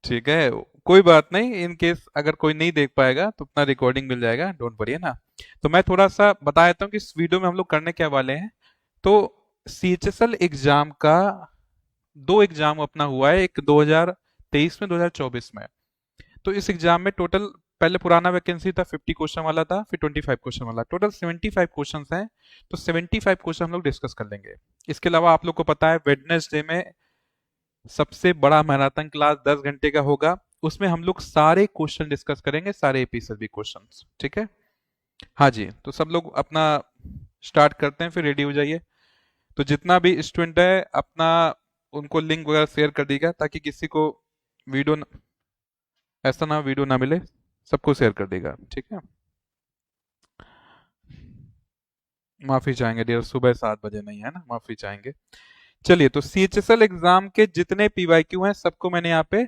ठीक है, कोई बात नहीं, इन केस अगर कोई नहीं देख पाएगा तो अपना रिकॉर्डिंग मिल जाएगा, डोंट वरी, है ना। तो मैं थोड़ा सा बता देता हूँ कि इस वीडियो में हम लोग करने क्या वाले हैं। तो सीएचएसएल एग्जाम का दो एग्जाम अपना हुआ है, एक 2023 में, 2024 में। तो इस एग्जाम में टोटल, पहले पुराना वैकेंसी था 50 क्वेश्चन वाला था, फिर 25 क्वेश्चन वाला, टोटल 75 क्वेश्चन हैं। तो 75 क्वेश्चन हम लोग डिस्कस कर लेंगे। इसके अलावा आप लोग को पता है वेडनेसडे में सबसे बड़ा मैराथन क्लास 10 घंटे का होगा। उसमें हम लोग सारे क्वेश्चन डिस्कस करेंगे, सारे एपीएसएलवी क्वेश्चंस, ठीक है। हाँ जी, तो सब लोग अपना स्टार्ट करते हैं, फिर रेडी हो जाइए। तो जितना भी स्टूडेंट है अपना, उनको लिंक वगैरह शेयर कर दीजिएगा, ताकि किसी को वीडियो ऐसा ना वीडियो ना मिले, सबको शेयर कर देगा, ठीक है। माफी चाहेंगे डियर, सुबह 7 बजे नहीं है ना, माफी चाहेंगे। चलिए, तो सीएचएसएल एग्जाम के जितने पीवाईक्यू हैं सबको मैंने यहाँ पे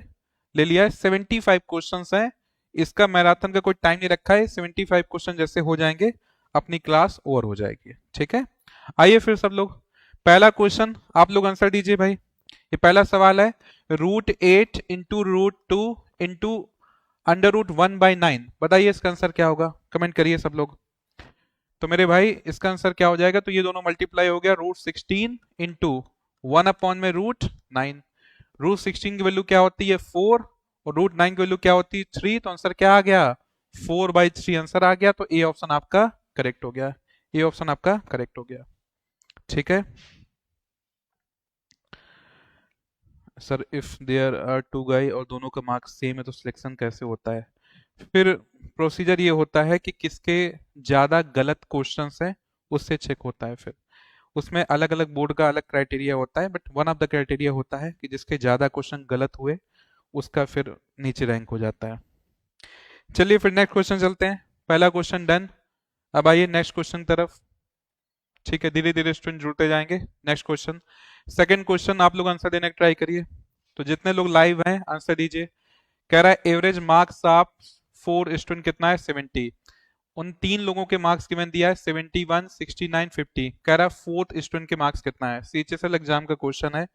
ले लिया है। 75 क्वेश्चंस हैं। इसका मैराथन का कोई टाइम नहीं रखा है, 75 क्वेश्चन जैसे हो जाएंगे अपनी क्लास ओवर हो जाएगी, ठीक है। आइए फिर सब लोग, पहला क्वेश्चन आप लोग आंसर दीजिए भाई। ये पहला सवाल है, √8 इंटू √2 इंटू √1/9, बताइए इसका आंसर क्या होगा, कमेंट करिए सब लोग। तो मेरे भाई इसका आंसर क्या हो जाएगा, तो ये दोनों मल्टीप्लाई हो गया, √16 इंटू 1/√9। √16 की वैल्यू क्या होती है 4, और √9 की वैल्यू क्या होती है 3, तो आंसर क्या आ गया 4/3 आंसर आ गया। तो ए ऑप्शन आपका करेक्ट हो गया, ए ऑप्शन आपका करेक्ट हो गया, ठीक है। Sir if there are two guy और दोनों का मार्क्स सेम है तो सिलेक्शन कैसे होता है? फिर प्रोसीजर ये होता है कि किसके ज्यादा गलत क्वेश्चंस हैं उससे चेक होता है। फिर उसमें अलग अलग बोर्ड का अलग क्राइटेरिया होता है, but one of the criteria होता है कि जिसके ज्यादा क्वेश्चन गलत हुए उसका फिर नीचे रैंक हो जाता है। चलिए फिर नेक्स्ट क्वेश्चन चलते हैं, पहला क्वेश्चन डन। अब आइए नेक्स्ट क्वेश्चन तरफ, ठीक है, धीरे धीरे स्टूडेंट जुड़ते जाएंगे। नेक्स्ट क्वेश्चन, सेकंड क्वेश्चन आप लोग आंसर देने का ट्राई करिए। तो जितने लोग लाइव हैं आंसर दीजिए। कह रहा है एवरेज मार्क्स ऑफ 4 स्टूडेंट कितना है 70। उन तीन लोगों के मार्क्स गिवन दिया है 71, 69, 50। कह रहा है फोर्थ स्टूडेंट के मार्क्स कितना है, सीएचएसएल एग्जाम का क्वेश्चन है,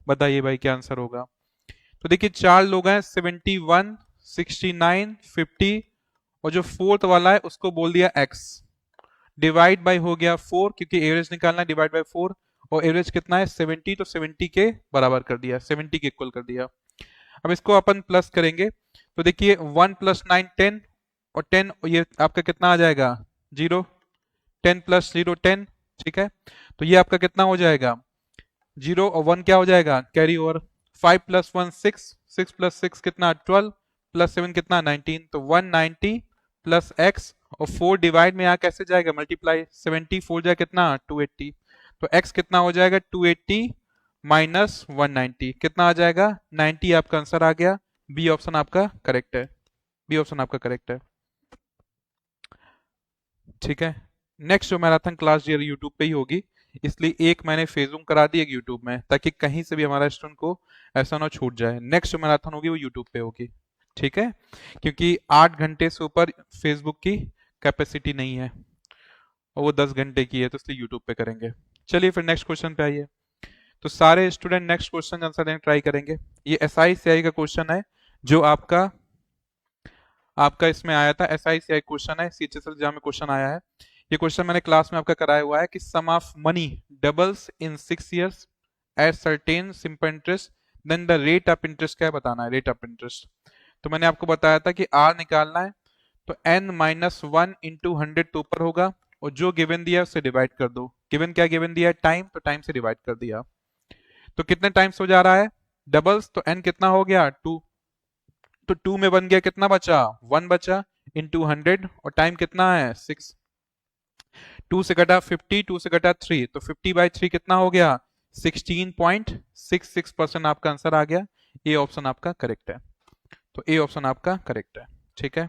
बताइए भाई क्या आंसर होगा। तो देखिए चार लोग हैं, 71, 69, 50, और जो फोर्थ वाला है उसको बोल दिया एक्स, डिवाइड बाय हो गया 4, क्योंकि एवरेज निकालना है, डिवाइड बाय 4। और एवरेज कितना है 70, तो 70 के बराबर कर दिया, 70 के इक्वल कर दिया। अब इसको अपन प्लस करेंगे, तो देखिए 1 + 9 10, और 10 ये आपका कितना आ जाएगा 0, 10 + 0 10, ठीक है। तो ये आपका कितना हो जाएगा 0, और 1 क्या हो जाएगा कैरी ओवर। 5 + 1 6, 6 + 6 कितना 12, +7 कितना 19, तो 190 प्लस एक्स, और 4 डिवाइड में यहाँ कैसे जाएगा मल्टीप्लाई, 74 जाए कितना 280, तो x कितना हो जाएगा 280 माइनस 190 कितना आ जाएगा 90, आपका आंसर आ गया। बी ऑप्शन आपका करेक्ट है, बी ऑप्शन आपका करेक्ट है, ठीक है। नेक्स्ट जो मैराथन क्लास ये यूट्यूब पे ही होगी, इसलिए एक मैंने फेसबुक करा दी एक यूट्यूब में, ताकि कहीं से भी हमारा स्टूडेंट को ऐसा ना छूट जाए। नेक्स्ट जो मैराथन होगी वो यूट्यूब पे होगी, ठीक है, क्योंकि 8 घंटे से ऊपर फेसबुक की कैपेसिटी नहीं है, और वो 10 घंटे की है, तो इसलिए यूट्यूब पे करेंगे। चलिए फिर नेक्स्ट क्वेश्चन पे आइए। तो सारे स्टूडेंट नेक्स्ट क्वेश्चन आंसर देने ट्राई करेंगे। ये SICI का क्वेश्चन है, जो आपका आपका इसमें आया था, SICI क्वेश्चन है, सीएचएसएल एग्जाम में क्वेश्चन आया है। ये क्वेश्चन मैंने क्लास में आपका कराया हुआ है कि sum of money doubles in 6 years at certain simple interest, then the rate of interest क्या है बताना है, रेट ऑफ इंटरेस्ट। तो मैंने आपको बताया था कि R निकालना है, तो n-1 इंटू 100 तो ऊपर होगा, और जो गिवन दिया है उससे डिवाइड कर दो। गिवन क्या गिवन दिया है टाइम, तो टाइम से डिवाइड कर दिया। तो कितने टाइम्स हो जा रहा है डबल्स, तो n कितना हो गया 2, तो 2 में बन गया कितना बचा 1 बचा, इंटू 100, और टाइम कितना है 6। 2 से घटा 50, 2 से घटा 3, तो 50/3 कितना हो गया 16.66% आपका आंसर आ गया। ए ऑप्शन आपका करेक्ट है, तो ए ऑप्शन आपका करेक्ट है, ठीक है।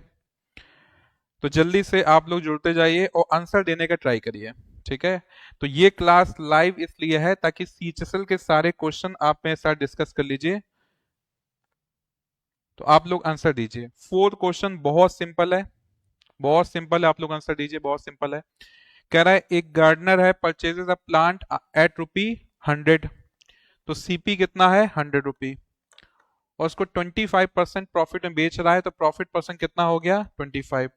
तो जल्दी से आप लोग जुड़ते जाइए और आंसर देने का ट्राई करिए, ठीक है। तो ये क्लास लाइव इसलिए है ताकि सीएचएसएल के सारे क्वेश्चन आप मेरे साथ डिस्कस कर लीजिए। तो आप लोग आंसर दीजिए। फोर्थ क्वेश्चन बहुत सिंपल है, बहुत सिंपल है, आप लोग आंसर दीजिए, बहुत सिंपल है। कह रहा है एक गार्डनर है परचेजेस अ प्लांट एट ₹100, तो सीपी कितना है 100 रुपी, और उसको 25% प्रॉफिट में बेच रहा है, तो प्रॉफिट परसेंट कितना हो गया 25।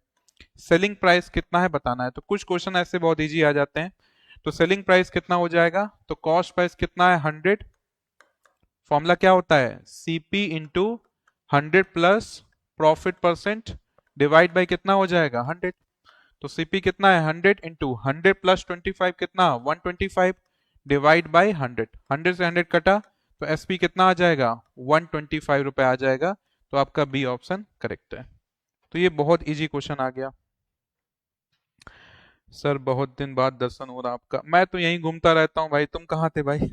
सेलिंग प्राइस कितना है बताना है, तो कुछ क्वेश्चन ऐसे बहुत इजी आ जाते हैं। तो सेलिंग प्राइस कितना हो जाएगा, तो कॉस्ट प्राइस कितना है 100, फॉर्मूला क्या होता है CP into 100 plus profit percent divide by कितना हो जाएगा 100। तो सीपी कितना है 100 इंटू 100 प्लस 25 कितना 125 डिवाइड बाई 100, 100 से 100 कटा तो एसपी कितना आ जाएगा 125 रुपए आ जाएगा। तो आपका बी ऑप्शन करेक्ट है। तो ये बहुत इजी क्वेश्चन आ गया। सर बहुत दिन बाद दर्शन हो रहा आपका, मैं तो यहीं घूमता रहता हूँ भाई, तुम कहाँ थे भाई?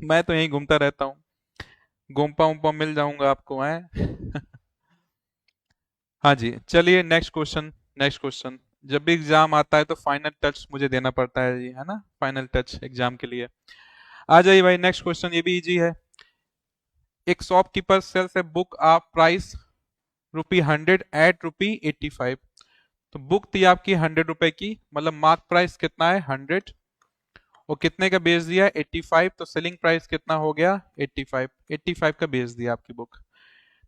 मैं तो यहीं घूमता रहता हूँ, गोम्पा उम्पा मिल जाऊंगा आपको है। हाँ जी चलिए नेक्स्ट क्वेश्चन। नेक्स्ट क्वेश्चन, जब भी एग्जाम आता है तो फाइनल टच मुझे देना पड़ता है जी, है ना, फाइनल टच एग्जाम के लिए। आ जाइए भाई नेक्स्ट क्वेश्चन, ये भी इजी है। एक shopkeeper sells a book of price ₹100 at ₹85। तो बुक थी आपकी 100 रुपए की, मतलब मार्क प्राइस कितना है 100, और कितने का बेच दिया 85, तो सेलिंग प्राइस कितना हो गया 85, 85 का बेच दिया आपकी बुक।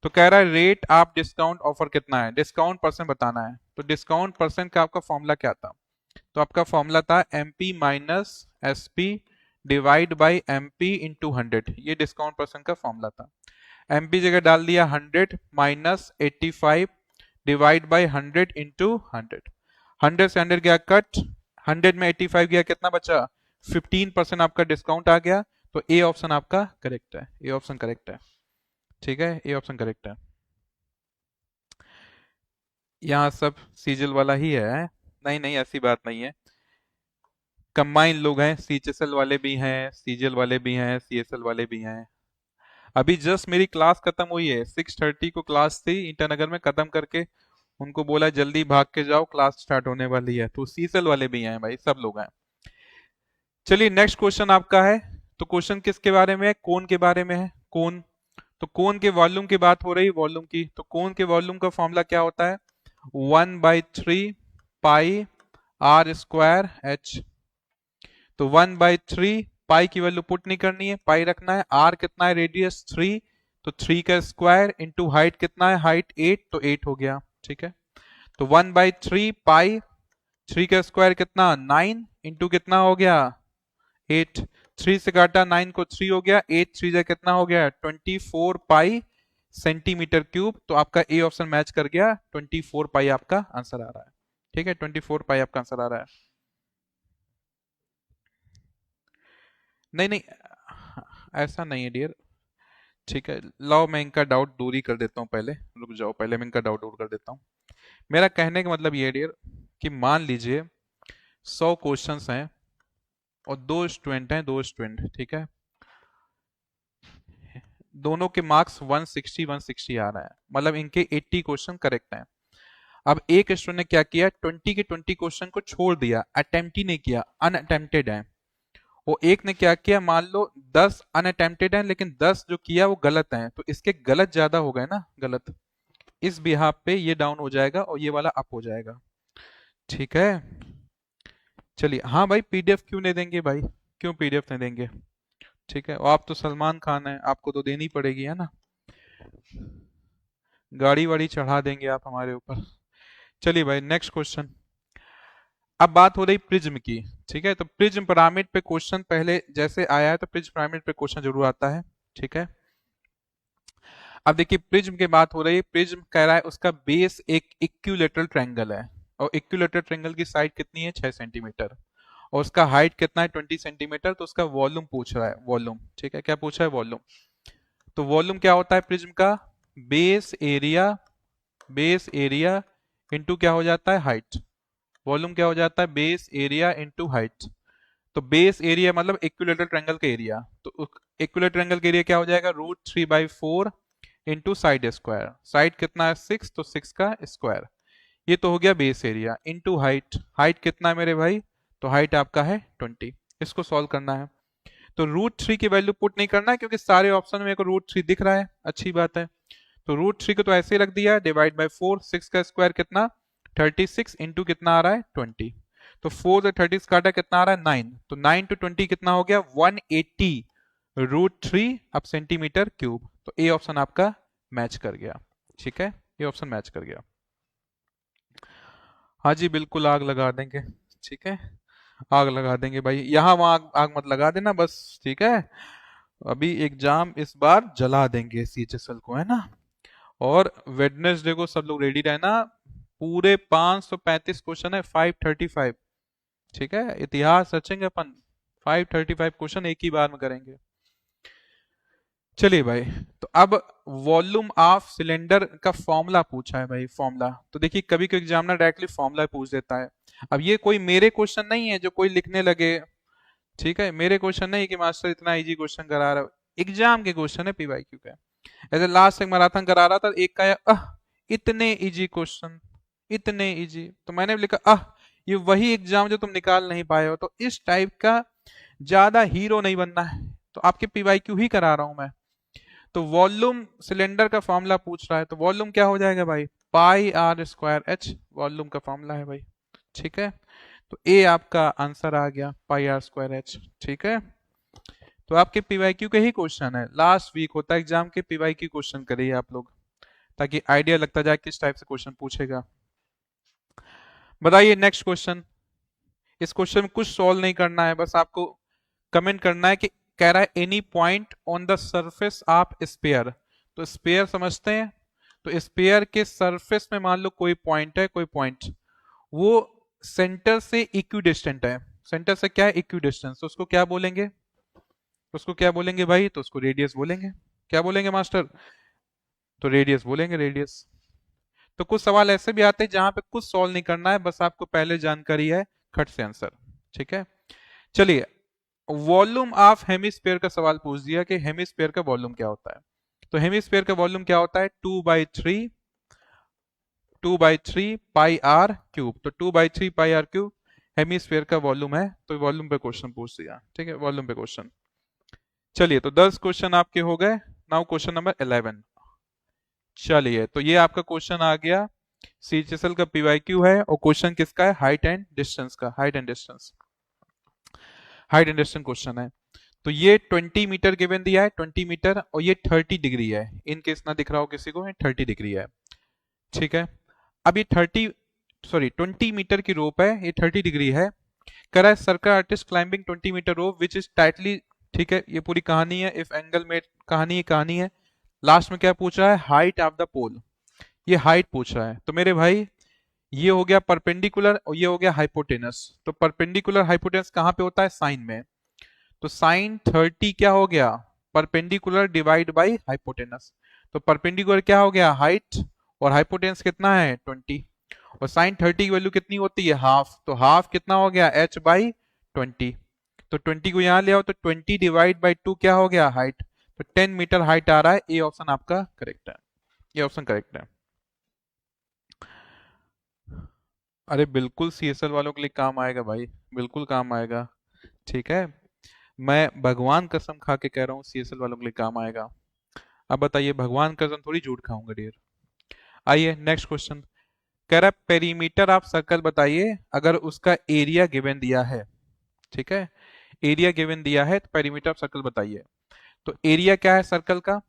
तो कह रहा है रेट ऑफ डिस्काउंट ऑफर कितना है, डिस्काउंट परसेंट बताना है। तो डिस्काउंट परसेंट का आपका फॉर्मूला क्या था, तो आपका फॉर्मूला था MP minus SP divide by MP into 100, ये डिस्काउंट परसेंट का फॉर्मूला था। MP जगह डाल दिया 100 माइनस 85 डिवाइड बाई 100 इंटू 100, 100 से 100 गया कट, 100 में 85 गया कितना बचा 15% आपका डिस्काउंट आ गया। तो ए ऑप्शन आपका करेक्ट है, ए ऑप्शन करेक्ट है, ठीक है, ए ऑप्शन करेक्ट है। यहाँ सब सीजल वाला ही है, नहीं नहीं ऐसी बात नहीं है, कंबाइन लोग हैं, सीएचएसएल वाले भी हैं, सीजीएल वाले भी हैं, सीएसएल वाले भी हैं। अभी जस्ट मेरी क्लास खत्म हुई है, 6:30 को क्लास थी ईटानगर में, खत्म करके उनको बोला जल्दी भाग के जाओ क्लास स्टार्ट होने वाली है। तो सीएसएल वाले भी हैं भाई, सब लोग हैं। चलिए नेक्स्ट क्वेश्चन आपका है। तो क्वेश्चन किसके बारे में है, कोन के बारे में है, कोन। तो कोन के वॉल्यूम की बात हो रही, वॉल्यूम की, तो कोन के वॉल्यूम का फॉर्मूला क्या होता है 1/3 पाई आर स्क्वायर एच। तो 1/3 पाई की वैल्यू पुट नहीं करनी है, पाई रखना है, आर कितना है रेडियस 3, तो 3 का स्क्वायर इंटू हाइट कितना है हाइट 8, तो 8 हो गया, ठीक है। तो 1/3 पाई, 3 का स्क्वायर कितना 9 इंटू कितना हो गया 8, 3 से काटा 9 को 3 हो गया, 8 3 जा कितना हो गया 24 पाई सेंटीमीटर क्यूब। तो आपका ए ऑप्शन मैच कर गया, 24 पाई आपका आंसर आ रहा है, ठीक है, 24 पाई आपका आंसर आ रहा है। नहीं नहीं ऐसा नहीं है डियर, ठीक है, लाओ मैं इनका डाउट दूर ही कर देता हूँ, पहले रुक जाओ, पहले मैं इनका डाउट दूर कर देता हूँ। मेरा कहने का मतलब ये है डियर कि मान लीजिए 100 क्वेश्चंस हैं और 2 स्टूडेंट हैं, 2 स्टूडेंट, ठीक है, दोनों के मार्क्स 160 160 आ रहा है, मतलब इनके 80 क्वेश्चन करेक्ट हैं। अब एक स्टूडेंट ने क्या किया 20 के 20 क्वेश्चन को छोड़ दिया, अटेम्प्ट ही नहीं किया, अनअटेम्प्टेड है। वो एक ने क्या किया, मान लो 10 अनअटेम्प्टेड है लेकिन 10 जो किया वो गलत है, तो इसके गलत ज्यादा हो गए ना, गलत, इस बिहाफ पे ये डाउन हो जाएगा और ये वाला अप हो जाएगा, ठीक है। चलिए हाँ भाई पीडीएफ क्यों नहीं देंगे भाई, क्यों पीडीएफ नहीं देंगे, ठीक है, और आप तो सलमान खान है, आपको तो देनी पड़ेगी, है ना, गाड़ी वाड़ी चढ़ा देंगे आप हमारे ऊपर। चलिए भाई नेक्स्ट क्वेश्चन। अब बात हो रही प्रिज्म की, ठीक है, तो प्रिज्म पिरामिड पे क्वेश्चन पहले जैसे आया है तो प्रिज्म पिरामिड पे क्वेश्चन जरूर आता है, ठीक है। अब देखिए प्रिज्म की बात हो रही है, प्रिज्म कह रहा है उसका बेस एक इक्विलेटरल ट्रायंगल है, और इक्विलेटरल ट्रायंगल की साइड कितनी है 6 सेंटीमीटर, और उसका हाइट कितना है 20 सेंटीमीटर, तो उसका वॉल्यूम पूछ रहा है, वॉल्यूम, ठीक है, क्या पूछ रहा है वॉल्यूम। तो वॉल्यूम क्या होता है प्रिज्म का, base area, base area into क्या हो जाता है हाइट, वॉल्यूम क्या हो जाता है बेस एरिया इंटू हाइट। तो बेस एरिया मतलब इक्विलेटरल ट्रायंगल का एरिया, तो इक्विलेटरल ट्रायंगल का एरिया क्या हो जाएगा √3/4 इंटू साइड स्क्वायर, साइड कितना है 6, तो 6 का स्क्वायर, ये तो हो गया base area into height, height कितना है मेरे भाई, तो हाइट आपका है 20। इसको सॉल्व करना है, तो √3 की वैल्यू पुट नहीं करना है क्योंकि सारे ऑप्शन में √3 दिख रहा है, अच्छी बात है। तो √3 को तो ऐसे ही रख दिया, डिवाइड बाय 4, 6 का स्क्वायर कितना 36 इंटू कितना आ रहा है 20, तो 4 से 30 काटा कितना आ रहा है 9, तो 9 to 20 कितना हो गया 180 √3 अब सेंटीमीटर क्यूब। तो ए ऑप्शन आपका मैच कर गया। ठीक है, ये ऑप्शन मैच कर गया। हाँ जी बिल्कुल आग लगा देंगे। ठीक है, आग लगा देंगे भाई, यहाँ वहां आग, आग मत लगा देना बस। ठीक है, अभी एग्जाम इस बार जला देंगे सीएचएसएल को, है ना। और वेडनेसडे को सब लोग रेडी रहना। पूरे 535 क्वेश्चन है, 535। ठीक है, इतिहास रचेंगे अपन। 535 क्वेश्चन एक ही बार में करेंगे। चलिए भाई, तो अब वॉल्यूम ऑफ सिलेंडर का फॉर्मूला पूछा है भाई, फॉर्मूला। तो देखिए कभी कभी एग्जामिनर डायरेक्टली फॉर्मूला पूछ देता है। अब ये कोई मेरे क्वेश्चन नहीं है जो कोई लिखने लगे। ठीक है, मेरे क्वेश्चन नहीं कि मास्टर इतना इजी क्वेश्चन करा रहा है, एग्जाम के क्वेश्चन है पीवाईक्यू का। ऐसे लास्ट एक मैराथन करा रहा था, एक का इतने इजी क्वेश्चन, इतने इजी, तो मैंने भी लिखा ये वही एग्जाम जो तुम निकाल नहीं पाए हो। तो इस टाइप का ज्यादा हीरो नहीं बनना है, तो आपके पीवाईक्यू ही करा रहा हूं मैं। तो वॉल्यूम सिलेंडर का फॉर्मूला पूछ रहा है, तो वॉल्यूम क्या हो जाएगा भाई, पाई आर स्क्वायर एच, वॉल्यूम का फॉर्मूला है भाई। ठीक है, तो ए आपका आंसर आ गया, पाई आर स्क्वायर एच। ठीक है, तो आपके पीवाईक्यू के ही क्वेश्चन है, लास्ट वीक होता है एग्जाम के पीवाईक्यू क्वेश्चन करिए आप लोग, ताकि आइडिया लगता जाए किस टाइप से क्वेश्चन पूछेगा। बताइए नेक्स्ट क्वेश्चन। इस क्वेश्चन में कुछ सॉल्व नहीं करना है, बस आपको कमेंट करना है कि कह रहा है any point on the surface of sphere. तो स्फीयर समझते हैं, तो स्फीयर के सरफेस में मान लो कोई पॉइंट है, कोई पॉइंट वो सेंटर से इक्विडिस्टेंट है। सेंटर से क्या है, इक्विडिस्टेंस, तो उसको क्या बोलेंगे, तो उसको क्या बोलेंगे भाई, तो उसको रेडियस बोलेंगे। क्या बोलेंगे मास्टर, तो रेडियस बोलेंगे, रेडियस। तो कुछ सवाल ऐसे भी आते हैं जहां पे कुछ सॉल्व नहीं करना है, बस आपको पहले जानकारी है, खट से आंसर। ठीक है, चलिए वॉल्यूम ऑफ हेमिस्फीयर का सवाल पूछ दिया कि हेमिस्फीयर का वॉल्यूम क्या होता है। तो हेमिस्फीयर का वॉल्यूम क्या होता है, 2/3 पाई आर क्यूब। तो 2/3 पाई आर क्यूब हेमिस्फीयर का वॉल्यूम है। तो वॉल्यूम पे क्वेश्चन पूछ दिया। ठीक है, वॉल्यूम पे क्वेश्चन। चलिए, तो 10 क्वेश्चन आपके हो गए। Now question number 11। चलिए, तो ये आपका क्वेश्चन आ गया, सीएचएसएल का पीवाईक्यू है, और क्वेश्चन किसका है, हाइट एंड डिस्टेंस का, height and distance, height and distance question है। तो ये 20 मीटर गिवन दिया है, 20 मीटर, और ये 30 डिग्री है। इन केस ना दिख रहा हो किसी को, 30 डिग्री है। ठीक है, अब ये 20 मीटर की रोप है, ये 30 डिग्री है। कह रहा है circle artist climbing 20 metre rope which is tightly. ठीक है, ये पूरी कहानी है, इफ एंगल मेड, कहानी है। लास्ट में क्या पूछ रहा है, हाइट ऑफ द पोल, ये हाइट पूछ रहा है। तो मेरे भाई ये हो गया परपेंडिकुलर और ये हो गया हाइपोटेनस। तो परपेंडिकुलर हाइपोटेनस कहाँ पे होता है, साइन में। तो साइन 30 क्या हो गया, परपेंडिकुलर डिवाइड बाई हाइपोटेनस। तो परपेंडिकुलर क्या हो गया, हाइट, और हाइपोटेनस कितना है, 20। और साइन 30 की वैल्यू कितनी होती है, हाफ। तो हाफ कितना हो गया, h बाई 20। तो 20 को यहां ले आओ, तो 20 डिवाइड बाई 2 क्या हो गया, हाइट। तो 10 मीटर हाइट आ रहा है। ए ऑप्शन आपका करेक्ट है, ये ऑप्शन करेक्ट है। अरे बिल्कुल सीएसएल वालों के लिए काम आएगा भाई, बिल्कुल काम आएगा। ठीक है, मैं भगवान कसम खा के कह रहा हूँ सीएसएल वालों के लिए काम आएगा। अब बताइए, भगवान कसम थोड़ी झूठ खाऊंगा डियर। आइए नेक्स्ट क्वेश्चन। कह रहा है पेरीमीटर ऑफ सर्कल बताइए अगर उसका एरिया गिवन दिया है। ठीक है, एरिया गिवन दिया है, तो पेरीमीटर ऑफ सर्कल बताइए। तो एरिया क्या है सर्कल का,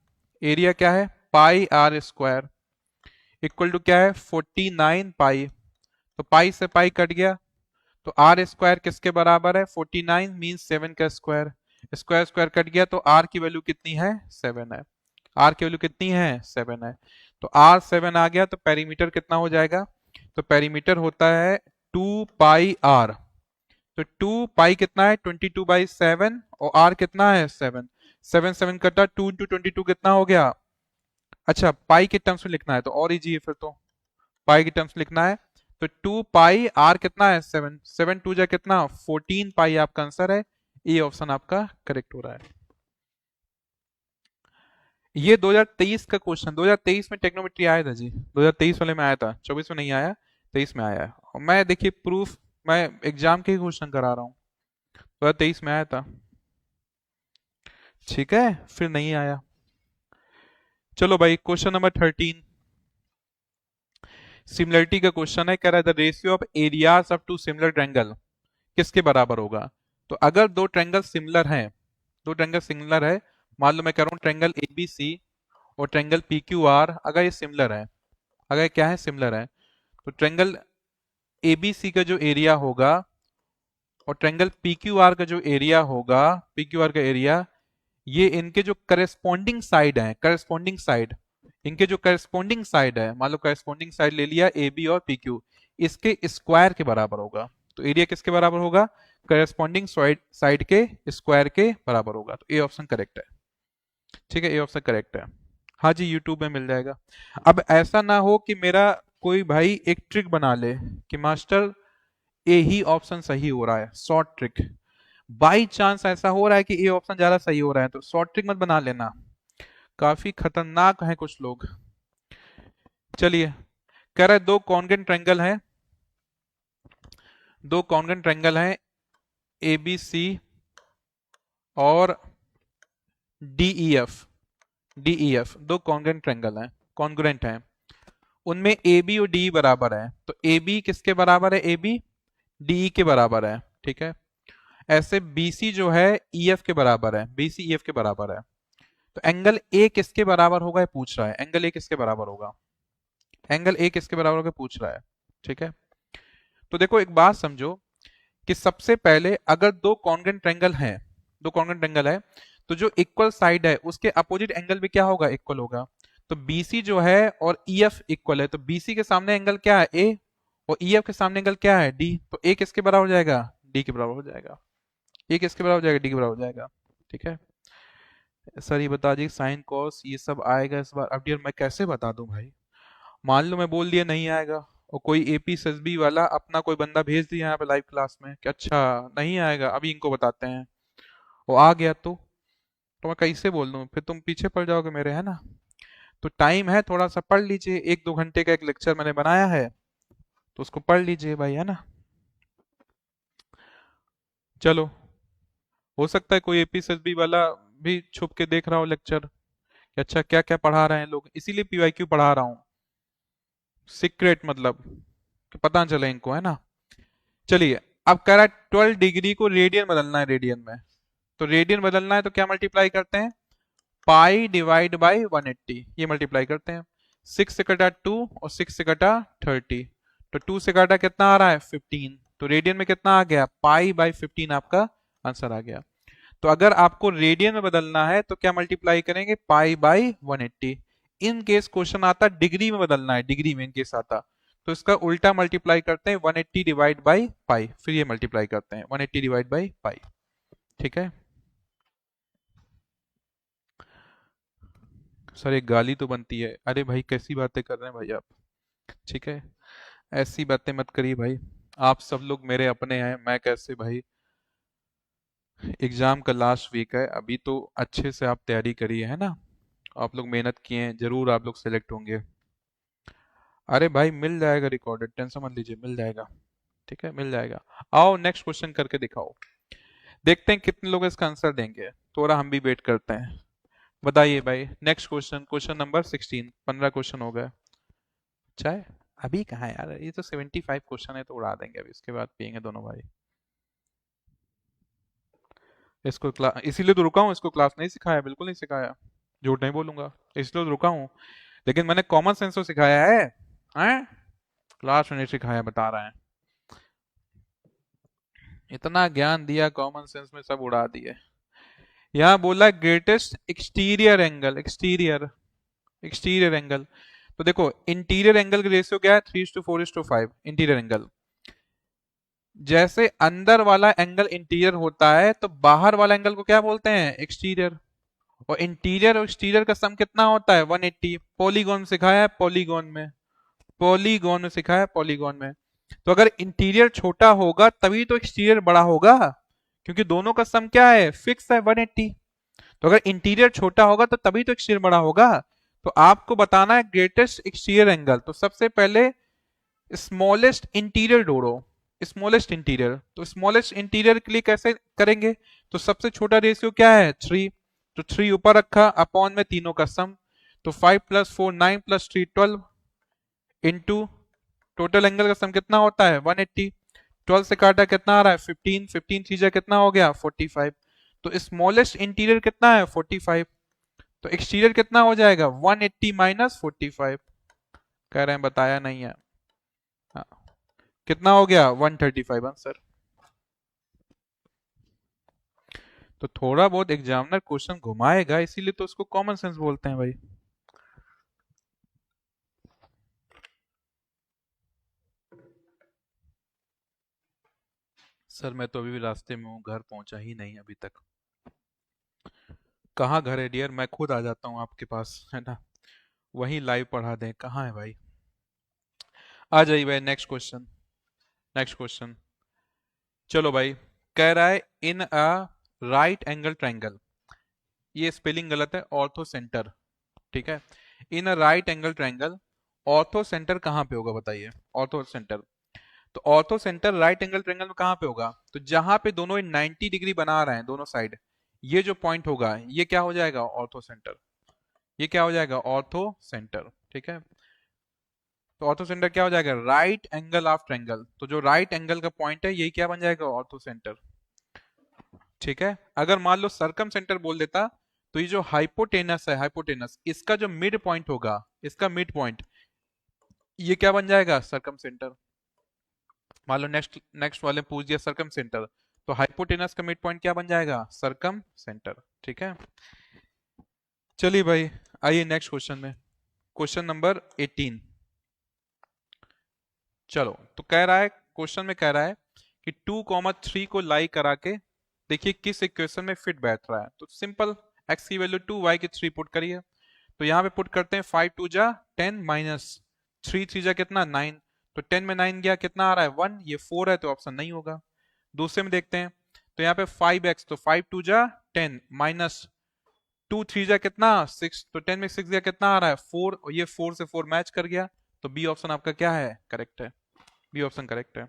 एरिया क्या है, पाई आर स्क्वायर इक्वल टू क्या है, 49 पाई। तो पाई से पाई कट गया, तो आर स्क्वायर किसके बराबर है, 49 मीन 7 का स्क्वायर। स्क्वायर स्क्वायर कट गया, तो आर की वैल्यू कितनी है, 7 है। आर की वैल्यू कितनी है, 7 है। तो आर 7 आ गया, तो पेरीमीटर कितना हो जाएगा, तो पेरीमीटर होता है 2 पाई आर। तो 2 पाई कितना है, 22/7, और आर कितना है, 7। 7 7 कटा, 2 इंटू 22 कितना हो गया। अच्छा, पाई के टर्म्स में लिखना है तो और इजी है फिर तो, पाई के टर्म्स में लिखना है। तो 2 पाई आर कितना है, 7, 7 2 जा कितना, 14 पाई आपका आंसर है। ए ऑप्शन आपका करेक्ट हो रहा है। ये 2023 का क्वेश्चन, 2023 में टेक्नोमेट्री आया था जी, 2023 वाले में आया था, 24 में नहीं आया, 23 में आया है। और मैं देखिए प्रूफ, मैं एग्जाम के ही क्वेश्चन करा रहा हूँ, 2023 में आया था। ठीक है, फिर नहीं आया। चलो भाई, क्वेश्चन नंबर 13 सिमिलरिटी का क्वेश्चन है। कह रहा है the ratio of areas of two similar triangle किसके बराबर होगा। तो अगर दो ट्रायंगल सिमिलर हैं, दो ट्रायंगल सिमिलर है, मान लो मैं कह रहा हूँ ट्रायंगल एबीसी और ट्रायंगल पी क्यू आर अगर ये सिमिलर है, अगर ये क्या है, सिमिलर है, तो ट्रायंगल एबीसी का जो एरिया होगा और ट्रायंगल पी क्यू आर का जो एरिया होगा, पी क्यू आर का एरिया, ये इनके जो करस्पॉन्डिंग साइड है, करस्पॉन्डिंग साइड, इनके जो करस्पॉन्डिंग साइड है, मान लो करस्पॉन्डिंग साइड ले लिया ए बी और पी क्यू, इसके स्क्वायर के बराबर होगा। तो एरिया किसके बराबर होगा, करस्पॉन्डिंग साइड के स्क्वायर के बराबर होगा। तो ए ऑप्शन करेक्ट है। ठीक है, ए ऑप्शन करेक्ट है। हाँ जी, यूट्यूब में मिल जाएगा। अब ऐसा ना हो कि मेरा कोई भाई एक ट्रिक बना ले कि मास्टर ए ही ऑप्शन सही हो रहा है, शॉर्ट ट्रिक, बाई चांस ऐसा हो रहा है कि ए ऑप्शन ज्यादा सही हो रहा है, तो शॉर्ट ट्रिक मत बना लेना, काफी खतरनाक है कुछ लोग। चलिए, कह रहा है दो कॉन्ग्रेंट ट्रायंगल है, दो कॉन्ग्रेंट ट्रायंगल है ए बी सी और डीईएफ, डीईएफ दो कॉन्ग्रेंट ट्रायंगल है, कॉन्ग्रेंट है, उनमें ए बी और डी बराबर है। तो ए बी किसके बराबर है, ए बी डी के बराबर है। ठीक है, ऐसे BC जो है EF के बराबर है, BC EF के बराबर है। तो एंगल ए किसके बराबर होगा ये पूछ रहा है, एंगल ए किसके बराबर होगा, एंगल ए किसके बराबर होगा पूछ रहा है। ठीक है, तो देखो एक बात समझो कि सबसे पहले अगर दो कॉन्ग्रेंट ट्रायंगल हैं, दो कॉन्ग्रेंट ट्रायंगल है, तो जो इक्वल साइड है उसके अपोजिट एंगल भी क्या होगा, इक्वल होगा। तो BC जो है और EF इक्वल है, तो BC के सामने एंगल क्या है, A, और EF के सामने एंगल क्या है, D। तो A किसके बराबर हो जाएगा, D के बराबर हो जाएगा। A किसके बराबर हो जाएगा, D के बराबर हो जाएगा। ठीक है सर, ये बता दी साइन कॉस ये सब आएगा इस बार। अब यार मैं कैसे बता दूं भाई, मान लो मैं बोल दिया नहीं आएगा और कोई एपी एसएसबी वाला अपना कोई बंदा भेज दिया यहाँ पे लाइव क्लास में कि अच्छा नहीं आएगा, अभी इनको बताते हैं, वो आ गया तो मैं कैसे बोल दूं, फिर तुम पीछे पड़ जाओगे मेरे, है ना। तो टाइम है, थोड़ा सा पढ़ लीजिए, 1-2 घंटे का एक लेक्चर मैंने बनाया है, तो उसको पढ़ लीजिए भाई, है ना। चलो, हो सकता है कोई एपी एसएसबी वाला भी छुप के देख रहा हो लेक्चर कि अच्छा क्या क्या पढ़ा रहे हैं लोग, इसीलिए पीवाईक्यू पढ़ा रहा हूँ, सीक्रेट मतलब कि पता न चले इनको, है ना। चलिए, अब कह रहा है 12 डिग्री को रेडियन बदलना है, रेडियन में। तो रेडियन बदलना है तो क्या मल्टीप्लाई करते हैं, पाई डिवाइड बाई 180, ये मल्टीप्लाई करते हैं। 6 से कटा 2 और 6 से कटा 30, तो 2 से कटा कितना आ रहा है 15, तो रेडियन में कितना आ गया, पाई बाई 15 आपका आंसर आ गया। तो अगर आपको रेडियन में बदलना है तो क्या मल्टीप्लाई करेंगे, pi by 180। In case question आता डिग्री में बदलना है, डिग्री में इन केस आता, तो इसका उल्टा मल्टीप्लाई करते हैं, 180 डिवाइड बाई पाई, फिर ये मल्टीप्लाई करते हैं 180 डिवाइड बाई पाई। ठीक है सर, एक गाली तो बनती है, अरे भाई कैसी बातें कर रहे हैं भाई आप। ठीक है, ऐसी बातें मत करिए भाई, आप सब लोग मेरे अपने हैं, मैं कैसे भाई। एग्जाम का लास्ट वीक है अभी, तो अच्छे से आप तैयारी करिए, है ना। आप लोग मेहनत किए हैं, जरूर आप लोग सेलेक्ट होंगे। अरे भाई मिल जाएगा रिकॉर्डेड, टेंशन मत लीजिए, मिल जाएगा। ठीक है, मिल जाएगा। आओ नेक्स्ट क्वेश्चन करके दिखाओ, देखते हैं कितने लोग इसका आंसर देंगे, थोड़ा हम भी वेट करते हैं। बताइए भाई, next question, question number 16, 15 question हो गए। चाय अभी कहाँ है यार, ये तो 75 क्वेश्चन है, तो उड़ा देंगे अभी, इसके बाद पियेंगे दोनों भाई। इसको क्लास इसीलिए तो रुका हूँ, इसको क्लास नहीं सिखाया, बिल्कुल नहीं सिखाया, झूठ नहीं बोलूंगा, इसलिए तो रुका हूँ। लेकिन मैंने कॉमन सेंस तो सिखाया है, हैं? क्लास में नहीं सिखाया, बता रहे हैं। इतना ज्ञान दिया कॉमन सेंस में, सब उड़ा दिए। यहाँ बोला greatest exterior angle, exterior, exterior angle. तो देखो इंटीरियर एंगल का रेशियो क्या है, 3:4:5 इंटीरियर एंगल। जैसे अंदर वाला एंगल इंटीरियर होता है, तो बाहर वाला एंगल को क्या बोलते हैं, एक्सटीरियर। और इंटीरियर और एक्सटीरियर का सम कितना होता है, 180। पॉलीगॉन में सिखाया है, पॉलीगॉन में, पॉलीगॉन में सिखाया है, पॉलीगॉन में। तो अगर इंटीरियर छोटा होगा तभी तो एक्सटीरियर बड़ा होगा, क्योंकि दोनों का सम क्या है, फिक्स है 180। तो अगर इंटीरियर छोटा होगा तो तभी तो एक्सटीरियर बड़ा होगा। तो आपको बताना है ग्रेटेस्ट एक्सटीरियर एंगल, तो सबसे पहले स्मॉलेस्ट इंटीरियर ढूंढो, स्मॉलेस्ट इंटीरियर। तो स्मॉलेस्ट इंटीरियर के लिए कैसे करेंगे, तो सबसे छोटा रेशियो क्या है, 3, तो 3 ऊपर रखा, अपॉन में तीनों का सम, तो 5 + 4 9 + 3 12 इंटू टोटल एंगल का सम कितना होता है 180। 12 से काटा कितना आ रहा है 15, 15 चीजा कितना हो गया 45। तो स्मॉलेस्ट इंटीरियर कितना है 45। तो एक्सटीरियर कितना हो जाएगा 180 माइनस 45, कह रहे हैं बताया नहीं है। हाँ, कितना हो गया 135 आंसर। तो थोड़ा बहुत एग्जामिनर क्वेश्चन घुमाएगा, इसीलिए तो उसको कॉमन सेंस बोलते हैं भाई। सर मैं तो अभी भी रास्ते में हूँ, घर पहुंचा ही नहीं अभी तक। कहाँ घर है डियर, मैं खुद आ जाता हूँ आपके पास, है ना, वहीं लाइव पढ़ा दें। कहाँ है भाई, आ जाइए भाई। Next question, next question. चलो भाई, कह रहा है in a right angle triangle, ये स्पेलिंग गलत है, ऑर्थो सेंटर, ठीक है। In a right angle triangle orthocentre कहाँ पे होगा बताइए, ऑर्थो सेंटर। तो orthocentre right angle triangle में कहाँ पे होगा, तो जहां पे दोनों 90 डिग्री बना रहे हैं दोनों साइड, ये जो पॉइंट होगा ये क्या हो जाएगा ऑर्थो सेंटर, ये क्या हो जाएगा ऑर्थो सेंटर, ठीक है। तो ऑर्थो सेंटर क्या हो जाएगा राइट एंगल ऑफ ट्रायंगल, तो जो राइट एंगल का पॉइंट है यही क्या बन जाएगा ऑर्थो सेंटर, ठीक है। अगर मान लो सरकम सेंटर बोल देता, तो ये जो हाइपोटेनस है, हाइपोटेनस इसका जो मिड पॉइंट होगा, इसका मिड पॉइंट ये क्या बन जाएगा सरकम सेंटर। मान लो नेक्स्ट नेक्स्ट वाले पूछ दिया सरकम सेंटर, तो हाइपोटेनस का मिड पॉइंट क्या बन जाएगा सरकम सेंटर, ठीक है। चलिए भाई, आइए नेक्स्ट क्वेश्चन में, क्वेश्चन नंबर 18। चलो, तो कह रहा है, क्वेश्चन में कह रहा है कि 2, 3 को लाई करा के देखिए किस इक्वेशन में फिट बैठ रहा है। तो सिंपल, x की वैल्यू 2, y की 3 पुट करिए। तो यहाँ पे पुट करते हैं 5 2 जा 10 माइनस 3 3 जा कितना 9, तो 10 में 9 गया कितना आ रहा है 1, ये 4 है तो ऑप्शन नहीं होगा। दूसरे में देखते हैं, तो यहाँ पे 5x, तो 5 2 जा 10 माइनस 2 3 जा कितना 6, तो 10 में 6 गया कितना आ रहा है 4, और ये 4 से 4 मैच कर गया, तो बी ऑप्शन आपका क्या है करेक्ट है, बी ऑप्शन करेक्ट है,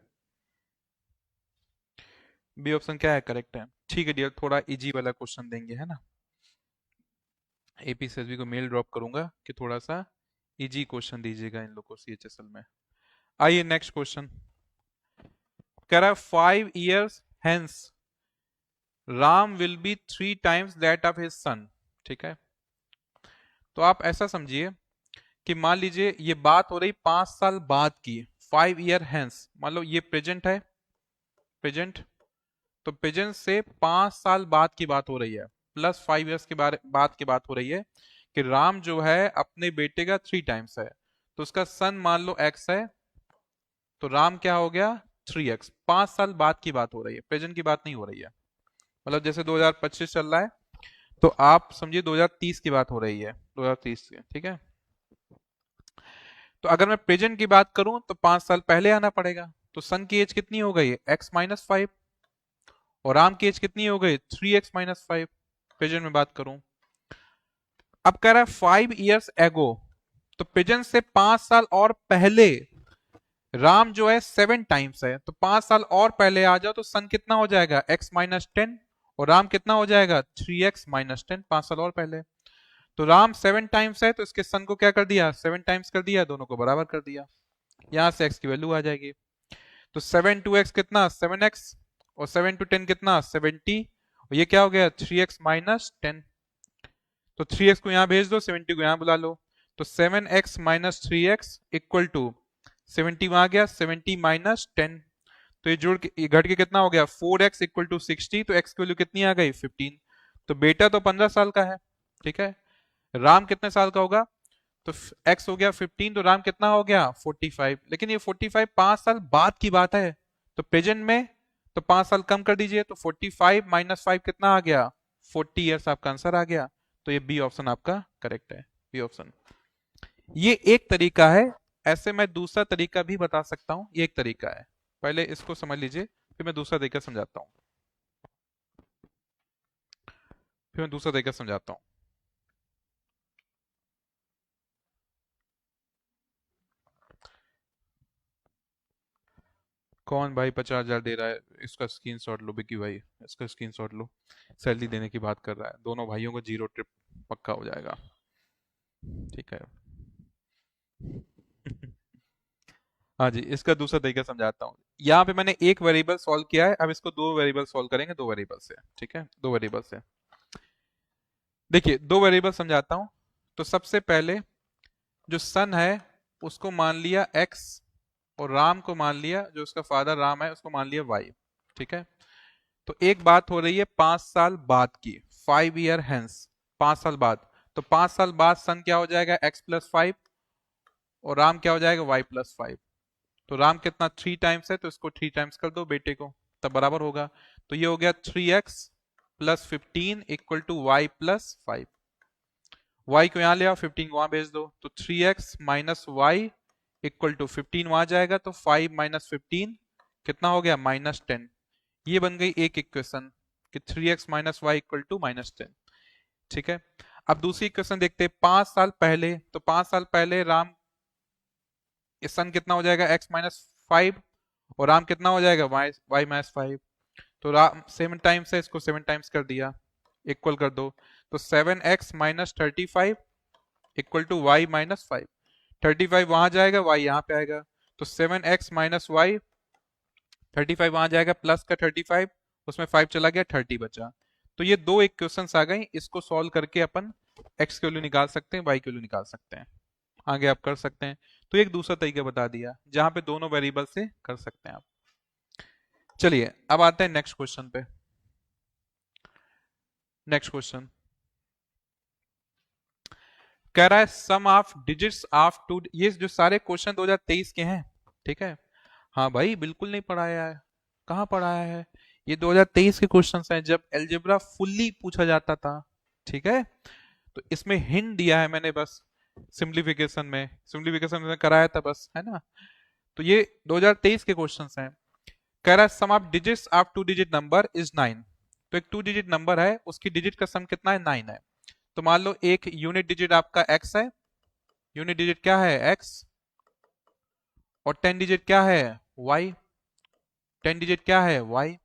बी ऑप्शन क्या है करेक्ट है। ठीक है डियर, थोड़ा इजी वाला क्वेश्चन देंगे, है ना। एपीएसएसबी को मेल ड्रॉप करूंगा कि थोड़ा सा इजी क्वेश्चन दीजिएगा इन लोगों को सीएचएसएल में। आइए नेक्स्ट क्वेश्चन, कह रहा है 5 years hence Ram will be 3 times that of his son, ठीक है। तो आप ऐसा समझिए कि मान लीजिए ये बात हो रही 5 साल बाद की, 5 year hence, मान लो ये प्रेजेंट है, प्रेजेंट, तो प्रेजेंट से 5 साल बाद की बात हो रही है, प्लस 5 years के बारे बाद की बात हो रही है कि राम जो है अपने बेटे का 3 times है, तो उसका सन मान लो x है, तो राम क्या हो गया 3x। 5 साल बाद की बात हो रही है, प्रेजेंट की बात नहीं हो रही है। मतलब जैसे 2025 चल रहा है, तो आप समझिए 2030 की बात हो रही है, 2030 की, ठीक है। तो अगर मैं प्रेजेंट की बात करूं तो 5 साल पहले आना पड़ेगा, तो सन की एज कितनी हो गई x-5, और राम की एज कितनी हो गई 3x-5, प्रेजेंट में बात करूं। अब कह रहा है 5 years ago, तो प्रेजेंट से 5 साल और पहले राम जो है 7 times है, तो 5 साल और पहले आ जाओ तो सन कितना हो जाएगा x-10, और राम कितना हो जाएगा 3x-10, 5 साल और पहले। तो राम 7 times है, तो इसके सन को क्या कर दिया 7 times कर दिया, दोनों को बराबर कर दिया, यहां से x की वैल्यू आ जाएगी। तो 7 to x कितना 7x, और 7 to 10 कितना 70, और ये क्या हो गया 3x-10, तो 3x को यहां भेज दो, 70 को यहां बुला लो, तो 7x-3x इक्वल टू 70 वहां गया 70-10, तो ये जुड़ के ये घट के कितना हो गया 4x इक्वल टू 60, तो x की वैल्यू कितनी आ गई 15। तो बेटा तो 15 साल का है, ठीक है। राम कितने साल का होगा, तो x हो गया 15, तो राम कितना हो गया 45, लेकिन ये 45 5 साल बाद की बात है, तो प्रेजेंट में तो 5 साल कम कर दीजिए, तो 45-5 कितना आ गया 40 ईयर्स, आपका आंसर आ गया। तो ये बी ऑप्शन आपका करेक्ट है, बी ऑप्शन। ये एक तरीका है, ऐसे मैं दूसरा तरीका भी बता सकता हूं, ये एक तरीका है, पहले इसको समझ लीजिए फिर मैं दूसरा तरीका समझाता हूं, फिर मैं दूसरा तरीका समझाता हूं। कौन भाई 50,000 दे रहा है, इसका स्क्रीनशॉट लो बिकी भाई, इसका स्क्रीनशॉट लो, सैलरी देने की बात कर रहा है, दोनों भाइयों को 0 ट्रिप पक्का हो जाएगा, ठीक है। हाँ जी, इसका दूसरा तरीका समझाता हूँ। यहाँ पे मैंने एक वेरिएबल सॉल्व किया है, अब इसको 2 वेरिएबल सॉल्व करेंगे, 2 वेरिएबल से, ठीक है, 2 वेरिएबल से। देखिए दो वेरिएबल समझाता हूं। तो सबसे पहले जो सन है उसको मान लिया x, और राम को मान लिया, जो उसका फादर राम है उसको मान लिया y। ठीक है। तो एक बात हो रही है 5 साल बाद की, 5 ईयर हेंस, 5 साल बाद। तो 5 साल बाद सन क्या हो जाएगा, x+5, और राम क्या हो जाएगा, y+5। तो राम कितना 3 टाइम्स है, तो इसको 3 टाइम्स कर दो बेटे को, तब बराबर होगा। तो ये हो गया 3x+15 equal to y+5। y को यहाँ ले आओ, 15 को वहां भेज दो, तो 3x minus Y equal to 15 वहां जाएगा, तो 5 माइनस 15 कितना हो गया, -10। ये बन गई एक इक्वेशन कि 3x minus Y equal to -10। ठीक है। अब दूसरी इक्वेशन देखते हैं 5 साल पहले। तो 5 साल पहले राम, सन कितना हो जाएगा, x-5, और राम कितना हो जाएगा, y-5। तो राम 7 टाइम्स है, इसको 7 टाइम्स कर दिया, इक्वल कर दो। तो 7x minus 35 equal to y-5। 35 वहां जाएगा, y यहाँ पे आएगा, तो 7x माइनस वाई, 35 वहां जाएगा, प्लस का 35, उसमें 5 चला गया, 30 बचा। तो ये दो इक्वेशंस आ गई, इसको सॉल्व करके अपन x की वैल्यू निकाल सकते हैं, y की वैल्यू निकाल सकते हैं, आगे आप कर सकते हैं। तो एक दूसरा तरीका बता दिया जहां पे दोनों वेरिएबल से कर सकते हैं आप। चलिए अब आते हैं नेक्स्ट क्वेश्चन पे। नेक्स्ट क्वेश्चन कह रहा है sum of digits of to, ये जो सारे क्वेश्चन 2023 के हैं। ठीक है। हाँ भाई बिल्कुल नहीं पढ़ाया है, कहाँ पढ़ाया है, ये 2023 के क्वेश्चंस हैं जब अलजेब्रा फुल्ली पूछा जाता था। ठीक है। तो इसमें हिंट दिया है मैंने बस, सिंप्लीफिकेशन में कराया था बस, है ना। तो ये 2023 के क्वेश्चंस हैं। कह रहा है sum of digits of two digit number is 9। तो एक 2 डिजिट नंबर है, उसकी डिजिट का सम कितना है, 9 है। तो मान लो एक यूनिट डिजिट आपका x है, यूनिट डिजिट क्या है, x, और 10 डिजिट क्या है, y, 10 डिजिट क्या है, y।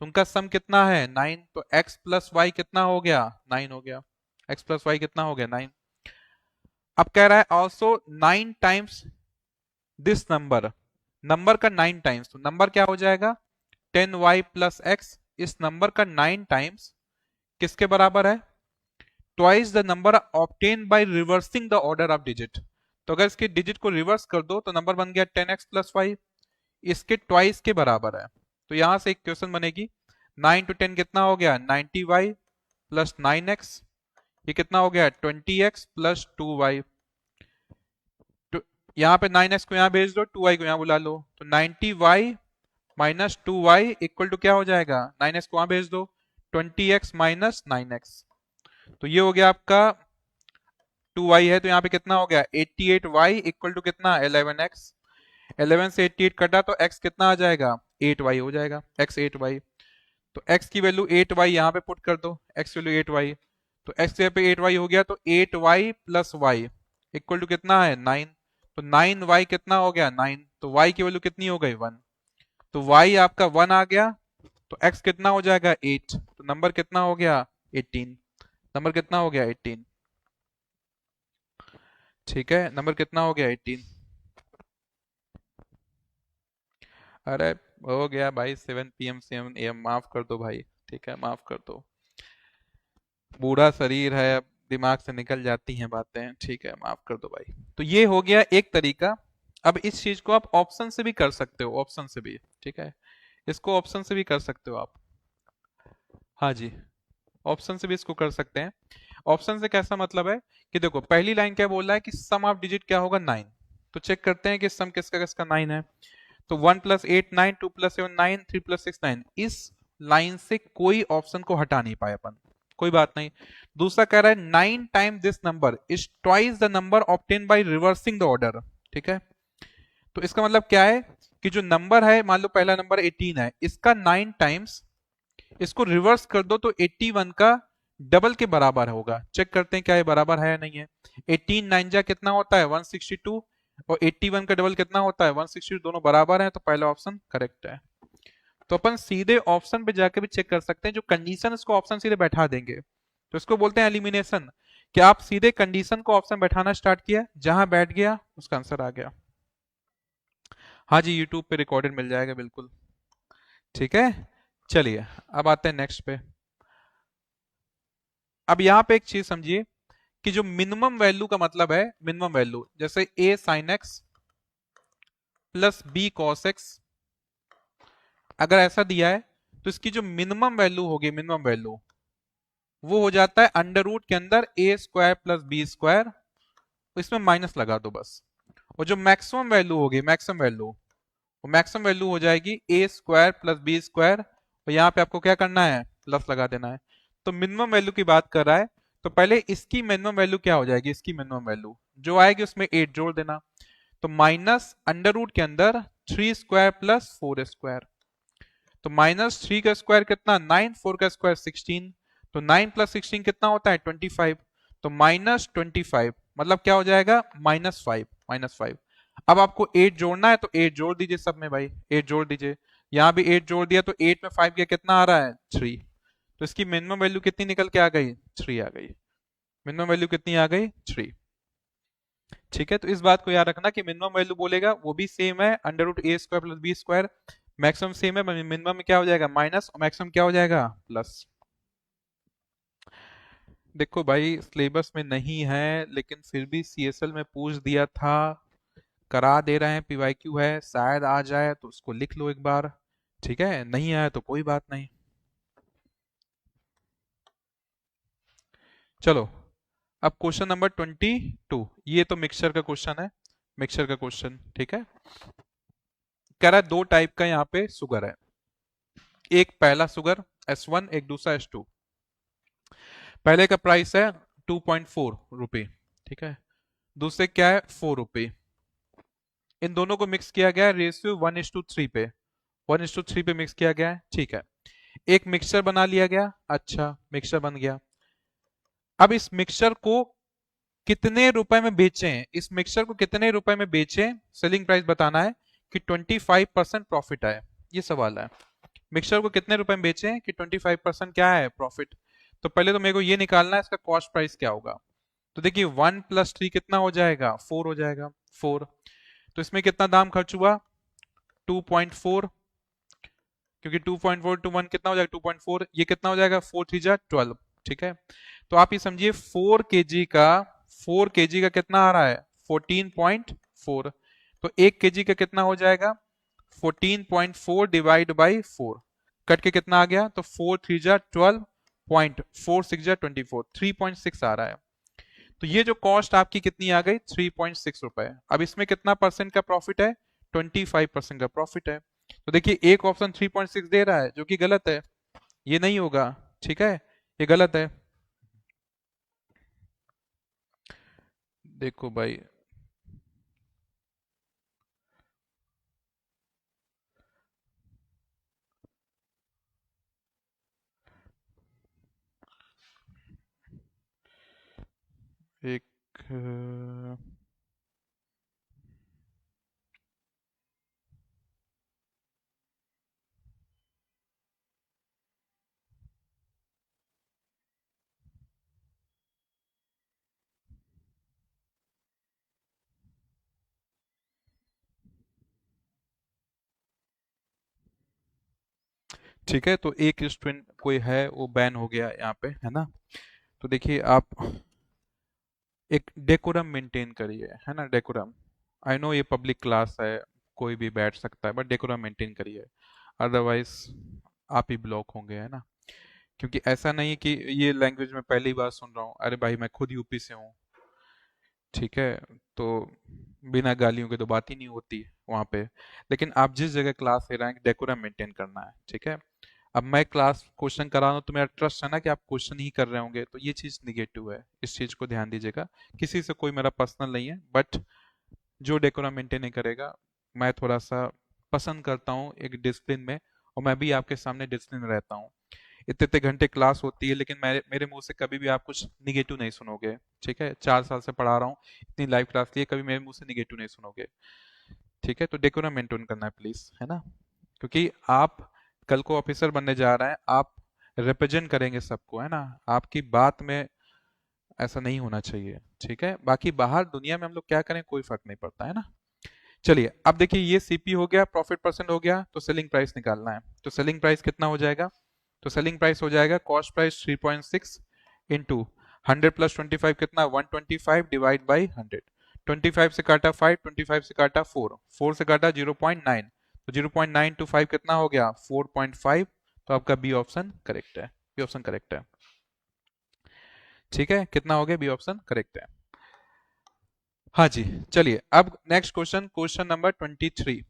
तो उनका सम कितना है, 9। तो x प्लस वाई कितना हो गया, 9 हो गया। x प्लस वाई कितना हो गया, 9। अब कह रहा है also 9 times this number, number का 9 टाइम्स, तो नंबर क्या हो जाएगा, 10y+x। इस नंबर का 9 टाइम्स किसके बराबर है, twice the number obtain by reversing the order of digit. तो अगर इसके डिजिट को रिवर्स कर दो तो नंबर बन गया 10x+y, इसके ट्वाइस के बराबर है। तो यहां से एक क्वेश्चन बनेगी, 9 to 10 कितना हो गया, 90y प्लस 9x, ये कितना हो गया, 20x प्लस 2y। तो यहाँ पे 9x को यहाँ भेज दो, 2y को यहाँ बुला लो, तो 90y minus 2y equal to क्या हो जाएगा, 9x को वहां भेज दो, 20x माइनस 9x। तो ये हो गया आपका 2y है, तो यहाँ पे कितना हो गया, 88y इक्वल टू कितना, 11x। 11 से 88 कटा तो x कितना आ जाएगा, 8y हो जाएगा, x 8y। तो x की वैल्यू 8y यहाँ पे पुट कर दो, x वैल्यू 8y। तो x की पे 8y हो गया, तो 8y plus Y equal to कितना है, 9। तो 9y कितना हो गया, 9। तो y की वैल्यू कितनी हो गई, 1। तो y आपका 1 आ गया, तो x कितना हो जाएगा, 8। तो नंबर कितना हो गया, 18। नंबर कितना हो गया, 18। ठीक है, नंबर कितना हो गया, 18। अरे हो गया भाई, 7 PM 7 AM, माफ कर दो भाई, ठीक है माफ कर दो, बूढ़ा शरीर है, अब दिमाग से निकल जाती हैं बातें, ठीक है माफ कर दो भाई। तो ये हो गया एक तरीका। अब इस चीज को आप ऑप्शन से भी कर सकते हो, ऑप्शन से भी, ठीक है, इसको ऑप्शन से भी कर सकते हो आप। हाँ जी, ऑप्शन से भी इसको कर सकते हैं। ऑप्शन से कैसा मतलब है कि देखो पहली लाइन क्या बोल रहा है कि सम ऑफ डिजिट क्या होगा, 9। तो चेक करते हैं कि सम किसका किसका 9 है। तो 1+8 9, 2+7 9, 3+6 9, इस लाइन से कोई ऑप्शन को हटा नहीं पाए अपन, कोई बात नहीं। दूसरा कह रहा है 9 time this number is twice the number obtain by reversing the order. ठीक है। तो इसका मतलब क्या है कि जो नंबर है, मान लो पहला नंबर 18 है, इसका 9 टाइम्स, इसको रिवर्स कर दो तो 81 का डबल के बराबर होगा। चेक करते हैं क्या ये बराबर है या नहीं है। 18 9 जा कितना होता है, 162, और 81 का डबल कितना होता है, 162, दोनों बराबर हैं, तो पहला ऑप्शन करेक्ट है। तो अपन सीधे ऑप्शन पे जाके भी चेक कर सकते हैं, जो कंडीशन इसको ऑप्शन सीधे बैठा देंगे, तो इसको बोलते हैं एलिमिनेशन। कि आप सीधे कंडीशन को ऑप्शन बैठाना स्टार्ट किया, जहां बैठ गया उसका आंसर आ गया। हाँ जी, यूट्यूब पे रिकॉर्डेड मिल जाएगा बिल्कुल। ठीक है। चलिए अब आते हैं नेक्स्ट पे। अब यहाँ पे एक चीज समझिए कि जो मिनिमम वैल्यू का मतलब है, मिनिमम वैल्यू जैसे a sin x plus b cos x, अगर ऐसा दिया है तो इसकी जो मिनिमम वैल्यू होगी, मिनिमम वैल्यू वो हो जाता है अंडर रूट के अंदर ए स्क्वायर प्लस बी स्क्वायर, इसमें माइनस लगा दो बस। और जो मैक्सिमम वैल्यू होगी, मैक्सिमम वैल्यू, वो मैक्सिमम वैल्यू हो जाएगी ए स्क्वायर प्लस बी स्क्वायर, और यहाँ पे आपको क्या करना है, प्लस लगा देना है। तो मिनिमम वैल्यू की बात कर रहा है, तो पहले इसकी मिनिमम वैल्यू क्या हो जाएगी, इसकी मिनिमम वैल्यू जो आएगी उसमें 8 जोड़ देना। तो माइनस अंडर रूट के अंदर 3 स्क्वायर प्लस 4 स्क्वायर, तो माइनस 3 का स्क्वायर कितना 9, 4 का स्क्वायर 16, तो 9 प्लस 16 कितना होता है 25, तो माइनस 25 मतलब क्या हो जाएगा माइनस 5, माइनस 5। अब आपको 8 जोड़ना है तो 8 जोड़ दीजिए सब में भाई, 8 जोड़ दीजिए, यहाँ भी 8 जोड़ दिया तो 8 में 5 गया कितना आ रहा है 3, तो इसकी मिनिमम वैल्यू कितनी निकल के आ गई 3 आ गई, मिनिमम वैल्यू कितनी आ गई 3। ठीक है, तो इस बात को याद रखना कि मिनिमम वैल्यू बोलेगा वो भी सेम है under root a square plus b square, maximum same है, मिनिमम में क्या हो जाएगा माइनस और मैक्सिमम क्या हो जाएगा प्लस। देखो भाई सिलेबस में नहीं है लेकिन फिर भी सीएसएल में पूछ दिया था, करा दे रहे हैं, पीवाईक्यू है, शायद आ जाए तो उसको लिख लो एक बार, ठीक है, नहीं आया तो कोई बात नहीं। चलो अब क्वेश्चन नंबर 22, ये तो मिक्सचर का क्वेश्चन है, मिक्सचर का क्वेश्चन, ठीक है। कह रहा है दो टाइप का यहाँ पे शुगर है, एक पहला शुगर S1, एक दूसरा S2। पहले का प्राइस है 2.4 रुपए, ठीक है, दूसरे क्या है 4 रुपए। इन दोनों को मिक्स किया गया है रेशियो 1:3 पे, 1:3 पे मिक्स किया गया है, ठीक है। एक मिक्सचर बना लिया गया, अच्छा मिक्सचर बन गया। अब इस मिक्सचर को कितने रुपए में बेचें, इस मिक्सचर को कितने रुपए में बेचें, सेलिंग प्राइस बताना है कि 25% प्रॉफिट आए, ये सवाल है। मिक्सचर को कितने रुपए में बेचें कि 25% क्या है प्रॉफिट। तो पहले तो मेरे को ये निकालना है इसका कॉस्ट प्राइस क्या होगा। तो देखिए 1 + 3 कितना हो जाएगा 4 हो जाएगा, 4। तो इसमें कितना दाम खर्च हुआ 2.4, क्योंकि 2.4 टू 1 कितना हो जाएगा 2.4, ये कितना हो जाएगा 4 3 जा 12, ठीक है। तो आप ये समझिए 4 केजी का कितना आ रहा है 14.4, तो 1 केजी का कितना हो जाएगा 14.4 डिवाइड बाई 4, कट के कितना आ गया, तो 4 3 जा 12 पॉइंट 4 6 जा 24, 3.6 आ रहा है। तो ये जो कॉस्ट आपकी कितनी आ गई 3.6 रुपए। अब इसमें कितना परसेंट का प्रॉफिट है 25% का प्रॉफिट है। तो देखिए एक ऑप्शन 3.6 दे रहा है जो कि गलत है, ये नहीं होगा, ठीक है, ये गलत है। देखो भाई एक ठीक है, तो एक स्टूडेंट कोई है वो बैन हो गया यहाँ पे, है ना। तो देखिए आप एक डेकोरम मेंटेन करिए, है ना, डेकोरम। आई नो ये पब्लिक क्लास है, कोई भी बैठ सकता है, बट डेकोरम मेंटेन करिए, अदरवाइज आप ही ब्लॉक होंगे, है ना। क्योंकि ऐसा नहीं है कि ये लैंग्वेज में पहली बार सुन रहा हूँ, अरे भाई मैं खुद यूपी से हूँ, ठीक है, तो बिना गालियों के तो बात ही नहीं होती वहाँ पे। लेकिन आप जिस जगह क्लास ले रहे हैं डेकोरम मेंटेन करना है, ठीक है। अब मैं क्लास क्वेश्चन करा रहा हूँ तो मेरा ट्रस्ट है ना कि आप क्वेश्चन ही कर रहे होंगे, तो ये चीज़ निगेटिव है, इस चीज़ को ध्यान दीजिएगा। किसी से कोई मेरा पर्सनल नहीं है, बट जो डेकोरम मेंटेन नहीं करेगा, मैं थोड़ा सा पसंद करता हूँ एक डिसिप्लिन में, और मैं भी आपके सामने डिसिप्लिन में रहता हूँ। इतने इतने घंटे क्लास होती है लेकिन मेरे मेरे मुंह से कभी भी आप कुछ निगेटिव नहीं सुनोगे, ठीक है, 4 साल से पढ़ा रहा हूँ, इतनी लाइव क्लास ली है, कभी मेरे मुंह से निगेटिव नहीं सुनोगे, ठीक है। तो डेकोरम मेंटेन करना है प्लीज, है ना, क्योंकि आप कल को ऑफिसर बनने जा रहे हैं, आप रिप्रेजेंट करेंगे सबको, है ना, आपकी बात में ऐसा नहीं होना चाहिए, ठीक है। बाकी बाहर दुनिया में हम लोग क्या करें कोई फर्क नहीं पड़ता, है ना। चलिए अब देखिए ये सीपी हो गया, प्रॉफिट परसेंट हो गया, तो सेलिंग प्राइस निकालना है। तो सेलिंग प्राइस कितना हो जाएगा, तो सेलिंग प्राइस हो जाएगा कॉस्ट प्राइस 3.6 इंटू 100 प्लस 25 कितना 125 डिवाइड बाई 100। 25 से काटा 5, 25 से काटा 4, 4 से काटा 0.9, तो 0.9 टू 5 कितना हो गया 4.5। तो आपका बी ऑप्शन करेक्ट है, बी ऑप्शन करेक्ट है। ठीक है, कितना हो गया, बी ऑप्शन करेक्ट है। हाँ जी, चलिए अब नेक्स्ट क्वेश्चन, क्वेश्चन नंबर 23।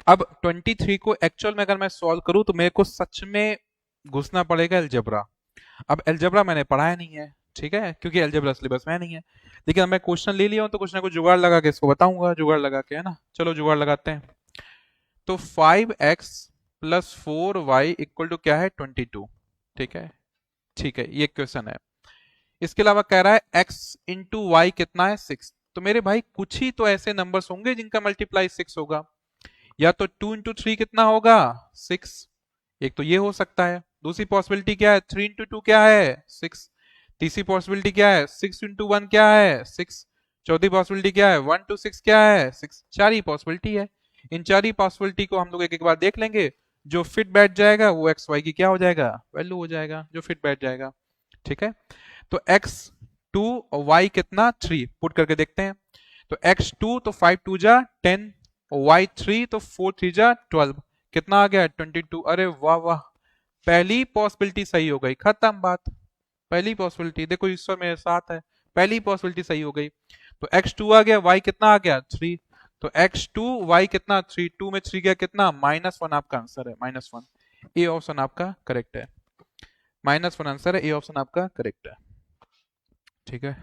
अब 23 को एक्चुअल में अगर मैं सॉल्व करूं तो मेरे को सच में घुसना पड़ेगा अलजेब्रा। अब अलजेब्रा मैंने पढ़ाया नहीं है, ठीक है, क्योंकि अलजेब्रा सिलेबस में नहीं है। लेकिन अब मैं क्वेश्चन ले लिया हूं तो कुछ ना कुछ जुगाड़ लगा के इसको बताऊंगा, जुगाड़ लगा के, है ना। चलो जुगाड़ लगाते हैं। तो 5x plus 4y equal to क्या है 22। ठीक है, ठीक है, ये क्वेश्चन है। इसके अलावा कह रहा है x इंटू वाई कितना है 6। तो मेरे भाई कुछ ही तो ऐसे नंबर्स होंगे जिनका मल्टीप्लाई 6 होगा। या तो 2 इंटू 3 कितना होगा 6, एक तो ये हो सकता है। दूसरी पॉसिबिलिटी क्या है 3 इंटू 2 क्या है 6। तीसरी पॉसिबिलिटी क्या है 6 इंटू 1 क्या है 6। चौथी पॉसिबिलिटी क्या है 1 टू 6 क्या है 6। चार ही पॉसिबिलिटी है। इन चार ही पॉसिबिलिटी को हम लोग एक एक बार देख लेंगे। जो फिट बैठ जाएगा वो एक्स वाई की क्या हो जाएगा वैल्यू हो जाएगा, जो फिट बैठ जाएगा। ठीक है, तो x2 और y कितना 3 पुट करके देखते हैं। तो x2 तो 5 2 जा 10 और y3 तो 4 3 जा 12, कितना आ गया 22। अरे वाह वाह, पहली पॉसिबिलिटी सही हो गई, खत्म बात। पहली पॉसिबिलिटी देखो, ईश्वर मेरे साथ है, पहली पॉसिबिलिटी सही हो गई। तो x2 आ गया, y कितना आ गया 3। तो x2 y कितना 3, 2 में 3 गया कितना -1, आपका आंसर है -1। ए ऑप्शन आपका करेक्ट है, -1 आंसर है, ए ऑप्शन आपका करेक्ट है। ठीक है,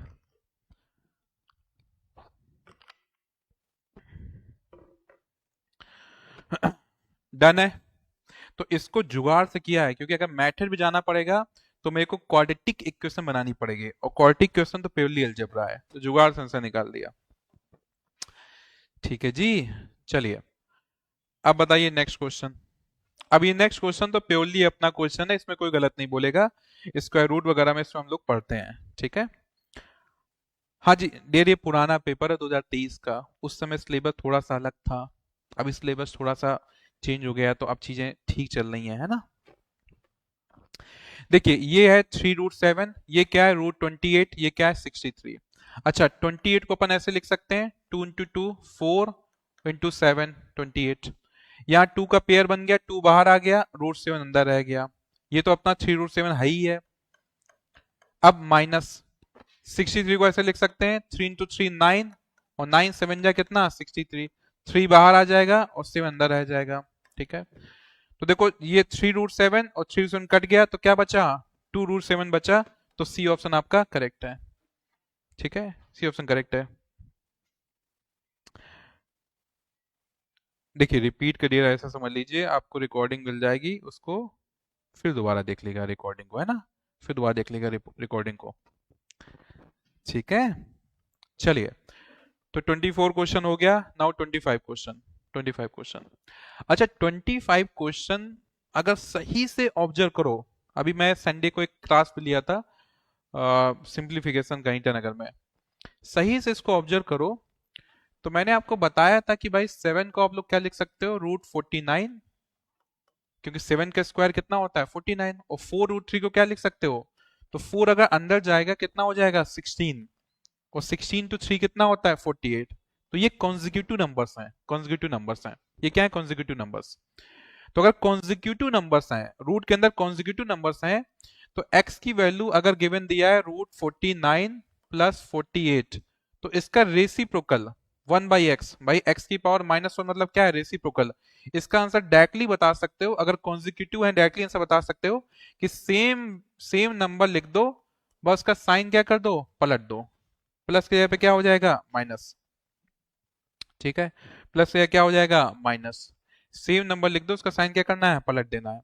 डन है। तो इसको जुगाड़ से किया है, क्योंकि अगर मैथड भी जाना पड़ेगा तो मेरे को क्वाड्रेटिक इक्वेशन बनानी पड़ेगी, और क्वाड्रेटिक इक्वेशन तो प्योरली अलजेब्रा है, तो जुगाड़ से आंसर निकाल दिया। ठीक है जी, चलिए अब बताइए नेक्स्ट क्वेश्चन। अब ये नेक्स्ट क्वेश्चन तो प्योरली अपना क्वेश्चन है, इसमें कोई गलत नहीं बोलेगा। स्क्वायर रूट वगैरह में इसमें हम लोग पढ़ते हैं। ठीक है, हाँ जी डेर, ये पुराना पेपर है 2023 का, उस समय सिलेबस थोड़ा सा अलग था। अभी सिलेबस थोड़ा सा चेंज हो गया है, तो अब चीजें ठीक चल रही हैं, है ना। देखिए ये है 3√7, ये क्या है √28, ये क्या है 63। अच्छा 28 को अपन ऐसे लिख सकते हैं 2 इंटू 2 4 इंटू 7 28। यहाँ 2 का पेयर बन गया, 2 बाहर आ गया, √7 अंदर रह गया। ये तो अपना 3√7 है ही है। अब माइनस 63 को ऐसे लिख सकते हैं 3 इंटू 3 9, और 9 7 जा कितना 63। 3 बाहर आ जाएगा और 7 अंदर रह जाएगा। ठीक है, तो देखो ये 3√7 और 3 कट गया, तो क्या बचा 2√7 बचा। तो सी ऑप्शन आपका करेक्ट है। ठीक है, सी ऑप्शन करेक्ट है। देखिए रिपीट करिएगा, ऐसा समझ लीजिए आपको रिकॉर्डिंग मिल जाएगी, उसको फिर दोबारा देख लेगा रिकॉर्डिंग को, है ना, फिर दोबारा देख लेगा रिकॉर्डिंग को। ठीक है, चलिए तो 24 क्वेश्चन हो गया, नाउ 25 क्वेश्चन। 25 क्वेश्चन, अच्छा 25 क्वेश्चन अगर सही से ऑब्जर्व करो। अभी मैं संडे को एक क्लास भी लिया था सिंप्लीफिकेशन का इंटरनगर में, सही से इसको ऑब्जर्व करो। तो मैंने आपको बताया था कि भाई 7 को आप लोग क्या लिख सकते हो √49, क्योंकि 7 का स्क्वायर कितना होता है 49। और 4√3 को क्या लिख सकते हो, तो 4 अगर अंदर जाएगा कितना हो जाएगा 16, और 16 टू 3 कितना होता है 48। तो ये कॉन्जिक्यूटिव नंबर्स हैं, कॉन्जिक्यूटिव नंबर्स हैं, ये क्या है कॉन्जिक्यूटिव नंबर्स। तो अगर कॉन्जिक्यूटिव नंबर्स हैं, रूट के अंदर कॉन्जिक्यूटिव नंबर्स हैं, तो x की वैल्यू अगर गिवन दिया है √49 प्लस 48, तो इसका रेसिप्रोकल 1/x, भाई x की पावर -1 मतलब क्या है रेसिप्रोकल। इसका आंसर डायरेक्टली बता सकते हो, अगर कॉन्जिक्यूटिव है डायरेक्टली आंसर बता सकते हो कि सेम सेम नंबर लिख दो, बस उसका साइन क्या कर दो पलट दो, प्लस के जगह पे क्या हो जाएगा माइनस। ठीक है, प्लस से क्या हो जाएगा माइनस, सेम नंबर लिख दो, उसका साइन क्या करना है पलट देना है।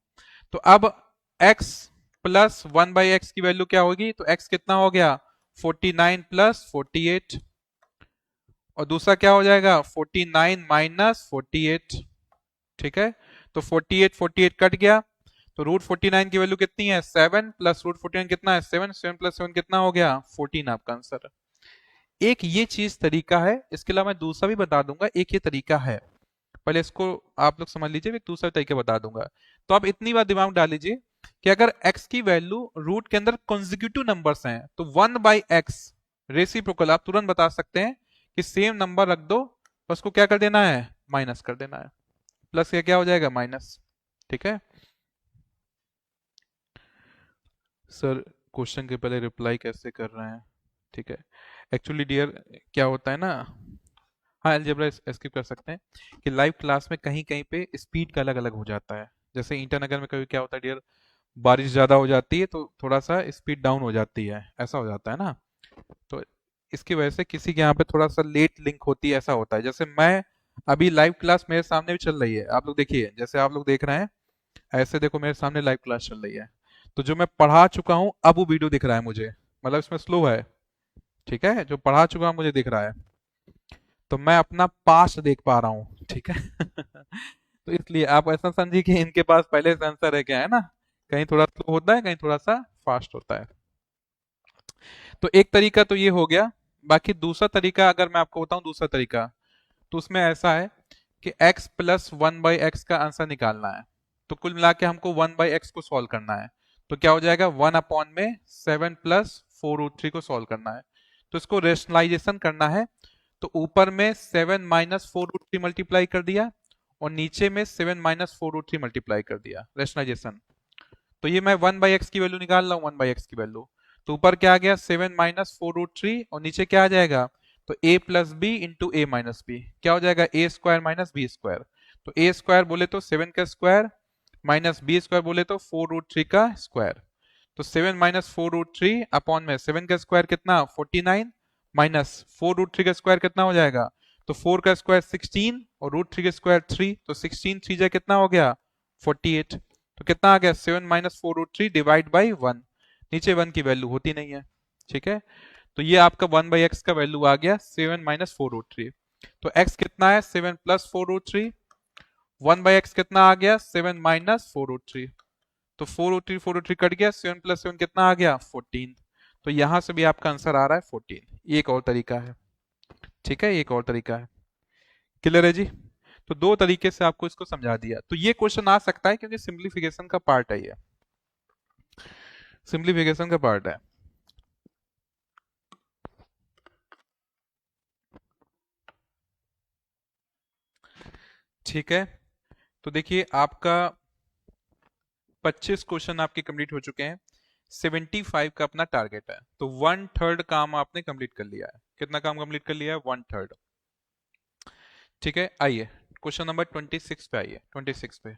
तो अब x प्लस 1/x की वैल्यू क्या होगी, तो x कितना हो गया 49 प्लस 48, और दूसरा क्या हो जाएगा 49 माइनस 48। ठीक है, तो 48 48 कट गया, तो √49 की वैल्यू कितनी है 7, प्लस √49 कितना है 7, 7 प्लस 7 कितना हो गया 14, आपका आंसर है। एक ये चीज तरीका है, इसके अलावा मैं दूसरा भी बता दूंगा, एक ये तरीका है, पहले इसको आप लोग समझ लीजिए, फिर दूसरा तरीका बता दूंगा। तो आप इतनी बार दिमाग डाल लीजिए कि अगर x की वैल्यू रूट के अंदर कॉन्जिक्यूटिव नंबर्स हैं तो 1/x रेसिप्रोकल, आप तुरंत बता सकते हैं कि सेम नंबर रख दो, उसको क्या कर देना है, माइनस कर देना है, प्लस क्या क्या हो जाएगा, माइनस। ठीक है सर, क्वेश्चन के पहले रिप्लाई कैसे कर रहे हैं? ठीक है, एक्चुअली डियर क्या होता है ना, हाँ अलजेब्रा स्किप कर सकते हैं, कि लाइव क्लास में कहीं कहीं पे स्पीड का अलग अलग हो जाता है। जैसे ईटानगर में कभी क्या होता है डियर, बारिश ज़्यादा हो जाती है तो थोड़ा सा स्पीड डाउन हो जाती है, ऐसा हो जाता है ना। तो इसकी वजह से किसी के यहाँ पे थोड़ा सा लेट लिंक होती है, ऐसा होता है। जैसे मैं अभी लाइव क्लास मेरे सामने भी चल रही है, आप लोग देखिए, जैसे आप लोग देख रहे हैं ऐसे देखो मेरे सामने लाइव क्लास चल रही है, तो जो मैं पढ़ा चुका हूँ अब वो वीडियो दिख रहा है मुझे, मतलब इसमें स्लो है। ठीक है, जो पढ़ा चुका हूँ मुझे दिख रहा है, तो मैं अपना पास्ट देख पा रहा हूँ। ठीक है तो इसलिए आप ऐसा समझिए कि इनके पास पहले से आंसर है, क्या है ना, कहीं थोड़ा स्लो होता है, कहीं थोड़ा सा फास्ट होता है। तो एक तरीका तो ये हो गया। बाकी दूसरा तरीका अगर मैं आपको बताऊं, दूसरा तरीका तो उसमें ऐसा है कि x प्लस 1/x का आंसर निकालना है। तो कुल मिला के हमको 1/x को सॉल्व करना है, तो क्या हो जाएगा, 1/7 + 4√3 को सॉल्व करना है। तो इसको रेशनलाइजेशन करना है, तो ऊपर में 7 - 4√3 मल्टीप्लाई कर दिया और नीचे में 7 - 4√3 मल्टीप्लाई कर दिया, रेशनलाइजेशन। तो ये मैं 1/x की वैल्यू निकाल रहा हूँ, 1/x की वैल्यू, तो ऊपर क्या आ गया, 7 - 4√3 और नीचे क्या आ जाएगा, तो a + b × a - b, क्या हो जाएगा, a² - b²। तो a² बोले तो 7 का स्क्वायर माइनस b² बोले तो 4√3 का स्क्वायर। तो 7 - 4√3 अपॉन में 7 का स्क्वायर कितना, 49, माइनस 4√3 का स्क्वायर कितना हो जाएगा, तो 4 का स्क्वायर 16 और √3 का स्क्वायर 3, तो 16 3 जा कितना हो गया, 48। तो कितना आ गया, 7 - 4√3 डिवाइड बाई 1, नीचे 1 की वैल्यू होती नहीं है। ठीक है, तो ये आपका 1/x का वैल्यू आ गया 7 - 4√3। तो x कितना है, 7 + 4√3, 1/x कितना आ गया, 7 - 4√3। तो 4√3 कट गया, 7 + 7 कितना आ गया, 14। तो यहां से भी आपका आंसर आ रहा है 14। ये एक और तरीका है। ठीक है, ये एक और तरीका है। क्लियर है जी? तो दो तरीके से आपको इसको समझा दिया। तो ये क्वेश्चन आ सकता है क्योंकि सिंप्लीफिकेशन का पार्ट है, ये सिंप्लीफिकेशन का पार्ट है। ठीक है, तो देखिए आपका 25 क्वेश्चन आपके कंप्लीट हो चुके हैं, 75 का अपना टारगेट है, तो 1/3 काम आपने कंप्लीट कर लिया है। कितना काम कंप्लीट कर लिया है, 1/3। ठीक है, आइए क्वेश्चन नंबर 26 पे आइए, 26 पे।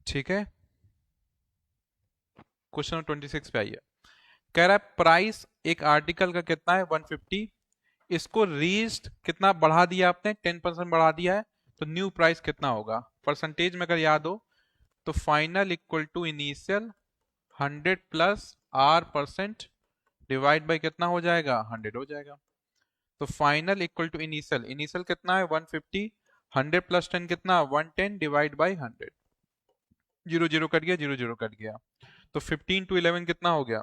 ठीक है, क्वेश्चन नंबर 26 पे आइए। कह रहा है प्राइस एक आर्टिकल का कितना है, 150, इसको रीच्ड कितना बढ़ा दिया आपने, 10% बढ़ा दिया है, तो न्यू प्राइस कितना होगा। परसेंटेज में अगर याद हो तो final equal to initial 100 + R% divide by कितना हो जाएगा, 100 हो जाएगा। तो final equal to initial, initial कितना है 150, 100 + 10 कितना, 110 डिवाइड बाई 100, 0 0 कट गया, 0 0 कट गया। तो 15 to 11 कितना हो गया,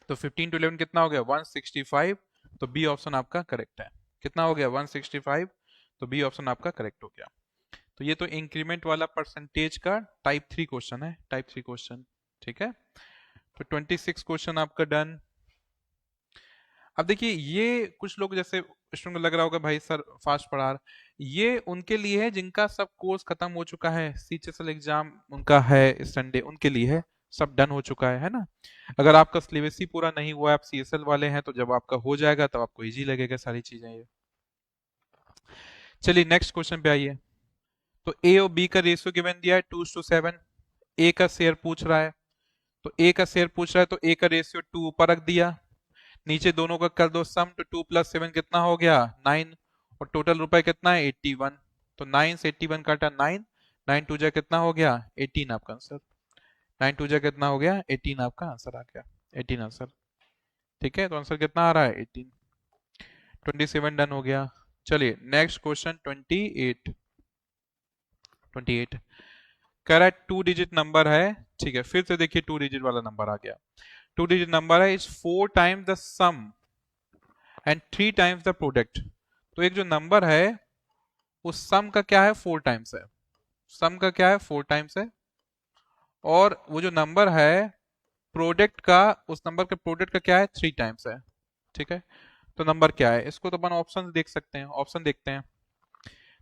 तो 15 to 11 कितना हो गया, 165। तो बी ऑप्शन आपका करेक्ट है। कितना हो गया, 165। तो बी ऑप्शन आपका करेक्ट हो गया। तो ये तो इंक्रीमेंट वाला परसेंटेज का टाइप 3 क्वेश्चन है, टाइप 3 क्वेश्चन। ठीक है, तो 26 क्वेश्चन आपका डन। अब देखिए ये कुछ लोग जैसे स्टूडेंट को लग रहा होगा भाई सर फास्ट पढ़ा रहा, ये उनके लिए है जिनका सब कोर्स खत्म हो चुका है, सीएचएसएल एग्जाम उनका है इस संडे, उनके लिए है, सब डन हो चुका है ना। अगर आपका सिलेबस ही पूरा नहीं हुआ है, आप सीएसएल वाले हैं, तो जब आपका हो जाएगा तब आपको इजी लगेगा सारी चीजें ये। चलिए नेक्स्ट क्वेश्चन पे आइए। तो ए और बी का रेशियो गिवन दिया है 2:7, ए का शेयर पूछ रहा है, तो ए का शेयर पूछ रहा है तो ए का रेशियो 2 ऊपर रख दिया, नीचे दोनों का कर दो सम, तो 2 + 7 कितना हो गया, 9, और टोटल रुपए कितना है 81। तो 9 से 81 काटा 9, 9 2 जा कितना हो गया 18 आपका आंसर, 9 2 जा कितना हो गया 18 आपका आंसर आ गया, 18 आंसर। ठीक है, तो आंसर कितना आ रहा है 18, 27 डन हो गया। चलिए नेक्स्ट क्वेश्चन 28, 28 कह रहा है 2 डिजिट नंबर है। ठीक है, फिर से देखिए 2 डिजिट वाला नंबर आ गया। 2 डिजिट नंबर है, is 4 times the sum and 3 times the product. तो एक जो नंबर है उस सम का क्या है 4 टाइम्स है, सम का क्या है 4 टाइम्स है, और वो जो नंबर है प्रोडक्ट का, उस नंबर के प्रोडक्ट का क्या है, 3 टाइम्स है। ठीक है, तो नंबर क्या है, इसको तो अपन ऑप्शन देख सकते हैं, ऑप्शन देखते हैं।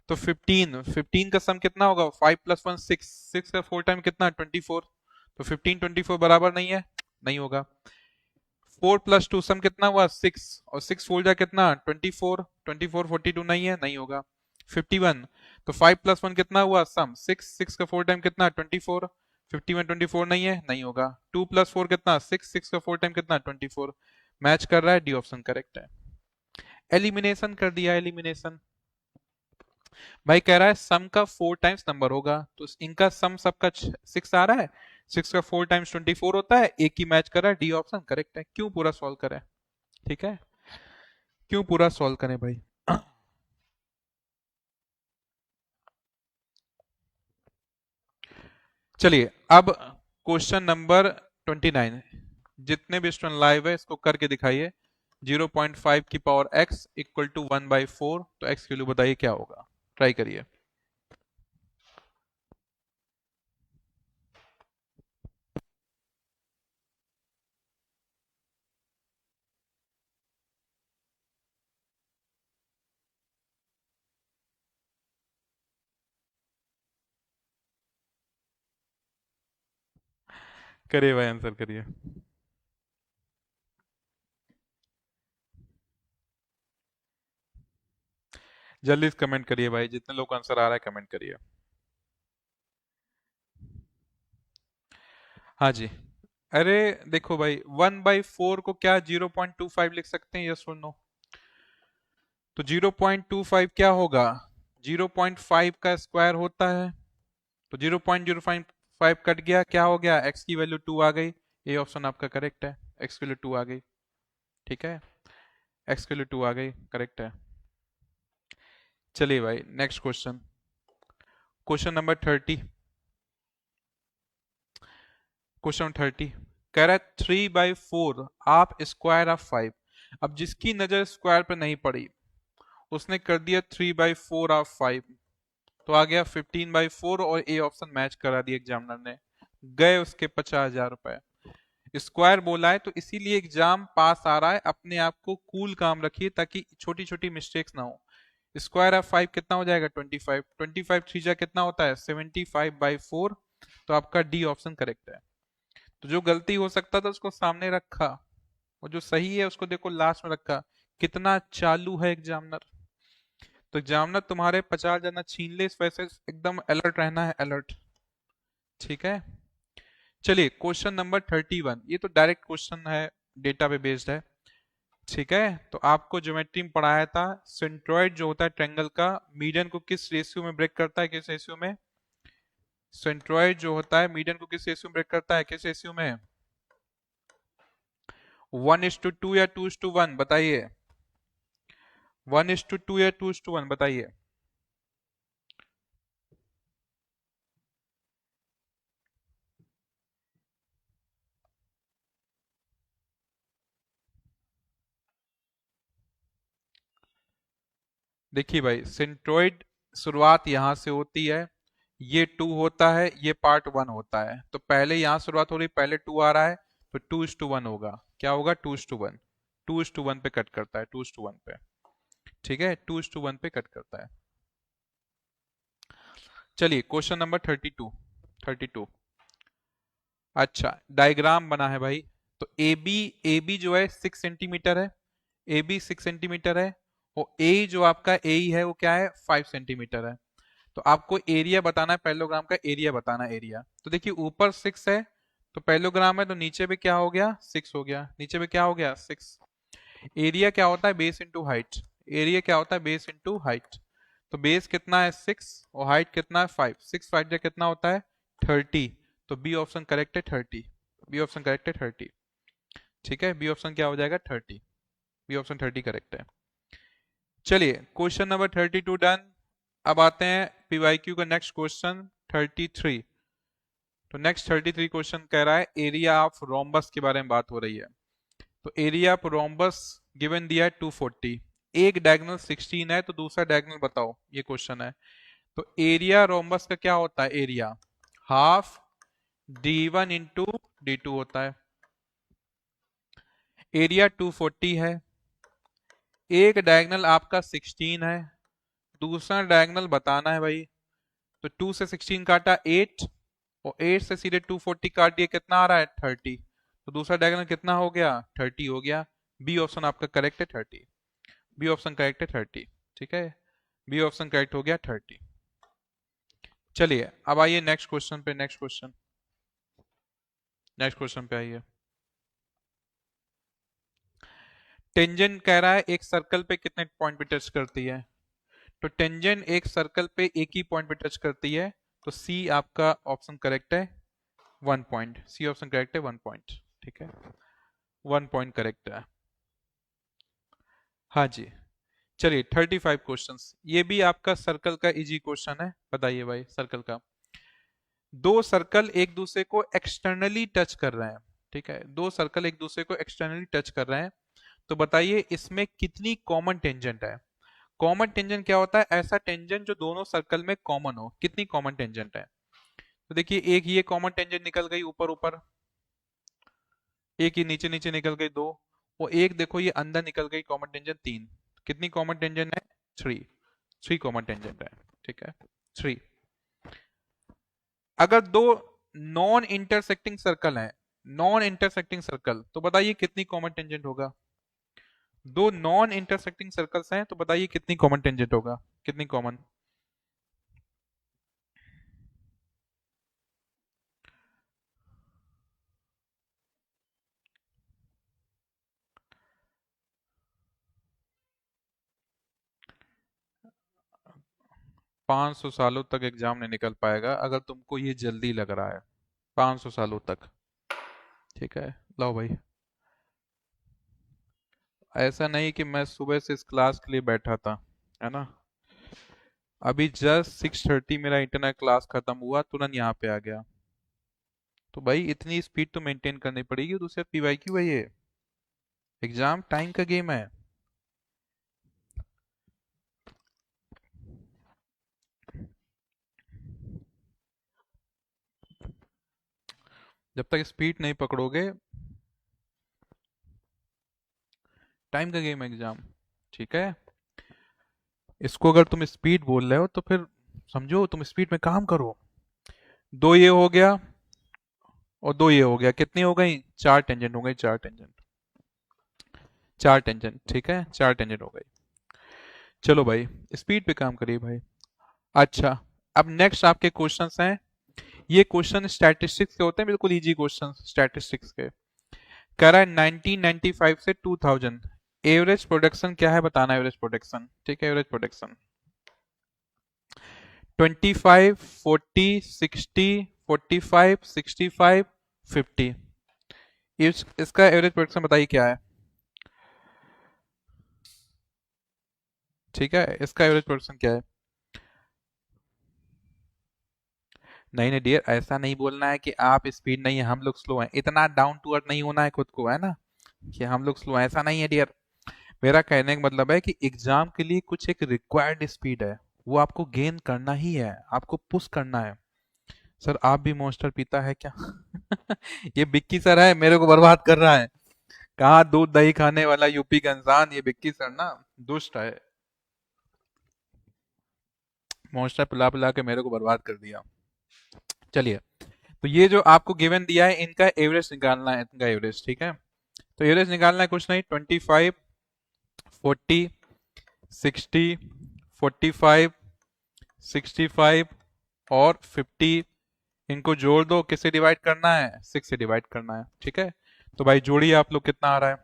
तो 15 का सम कितना होगा, 5 + 1 6, 6 का 4 टाइम कितना, 24। तो 15 24 बराबर नहीं है, नहीं होगा। 4 + 2 सम कितना हुआ, 6, और 6 4 जा कितना, 24, 24 42 नहीं है, नहीं होगा। 51, तो 5 + 1 कितना हुआ, सम 6, 6 का 4 टाइम कितना, 24, 51 24 नहीं है, नहीं होगा। 2 + 4 कितना, 6, 6 का 4 टाइम कितना, 24। मैच कर रहा है, डी ऑप्शन करेक्ट है। एलिमिनेशन कर दिया, एलिमिनेशन। भाई कह रहा है सम का 4 टाइम्स नंबर होगा, तो इनका सम सबका 6 आ रहा है, 6 का 4 टाइम्स 24 होता है, एक ही मैच कर रहा है, डी ऑप्शन करेक्ट है। क्यों पूरा सॉल्व करें, ठीक है, क्यों पूरा सॉल्व करें भाई। चलिए अब क्वेश्चन नंबर 29, जितने भी स्टूडेंट लाइव है इसको करके दिखाइए। 0.5 की पावर x इक्वल टू 1/4, तो x की वैल्यू बताइए क्या होगा, ट्राई करिए। करिए भाई, आंसर करिए। जल्दी से कमेंट करिए भाई, जितने लोग आंसर आ रहा है कमेंट करिए। हाँ जी। अरे देखो भाई, 1/4 को क्या 0.25 लिख सकते हैं, यस और नो। तो 0.25 क्या होगा, 0.5 का स्क्वायर होता है, तो 0.055 कट गया, क्या हो गया, x की वैल्यू 2 आ गई। ए ऑप्शन आपका करेक्ट है, x की वैल्यू 2 आ गई। ठीक है, x की वैल्यू 2 आ गई, करेक्ट है। चलिए भाई next question, question number 30। Question 30 कह रहा है 3/4 आप स्क्वायर ऑफ 5। अब जिसकी नजर स्क्वायर पे नहीं पड़ी उसने कर दिया 3/4 ऑफ 5, तो आ गया 15/4, और ए ऑप्शन मैच करा दिया एग्जामिनर ने, गए उसके 50,000 रुपए। स्क्वायर बोला है तो इसीलिए एग्जाम पास आ रहा है, अपने आप को कूल काम रखिए ताकि छोटी छोटी मिस्टेक्स ना हो। स्क्वायर ऑफ 5 कितना हो जाएगा, 25, 25 3 जा कितना होता है, 75/4, तो आपका डी ऑप्शन करेक्ट है। तो जो गलती हो सकता था उसको सामने रखा, और जो सही है उसको देखो लास्ट में रखा। कितना चालू है एग्जामिनर, तो एग्जामिनर तुम्हारे 50,000 ना छीन ले, इस वजह से एकदम अलर्ट रहना है, अलर्ट। ठीक है, चलिए क्वेश्चन नंबर 31, ये तो डायरेक्ट क्वेश्चन है, डेटा पे बेस्ड है। ठीक है, तो आपको ज्योमेट्री में पढ़ाया था, सेंट्रॉइड जो होता है ट्रायंगल का, मीडियन को किस रेशियो में ब्रेक करता है, किस रेशियो में, सेंट्रॉइड जो होता है मीडियन को किस रेशियो में ब्रेक करता है, किस रेशियो में, 1:2 या 2:1, बताइए। 1:2 या 2:1, बताइए। देखिए भाई, सेंट्रोइड शुरुआत यहां से होती है, ये 2 होता है, ये पार्ट 1 होता है, तो पहले यहां शुरुआत हो रही, पहले 2 आ रहा है, तो 2:1 होगा, क्या होगा, 2:1, 2:1 पे कट करता है, 2:1 पे। ठीक है, 2:1 पे कट करता है। चलिए क्वेश्चन नंबर 32, 32। अच्छा डायग्राम बना है भाई, तो ए बी जो है 6 सेंटीमीटर है, ए बी 6 सेंटीमीटर है, और ए जो आपका ए है वो क्या है, 5 सेंटीमीटर है। तो आपको एरिया बताना है, पैरेललोग्राम का एरिया बताना है, एरिया। तो देखिए ऊपर 6 है, तो पैरेललोग्राम है, तो नीचे पे क्या हो गया, 6 हो गया, नीचे पे क्या हो गया, 6। एरिया क्या होता है, बेस इंटू हाइट, एरिया क्या होता है, बेस इंटू हाइट। तो बेस कितना है, 6, और हाइट कितना है, 5, 6 5 जा कितना होता है, 30। तो बी ऑप्शन करेक्ट है, 30, बी ऑप्शन करेक्ट है, 30। ठीक है, बी ऑप्शन क्या हो जाएगा, 30, बी ऑप्शन 30 करेक्ट है। चलिए क्वेश्चन नंबर 32 डन। अब आते हैं पीवाईक्यू का नेक्स्ट क्वेश्चन 33। तो नेक्स्ट 33 क्वेश्चन कह रहा है एरिया ऑफ रोम्बस के बारे में बात हो रही है। तो एरिया ऑफ रोम्बस गिवन दिया है 240, एक डायगोनल 16 है, तो दूसरा डायगोनल बताओ, ये क्वेश्चन है। तो एरिया रोम्बस का क्या होता है, area half D1 into D2 होता है। एरिया 240 है। एक डायगोनल आपका 16 है, दूसरा डायगोनल बताना है भाई। तो 2 से 16 काटा 8, और 8 से सीधे 240 काट दिया, कितना आ रहा है 30। तो दूसरा डायगोनल कितना हो गया 30 हो गया। बी ऑप्शन आपका करेक्ट है 30। बी ऑप्शन करेक्ट है 30। ठीक है, बी ऑप्शन करेक्ट हो गया 30। चलिए अब आइए नेक्स्ट क्वेश्चन पे। नेक्स्ट क्वेश्चन पे आइए। टेंजेंट कह रहा है एक सर्कल पे कितने पॉइंट पे टच करती है। तो टेंजेंट एक सर्कल पे एक ही पॉइंट पे टच करती है, तो सी आपका ऑप्शन करेक्ट है, 1 पॉइंट। सी ऑप्शन करेक्ट है, 1 पॉइंट। ठीक है, 1 पॉइंट करेक्ट है। हाँ जी। चलिए 35 क्वेश्चंस, ये भी आपका सर्कल का इजी क्वेश्चन है। बताइए भाई, सर्कल का, दो सर्कल एक दूसरे को एक्सटर्नली टच कर रहे हैं। ठीक है, दो सर्कल एक दूसरे को एक्सटर्नली टच कर रहे हैं, तो बताइए इसमें कितनी कॉमन टेंजेंट है। कॉमन टेंजेंट क्या होता है, ऐसा टेंजेंट जो दोनों सर्कल में कॉमन हो। कितनी कॉमन टेंजेंट है, तो देखिए एक ये कॉमन टेंजेंट निकल गई ऊपर ऊपर, एक ही नीचे नीचे निकल गई 2, और एक देखो ये अंदर निकल गई कॉमन टेंजेंट 3। कितनी कॉमन टेंजेंट है, 3। 3 कॉमन टेंजेंट है। ठीक है, 3। अगर दो नॉन इंटरसेक्टिंग सर्कल है, नॉन इंटरसेक्टिंग सर्कल, तो बताइए कितनी कॉमन टेंजेंट होगा। दो नॉन इंटरसेक्टिंग सर्कल्स हैं, तो बताइए कितनी कॉमन टेंजेंट होगा, कितनी कॉमन। 500 सालों तक एग्जाम नहीं निकल पाएगा अगर तुमको ये जल्दी लग रहा है, 500 सालों तक। ठीक है, लो भाई। ऐसा नहीं कि मैं सुबह से इस क्लास के लिए बैठा था, है ना। अभी जस्ट 6:30 मेरा इंटरनेट क्लास खत्म हुआ, तुरंत यहाँ पे आ गया। तो भाई इतनी स्पीड तो मेंटेन करनी पड़ेगी। दूसरा पीवाईक्यू है ये, एग्जाम टाइम का गेम है। जब तक स्पीड नहीं पकड़ोगे, टाइम का गेम है एग्जाम। ठीक है, इसको अगर तुम स्पीड बोल रहे हो तो फिर समझो तुम स्पीड में काम करो। दो ये हो गया और दो ये हो गया, कितनी हो गई, 4 टेंजेंट हो गई, 4 टेंजेंट। 4 टेंजेंट, ठीक है, 4 टेंजेंट हो गई। चलो भाई स्पीड पे काम करिए भाई। अच्छा, अब नेक्स्ट आपके क्वेश्चंस हैं। ये क्वेश्चन स्टैटिस्टिक्स के होते हैं, बिल्कुल इजी क्वेश्चन स्टैटिस्टिक्स के। कह रहा है 1995 से 2000 एवरेज प्रोडक्शन क्या है, बताना एवरेज प्रोडक्शन। ठीक है, एवरेज प्रोडक्शन 25, 40, 60, 45, 65, 50। इसका एवरेज प्रोडक्शन बताइए क्या है। ठीक है, इसका एवरेज प्रोडक्शन क्या है। नहीं नहीं डियर, ऐसा नहीं बोलना है कि आप स्पीड नहीं है हम लोग स्लो हैं, इतना डाउन टू अर्थ नहीं होना है खुद को, है ना, कि हम लोग स्लो हैं, ऐसा नहीं है डियर। मेरा कहने का मतलब है कि एग्जाम के लिए कुछ एक रिक्वायर्ड स्पीड है, वो आपको गेन करना ही है, आपको पुश करना है। सर आप भी मॉन्स्टर पीता है क्या। ये बिक्की सर है, मेरे को बर्बाद कर रहा है। कहाँ दूध दही खाने वाला यूपी का इंसान, ये बिक्की सर ना दुष्ट है। मॉन्स्टर पिला पिला के मेरे को बर्बाद कर दिया। चलिए, तो ये जो आपको गिवन दिया है इनका एवरेज निकालना है, इनका एवरेज। ठीक है, तो एवरेज निकालना है, कुछ नहीं, 25, 40, 60, 45, 65 और 50, इनको जोड़ दो। किससे डिवाइड करना है, 6 से डिवाइड करना है। ठीक है, तो भाई जोड़िए आप लोग, कितना आ रहा है।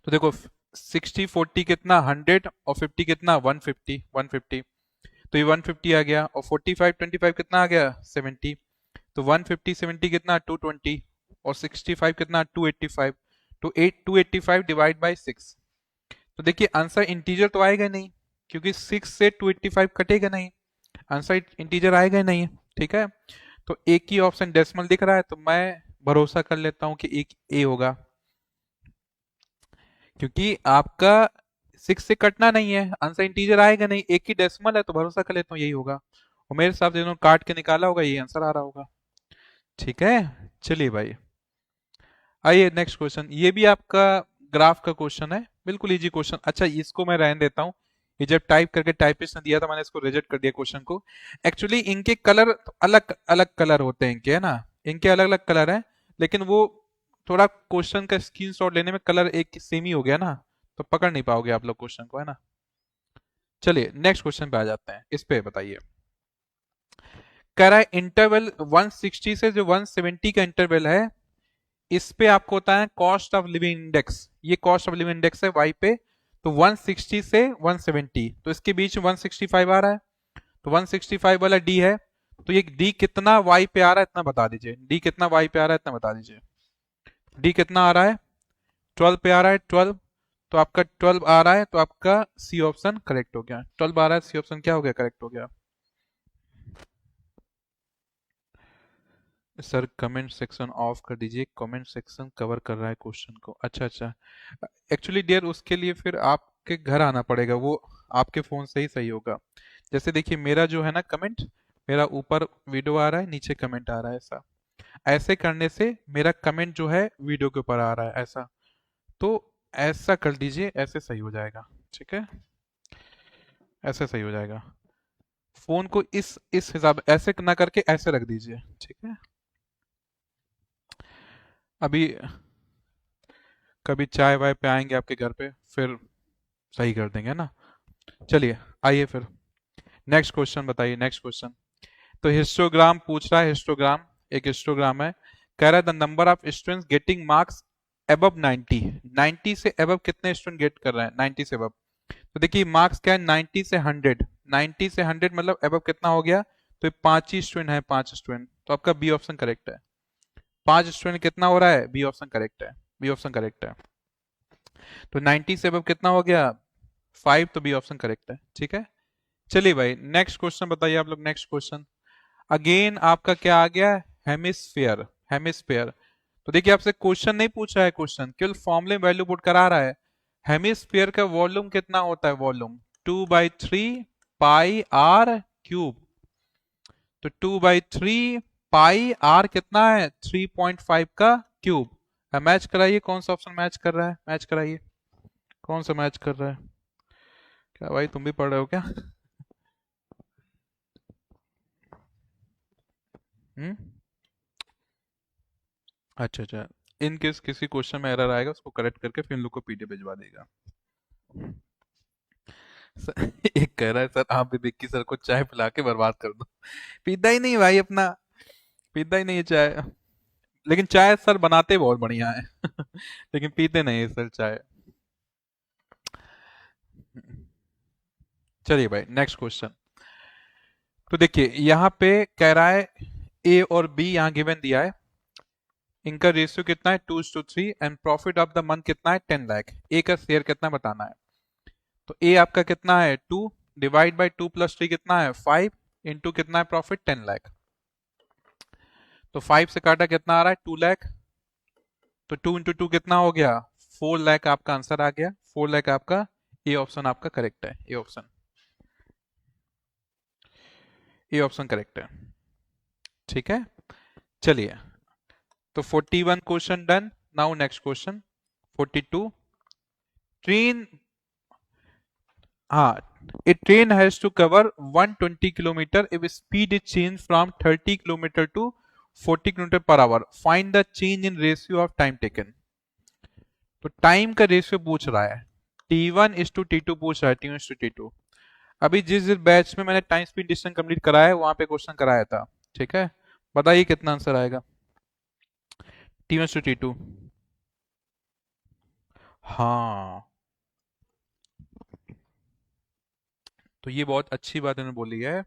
तो देखो 60 40 कितना 100, और 50 कितना 150, 150। तो ये 150 आ गया, और 45 25 कितना आ गया 70। तो 150 70 कितना 220, और 65 कितना 285। तो 285 डिवाइड बाई 6। तो देखिए आंसर इंटीजर तो आएगा नहीं, क्योंकि 6 से 285 कटेगा नहीं, आंसर इंटीजर आएगा ही नहीं। ठीक है, तो एक ही ऑप्शन डेसिमल दिख रहा है, तो मैं भरोसा कर लेता हूं कि एक ए होगा, क्योंकि आपका 6 से कटना नहीं है, आंसर इंटीजर आएगा नहीं, एक ही डेसिमल है, तो भरोसा कर लेता हूँ यही होगा। और मेरे हिसाब से दोनों काट के निकाला होगा, यही आंसर आ रहा होगा। ठीक है, चलिए भाई, आइए नेक्स्ट क्वेश्चन। ये भी आपका ग्राफ का क्वेश्चन है, बिल्कुल इजी क्वेश्चन। अच्छा, इसको मैं रहने देता हूँ। ये जब टाइप करके टाइपिस्ट ने दिया था, मैंने इसको रिजेक्ट कर दिया क्वेश्चन को। एक्चुअली इनके कलर अलग अलग कलर होते हैं इनके, है ना, इनके अलग अलग कलर हैं, लेकिन वो थोड़ा क्वेश्चन का स्क्रीनशॉट लेने में कलर एक सेम ही हो गया ना, तो पकड़ नहीं पाओगे आप लोग क्वेश्चन को, है ना। चलिए नेक्स्ट क्वेश्चन पे आ जाते हैं, इस पे बताइए। कह रहा है इंटरवल 160 से जो 170 का इंटरवल है, इस पे आपको होता है कॉस्ट ऑफ लिविंग इंडेक्स। ये कॉस्ट ऑफ लिविंग इंडेक्स है वाई पे, तो 160 से 170, तो इसके बीच में 165 आ रहा है, तो 165 वाला डी है। तो ये डी कितना वाई पे आ रहा है इतना बता दीजिए, डी कितना वाई पे आ रहा है इतना बता दीजिए। डी कितना आ रहा है, 12 पे आ रहा है, 12। तो आपका 12 आ रहा है, तो आपका सी ऑप्शन करेक्ट हो गया। 12 आ रहा है, सी ऑप्शन क्या हो गया, करेक्ट हो गया। सर कमेंट सेक्शन ऑफ कर दीजिए, कमेंट सेक्शन कवर कर रहा है क्वेश्चन को। अच्छा अच्छा, एक्चुअली डियर उसके लिए फिर आपके घर आना पड़ेगा, वो आपके फोन से ही सही होगा। जैसे देखिए मेरा जो है ना कमेंट, मेरा ऊपर वीडियो आ रहा है, नीचे कमेंट आ रहा है, ऐसा ऐसे करने से मेरा कमेंट जो है वीडियो के ऊपर आ रहा है, ऐसा। तो ऐसा कर दीजिए, ऐसे सही हो जाएगा, ठीक है, ऐसे सही हो जाएगा। फोन को इस हिसाब ऐसे ना करके ऐसे रख दीजिए, ठीक है। अभी कभी चाय वाय पे आएंगे आपके घर पे, फिर सही कर देंगे ना। चलिए आइए फिर नेक्स्ट क्वेश्चन बताइए, नेक्स्ट क्वेश्चन। तो हिस्टोग्राम पूछ रहा है, हिस्टोग्राम, एक हिस्टोग्राम है। कह रहा है the number of students getting marks above 90, 90 से अबव कितने स्टूडेंट गेट कर रहे हैं, 90 से अबव। तो देखिए मार्क्स क्या है, 90 से 100, 90 से 100 मतलब अबव कितना हो गया, तो ये 5 ही स्टूडेंट है, 5 स्टूडेंट, तो आपका बी ऑप्शन करेक्ट है। 5 स्टूडेंट कितना हो रहा है, बी ऑप्शन करेक्ट है, बी ऑप्शन करेक्ट है। तो 90 से अबव कितना हो गया, 5, तो बी ऑप्शन करेक्ट है, ठीक है। चलिए भाई नेक्स्ट क्वेश्चन बताइए आप लोग, नेक्स्ट क्वेश्चन। अगेन आपका क्या आ गया, हेमिस्फेयर, हेमिस्फेयर। तो देखिए आपसे क्वेश्चन नहीं पूछा है, क्वेश्चन केवल फॉर्मूले वैल्यू पुट करा रहा है। हेमिस्फेयर का वॉल्यूम कितना होता है, वॉल्यूम 2/3 पाई आर क्यूब। तो 2/3 पाई आर कितना है, 3.5 का क्यूब। मैच कराइए, कौन सा ऑप्शन मैच कर रहा है, मैच कराइए, कौन सा मैच कर रहा है। क्या भाई तुम भी पढ़ रहे हो क्या? हम्म, अच्छा अच्छा। इन केस किसी क्वेश्चन में एरर आएगा, उसको करेक्ट करके फिर इन लोग को पीडीएफ भिजवा देगा। एक कह रहा है सर आप भी विक्की सर को चाय पिला के बर्बाद कर दो। पीता ही नहीं भाई अपना, पीता ही नहीं है चाय। लेकिन चाय सर बनाते बहुत बढ़िया है। लेकिन पीते नहीं है सर चाय। चलिए भाई नेक्स्ट क्वेश्चन। तो देखिए यहाँ पे कह रहा है ए और बी यहाँ गिवन दिया है, इनका रेशियो कितना है, 2:3, and profit of the month कितना है, 10 लाख। ए का शेयर कितना बताना है। तो ए आपका कितना है 2, डिवाइड बाई 2+3 कितना है 5, इंटू कितना है प्रॉफिट 10 लाख। तो 5 से काटा कितना आ रहा है 2 लाख, तो 2 × 2 कितना हो गया 4 लाख, आपका आंसर आ गया 4 लाख आपका। ए ऑप्शन आपका करेक्ट है, A option, A option correct है, ठीक है। चलिए तो 41 question done. Now next question 42। Train, हाँ, a train has to cover 120 kilometer if speed is changed from 30 kilometer to 40 kilometer per hour. Find the change in ratio of time taken. तो time का ratio पूछ रहा है, T1:T2 पूछ रहा है, T1:T2। अभी जिस बैच में मैंने टाइम स्पीड डिस्टेंस कंप्लीट कराया है वहां पे क्वेश्चन कराया था, ठीक है। बताइए कितना आंसर आएगा, T1:T2। हाँ, तो ये बहुत अच्छी बात इन्होंने बोली है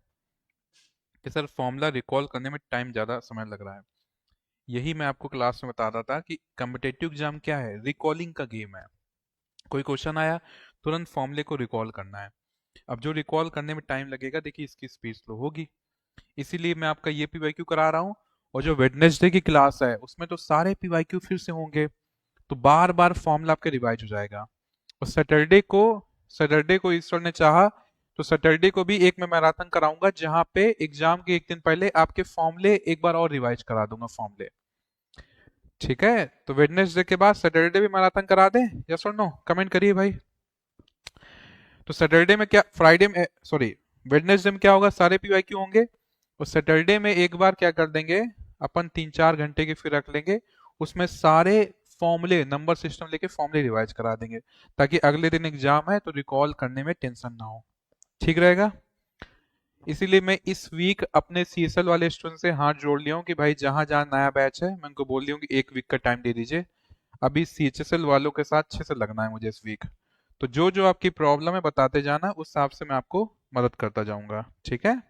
कि सर फॉर्मूला रिकॉल करने में टाइम ज़्यादा समय लग रहा है। यही मैं आपको क्लास में बता रहा था कि कम्पिटेटिव एग्जाम क्या है, रिकॉलिंग का गेम है। कोई क्वेश्चन आया, तुरंत फॉर्मूले को रिकॉल करना है। अब जो रिकॉल करने में टाइम लगेगा, देखिए इसकी स्पीड स्लो होगी। इसीलिए मैं आपका ये पीवाईक्यू करा रहा हूँ। और जो वेडनेसडे की क्लास है उसमें तो सारे पीवाईक्यू फिर से होंगे, तो बार बार फॉर्मूला आपके रिवाइज हो जाएगा। और सैटरडे को ईश्वर ने चाहा तो सैटरडे को भी एक मैं मैराथन कराऊंगा जहां पे एग्जाम के एक दिन पहले आपके फॉर्मूले एक बार और रिवाइज करा दूंगा फॉर्मूले। ठीक है, तो वेडनेसडे के बाद सैटरडे भी मैराथन करा दें, यस और नो, कमेंट करिए भाई। तो सैटरडे में क्या, फ्राइडे में सॉरी वेडनेसडे में क्या होगा, सारे पीवाईक्यू होंगे। और सैटरडे में एक बार क्या कर देंगे, अपन 3-4 घंटे की फिर रख लेंगे, उसमें सारे फॉर्मूले नंबर सिस्टम लेके फॉर्मूले रिवाइज करा देंगे, ताकि अगले दिन एग्जाम है तो रिकॉल करने में टेंशन ना हो। ठीक रहेगा। इसीलिए मैं इस वीक अपने सीएसएल वाले स्टूडेंट से हाथ जोड़ लिया हूँ कि भाई जहां जहां नया बैच है मैं उनको बोल रही हूँ कि एक वीक का टाइम दे दीजिए। अभी सीएचएसएल वालों के साथ अच्छे से लगना है मुझे इस वीक। तो जो जो आपकी प्रॉब्लम है बताते जाना, उस हिसाब से मैं आपको मदद करता जाऊंगा। ठीक है,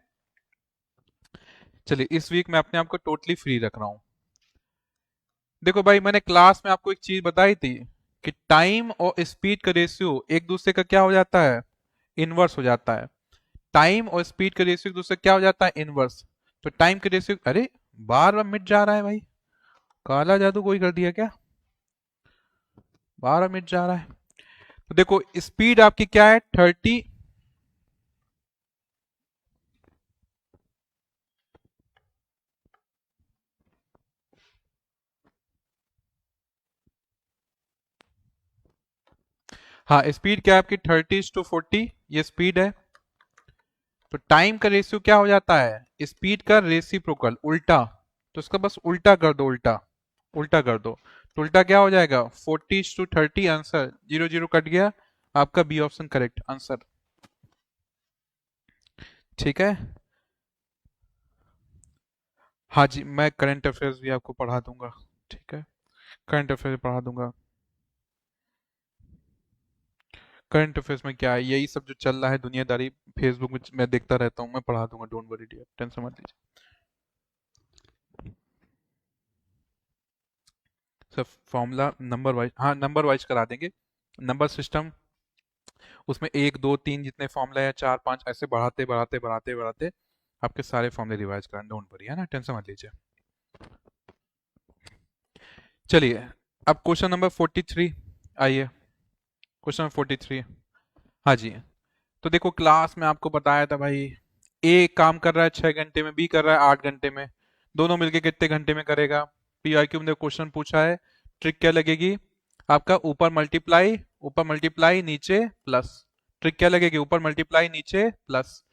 चलिए इस वीक मैं अपने आप को टोटली फ्री रख रहा हूँ। देखो भाई, मैंने क्लास में आपको एक चीज बताई थी कि टाइम और स्पीड का रेशियो एक दूसरे का क्या हो जाता है, इनवर्स हो जाता है। टाइम और स्पीड का रेशियो एक दूसरे का क्या हो जाता है, इनवर्स। तो टाइम का रेशियो, अरे बार बार मिट जा रहा है भाई, काला जादू कोई कर दिया क्या, बार बार मिट जा रहा है। तो देखो स्पीड आपकी क्या है, 30। हाँ, स्पीड क्या है आपकी, 30:40, ये स्पीड है। तो टाइम का रेशियो क्या हो जाता है, स्पीड का रेसिप्रोकल, उल्टा। तो इसका बस उल्टा कर दो, उल्टा उल्टा कर दो। तो उल्टा क्या हो जाएगा, 40:30, आंसर 0 0 कट गया, आपका बी ऑप्शन करेक्ट आंसर। ठीक है, हाँ जी, मैं करंट अफेयर्स भी आपको पढ़ा दूंगा। ठीक है, करंट अफेयर्स पढ़ा दूंगा। करंट अफेयर्स में क्या है, यही सब जो चल रहा है दुनियादारी, फेसबुक में मैं देखता रहता हूँ, मैं पढ़ा दूंगा, डोंट वरी डियर, टेंशन मत लीजिए। सब फॉर्मूला नंबर वाइज, हाँ नंबर वाइज करा देंगे, नंबर सिस्टम, उसमें 1 2 3 जितने फॉर्मूला है, 4 5 ऐसे बढ़ाते बढ़ाते बढ़ाते बढ़ाते आपके सारे फॉर्मूले रिवाइज कराएं, डोंट वरी, है ना, टेंशन मत लीजिए। चलिए अब क्वेश्चन नंबर 43 आइए, क्वेश्चन नंबर 43। हाँ जी, तो देखो क्लास में आपको बताया था भाई, ए काम कर रहा है 6 घंटे में, बी कर रहा है 8 घंटे में, दोनों मिलके कितने घंटे में करेगा। पीआईक्यू में क्वेश्चन पूछा है, ट्रिक क्या लगेगी आपका, ऊपर मल्टीप्लाई नीचे प्लस। ट्रिक क्या लगेगी, ऊपर मल्टीप्लाई नीचे प्लस।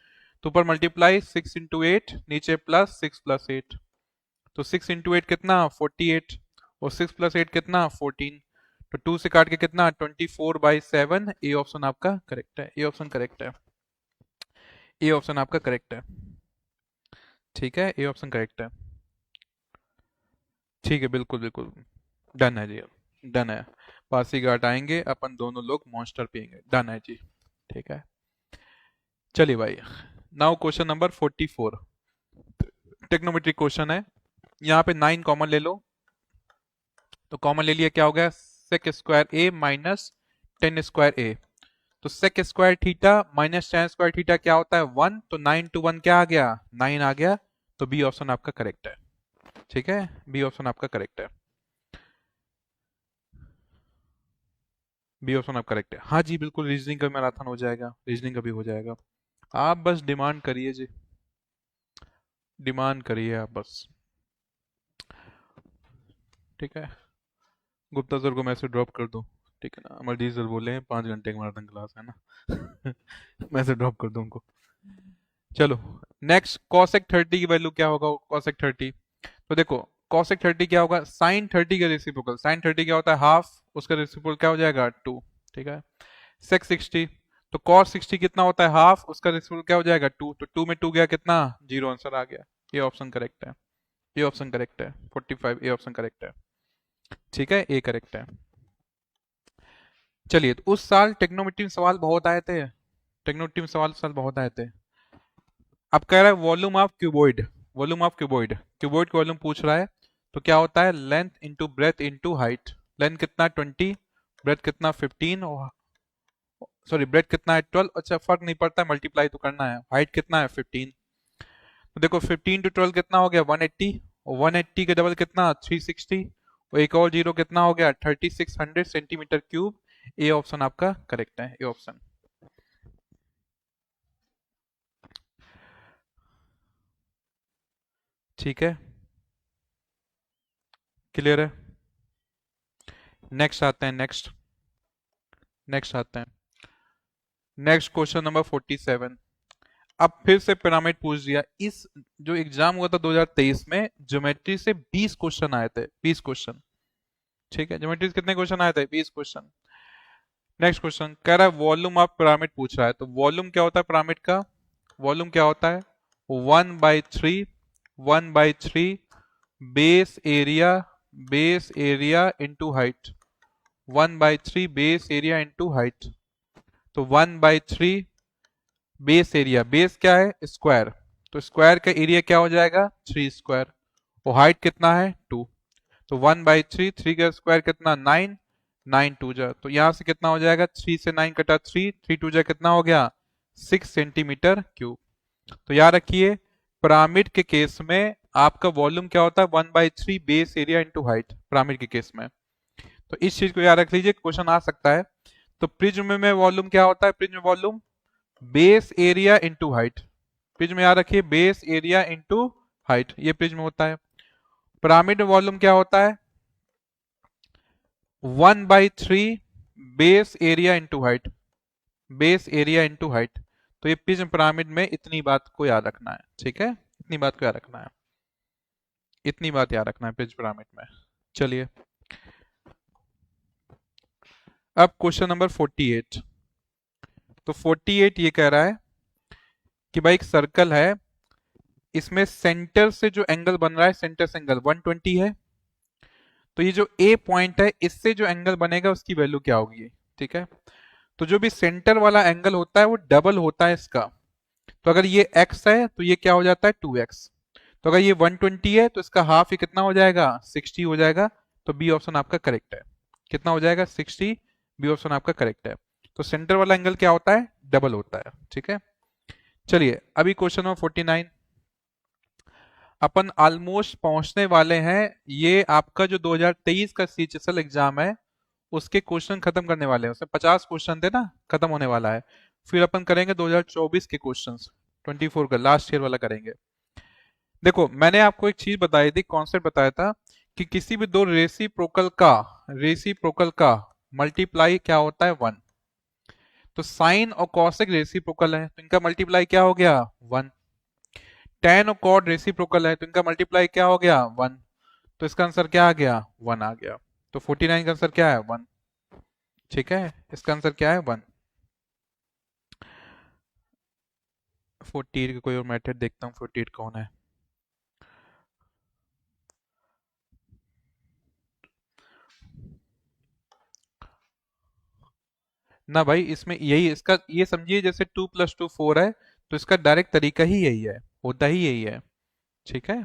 तो ऊपर मल्टीप्लाई 6 × 8, नीचे प्लस 6 + 8। तो 6 × 8 कितना, 48, और 6 + 8 कितना, 14। तो 2 से काट के कितना, 24/7। ए ऑप्शन आपका करेक्ट है, ए ऑप्शन करेक्ट है, ए ऑप्शन आपका करेक्ट है। ठीक है, ए ऑप्शन करेक्ट है। ठीक है, बिल्कुल बिल्कुल, डन है जी, डन है। पासीघाट आएंगे अपन दोनों लोग, मॉन्स्टर पियेंगे, डन है जी। ठीक है, चलिए भाई, now question number 44, trigonometric question है। यहाँ पे 9 कॉमन ले लो, तो कॉमन ले लिया, क्या हो गया, sec square A minus 10 square A. तो sec square theta minus ten square theta क्या होता है, 1। तो 9 × 1 क्या आ गया, 9 आ गया। तो बी ऑप्शन आपका करेक्ट है। ठीक है, बी ऑप्शन आपका करेक्ट है, बी ऑप्शन आप करेक्ट है। हाँ जी बिल्कुल, रीजनिंग का मैराथन हो जाएगा, रीजनिंग का भी हो जाएगा। आप बस डिमांड करिए जी, डिमांड करिए आप बस। ठीक है, गुप्ता सर को मैसेज ड्रॉप कर दो। ठीक है ना, अमरजीत सर बोले हैं 5 घंटे का मैराथन क्लास है ना। मैसेज ड्रॉप कर दो उनको। चलो नेक्स्ट, कॉसेक 30 की वैल्यू क्या होगा, कॉसेक 30। तो देखो कॉसेक 30 क्या होगा, साइन 30 का रेसिप्रोकल, साइन 30 क्या होता है, हाफ, उसका रेसिप्रोकल क्या हो जाएगा, 2। ठीक है, सेक 60, तो कॉस 60 कितना होता है, हाफ, उसका रेसिप्रोकल क्या हो जाएगा, 2। तो 2 में 2 गया कितना, 0, आंसर आ गया। ये ऑप्शन करेक्ट है, ये ऑप्शन करेक्ट है, 45, ये ऑप्शन करेक्ट है। ठीक है, ए करेक्ट है। चलिए, तो उस साल टेक्नोमेट्री में सवाल बहुत आए थे, टेक्नोमेट्री में सवाल साल बहुत आए थे। अब कह रहा है volume of cuboid, volume of cuboid, cuboid का वॉल्यूम पूछ रहा है। तो क्या होता है, length into breadth into height. Length कितना 20, ब्रेथ कितना 15, और सॉरी ब्रेथ कितना है 12, अच्छा फर्क नहीं पड़ता, मल्टीप्लाई तो करना है। हाइट कितना है 15। तो देखो 15 × 12 कितना हो गया, 180, और 180 के डबल कितना 360, और एक और जीरो कितना हो गया 3600 सेंटीमीटर क्यूब। ए ऑप्शन आपका करेक्ट है, ए ऑप्शन। ठीक है, क्लियर है। नेक्स्ट आते हैं, नेक्स्ट आते हैं। Next question number 47। अब फिर से पिरामिड पूछ दिया। इस जो एग्जाम हुआ था 2023 में, ज्योमेट्री से 20 क्वेश्चन आए थे, 20 क्वेश्चन। ठीक है, ज्योमेट्री से कितने क्वेश्चन आए थे? 20 क्वेश्चन। नेक्स्ट क्वेश्चन कह रहा है वॉल्यूम ऑफ पिरामिड पूछ रहा है। तो वॉल्यूम क्या होता है पिरामिड का? वॉल्यूम क्या होता है? 1/3, 1/3 base area into height. 1/3 base area into height. तो 1/3 बेस एरिया, बेस क्या है? स्क्वायर। तो स्क्वायर का एरिया क्या हो जाएगा? 3 स्क्वायर। और हाइट कितना है? 2। तो 1/3, 3 का स्क्वायर कितना? 9, 9 टू जा, तो यहां से कितना हो जाएगा? 3 से 9 कटा 3, 3 टू जा कितना हो गया? 6 सेंटीमीटर क्यूब। तो याद रखिए पिरामिड के केस में आपका वॉल्यूम क्या होता है? 1/3 base area into height, pyramid के केस में। तो इस चीज को याद रख लीजिए, क्वेश्चन आ सकता है। तो प्रिज्म में वॉल्यूम क्या होता है? Prism volume base area into height. Prism याद रखिए बेस एरिया इंटू हाइट, ये प्रिज्म होता है। पिरामिड वॉल्यूम क्या होता है? 1/3 base area into height, base area into height. तो ये प्रिज्म पिरामिड में इतनी बात को याद रखना है। ठीक है, इतनी बात को याद रखना है, इतनी बात याद रखना है प्रिज्म पिरामिड में। चलिए अब क्वेश्चन नंबर 48। तो 48 ये कह रहा है कि भाई एक सर्कल है, इसमें सेंटर से जो एंगल बन रहा है, सेंटर से एंगल 120 है। तो ये जो ए पॉइंट है, इससे जो एंगल बनेगा उसकी वैल्यू क्या होगी? ठीक है, तो जो भी सेंटर वाला एंगल होता है वो डबल होता है इसका। तो अगर ये x है तो ये क्या हो जाता है? 2x। तो अगर ये 120 है तो इसका हाफ ही कितना हो जाएगा? 60 हो जाएगा। तो बी ऑप्शन आपका करेक्ट है। कितना हो जाएगा? 60। बी ऑप्शन आपका करेक्ट है। तो सेंटर वाला एंगल क्या होता है? डबल होता है। ठीक है, चलिए अभी क्वेश्चन नंबर 49। अपन ऑलमोस्ट पहुंचने वाले हैं। ये आपका जो 2023 का सीएचएसएल एग्जाम है उसके क्वेश्चन खत्म करने वाले हैं। उसमें 50 क्वेश्चन थे ना, खत्म होने वाला है। फिर अपन करेंगे 2024 के क्वेश्चंस, 24 का लास्ट ईयर वाला करेंगे। देखो मैंने आपको एक चीज बताई थी, कॉन्सेप्ट बताया था कि किसी भी दो रेसिप्रोकल का मल्टीप्लाई क्या होता है? 1। तो साइन और कॉसेक रेसिप्रोकल है तो इनका मल्टीप्लाई क्या हो गया? 1। tan और कॉट रेसिप्रोकल है तो इनका मल्टीप्लाई क्या हो गया? 1। तो इसका आंसर क्या आ गया? 1 आ गया। तो 49 का आंसर क्या है? 1। ठीक है, इसका आंसर क्या है? 1। 48 का कोई और मेथड देखता हूँ, 48 कौन है? ना भाई, इसमें यही इसका ये समझिए जैसे 2 + 2 4 है, तो इसका डायरेक्ट तरीका ही यही है, होता ही यही है। ठीक है,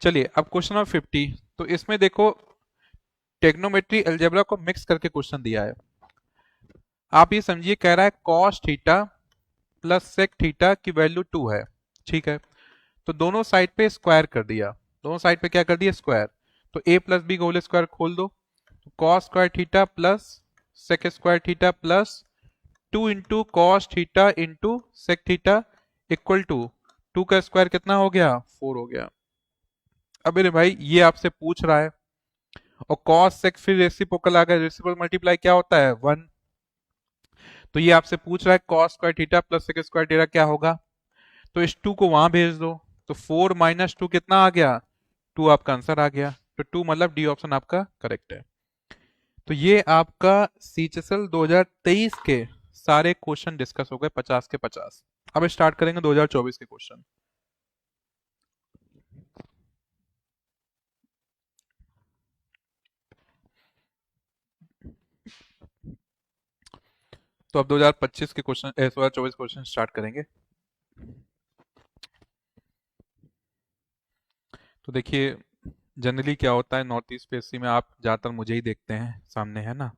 चलिए अब क्वेश्चन नंबर 50। तो इसमें देखो टेक्नोमेट्री अलजेब्रा को मिक्स करके क्वेश्चन दिया है। आप ये समझिए कह रहा है cos theta plus sec theta की वैल्यू 2 है। ठीक है, तो दोनों साइड पे स्क्वायर कर दिया। दोनों साइड पे क्या कर दिया? स्क्वायर। तो a प्लस बी का होल स्क्वायर खोल दो। तो cos square theta plus sec square theta plus 2 into cos theta into sec theta equal to 2 का स्क्वायर कितना हो गया? 4 हो गया। अब मेरे भाई ये आपसे पूछ रहा है, और कॉस सेक फिर रेसिप्रोकल आ गया, रेसिप्रोकल मल्टीप्लाई क्या होता है? 1। तो ये आपसे पूछ रहा है cos square theta plus sec square theta क्या होगा? तो इस 2 को वहां भेज दो। तो 4 - 2 कितना आ गया? 2 आपका आंसर आ गया। तो 2 मतलब डी ऑप्शन आपका करेक्ट है। तो ये आपका सीएचएसएल 2023 के सारे क्वेश्चन डिस्कस हो गए, 50 के 50। अब स्टार्ट करेंगे 2024 के क्वेश्चन। तो अब 2025 के क्वेश्चन 2024 क्वेश्चन स्टार्ट करेंगे। तो देखिए जनरली क्या होता है नॉर्थ ईस्ट पीएससी में, आप ज़्यादातर मुझे ही देखते हैं सामने, है ना।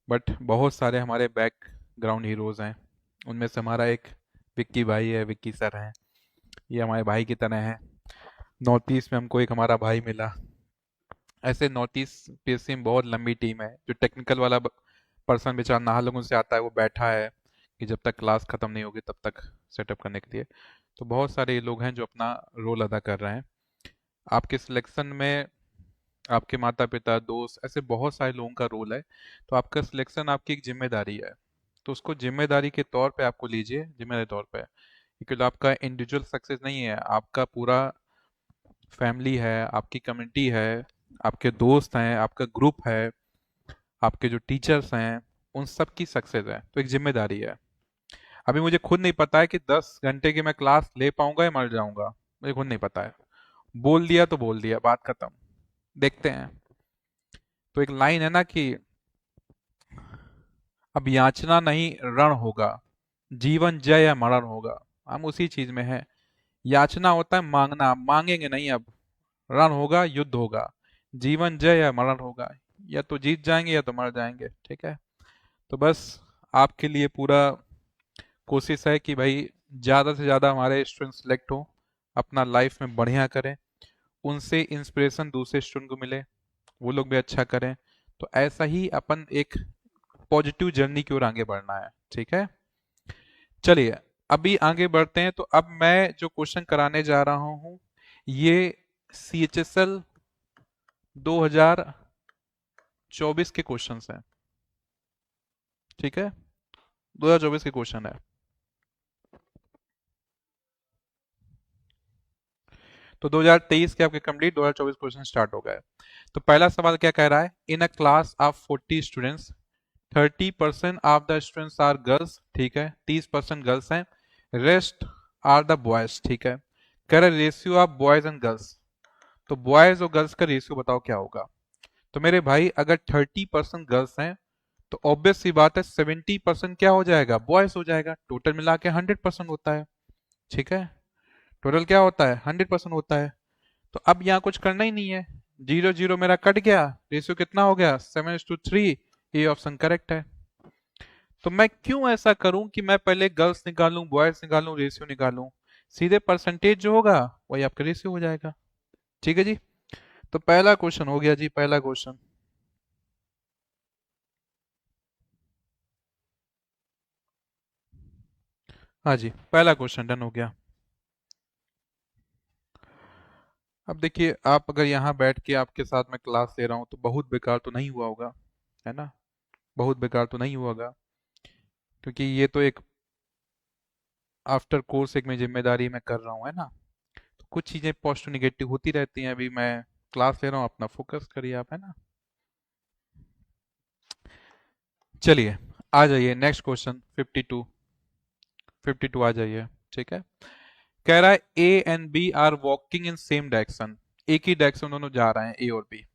बट बहुत सारे हमारे बैकग्राउंड हीरोज़ हैं। उनमें से हमारा एक विक्की भाई है, विक्की सर हैं। ये हमारे भाई की तरह हैं। नॉर्थ ईस्ट में हमको एक हमारा भाई मिला। ऐसे नॉर्थ ईस्ट पीएससी में बहुत लंबी टीम है। जो टेक्निकल वाला पर्सन बेचारा नाहरलगुन से आता है, वो बैठा है कि जब तक क्लास ख़त्म नहीं होगी तब तक सेटअप करने के लिए। तो बहुत सारे लोग हैं जो अपना रोल अदा कर रहे हैं। आपके सिलेक्शन में आपके माता पिता, दोस्त, ऐसे बहुत सारे लोगों का रोल है। तो आपका सिलेक्शन आपकी एक जिम्मेदारी है, तो उसको जिम्मेदारी के तौर पे आपको लीजिए, जिम्मेदारी तौर पे, क्योंकि आपका इंडिविजुअल सक्सेस नहीं है, आपका पूरा फैमिली है, आपकी कम्युनिटी है, आपके दोस्त हैं, आपका ग्रुप है, आपके जो टीचर्स हैं, उन सब की सक्सेस है, तो एक जिम्मेदारी है। अभी मुझे खुद नहीं पता है कि 10 घंटे की मैं क्लास ले पाऊंगा या मर जाऊंगा, मुझे खुद नहीं पता है। बोल दिया तो बोल दिया, बात खत्म, देखते हैं। तो एक लाइन है ना कि अब याचना नहीं रण होगा, जीवन जय या मरण होगा। हम उसी चीज में हैं। याचना होता है मांगना, मांगेंगे नहीं अब। रण होगा, युद्ध होगा, जीवन जय या मरण होगा। या तो जीत जाएंगे या तो मर जाएंगे, ठीक है। तो बस आपके लिए पूरा कोशिश है कि भाई ज़्यादा से ज़्यादा हमारे स्टूडेंट सेलेक्ट हो, अपना लाइफ में बढ़िया करें, उनसे इंस्पिरेशन दूसरे स्टूडेंट को मिले, वो लोग भी अच्छा करें। तो ऐसा ही अपन एक पॉजिटिव जर्नी की ओर आगे बढ़ना है, ठीक है। चलिए, अभी आगे बढ़ते हैं। तो अब मैं जो क्वेश्चन कराने जा रहा हूँ, ये CHSL 2024 के क्वेश्चंस हैं, ठीक है। 2024 के क्वेश्चन है। तो 2023 के आपके कंप्लीट, 2024 क्वेश्चन स्टार्ट हो गए। तो पहला सवाल क्या कह रहा है, in a class of 40 students 30% of the students are girls, ठीक है, 30% गर्ल्स हैं, रेस्ट आर द बॉयज, ठीक है। कह रहा है ratio of boys and girls, तो बॉयज और गर्ल्स का रेशियो बताओ क्या होगा। तो मेरे भाई अगर 30% गर्ल्स हैं तो ऑब्वियस सी बात है 70% क्या हो जाएगा, बॉयज हो जाएगा। टोटल मिला के 100% होता है, ठीक है। टोटल क्या होता है, 100% होता है। तो अब यहाँ कुछ करना ही नहीं है, जीरो जीरो मेरा कट गया, रेशियो कितना हो गया, 7:3। ये ऑप्शन करेक्ट है। तो मैं क्यों ऐसा करूं कि मैं पहले गर्ल्स निकालूं, बॉयज निकालूं, रेशियो निकालूं। सीधे परसेंटेज जो होगा वही आपका रेशियो हो जाएगा, ठीक है जी। तो पहला क्वेश्चन हो गया जी, पहला क्वेश्चन। हाँ जी, पहला क्वेश्चन डन हो गया। अब देखिए, आप अगर यहाँ बैठ के आपके साथ में क्लास ले रहा हूँ तो बहुत बेकार तो नहीं हुआ होगा, है ना। बहुत बेकार तो नहीं हुआ होगा, क्योंकि ये तो एक आफ्टर कोर्स एक मैं जिम्मेदारी मैं कर रहा हूँ, है ना। तो कुछ चीजें पॉजिटिव निगेटिव होती रहती हैं। अभी मैं क्लास ले रहा हूँ, अपना फोकस करिए आप, है ना। चलिए, आ जाइए नेक्स्ट क्वेश्चन 52। 52 आ जाइए, ठीक है। कह रहा है A and B are walking in same direction, एक ही डायरेक्शन दोनों जा रहे हैं, ए और बी।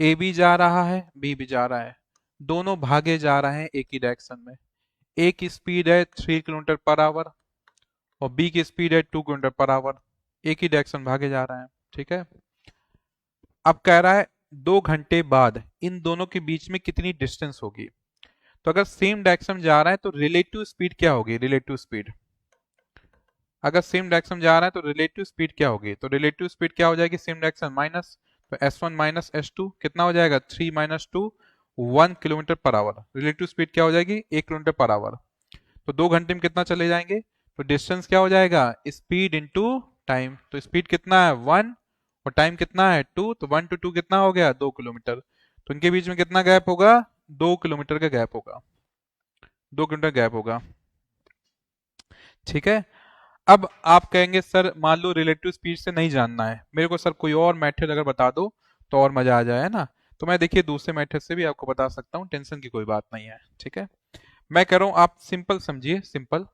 ए भी जा रहा है, बी भी जा रहा है, दोनों भागे जा रहे हैं एक ही डायरेक्शन में। ए की स्पीड है 3 किलोमीटर पर आवर और बी की स्पीड है 2 किलोमीटर पर आवर। एक ही डायरेक्शन भागे जा रहे हैं, ठीक है। अब कह रहा है 2 घंटे बाद इन दोनों के बीच में कितनी डिस्टेंस होगी। तो अगर सेम डायरेक्शन जा रहा है तो रिलेटिव स्पीड क्या होगी, रिलेटिव स्पीड। अगर सेम डायरेक्शन जा रहा है तो रिलेटिव स्पीड क्या होगी, तो रिलेटिव स्पीड क्या हो जाएगी, सेम डायरेक्शन माइनस, तो S1 माइनस S2 कितना हो जाएगा, 3 - 2, 1 kilometre per hour. Relative speed क्या हो जाएगी, 1 किलोमीटर पर आवर। तो 2 घंटे में कितना चले जाएंगे, तो डिस्टेंस क्या हो जाएगा, स्पीड इंटू टाइम। तो स्पीड कितना है 1 और टाइम कितना है 2, तो 1 to 2 कितना हो गया, 2 किलोमीटर। तो इनके बीच में कितना गैप होगा, 2 किलोमीटर का गैप होगा, 2 किलोमीटर गैप होगा, ठीक है। अब आप कहेंगे सर मान लो रिलेटिव स्पीड से नहीं जानना है मेरे को, सर कोई और मेथड अगर बता दो तो और मजा आ जाए, है ना। तो मैं देखिए दूसरे मेथड से भी आपको बता सकता हूँ, टेंशन की कोई बात नहीं है, ठीक है। मैं कह रहा हूँ आप सिंपल समझिए, सिंपल,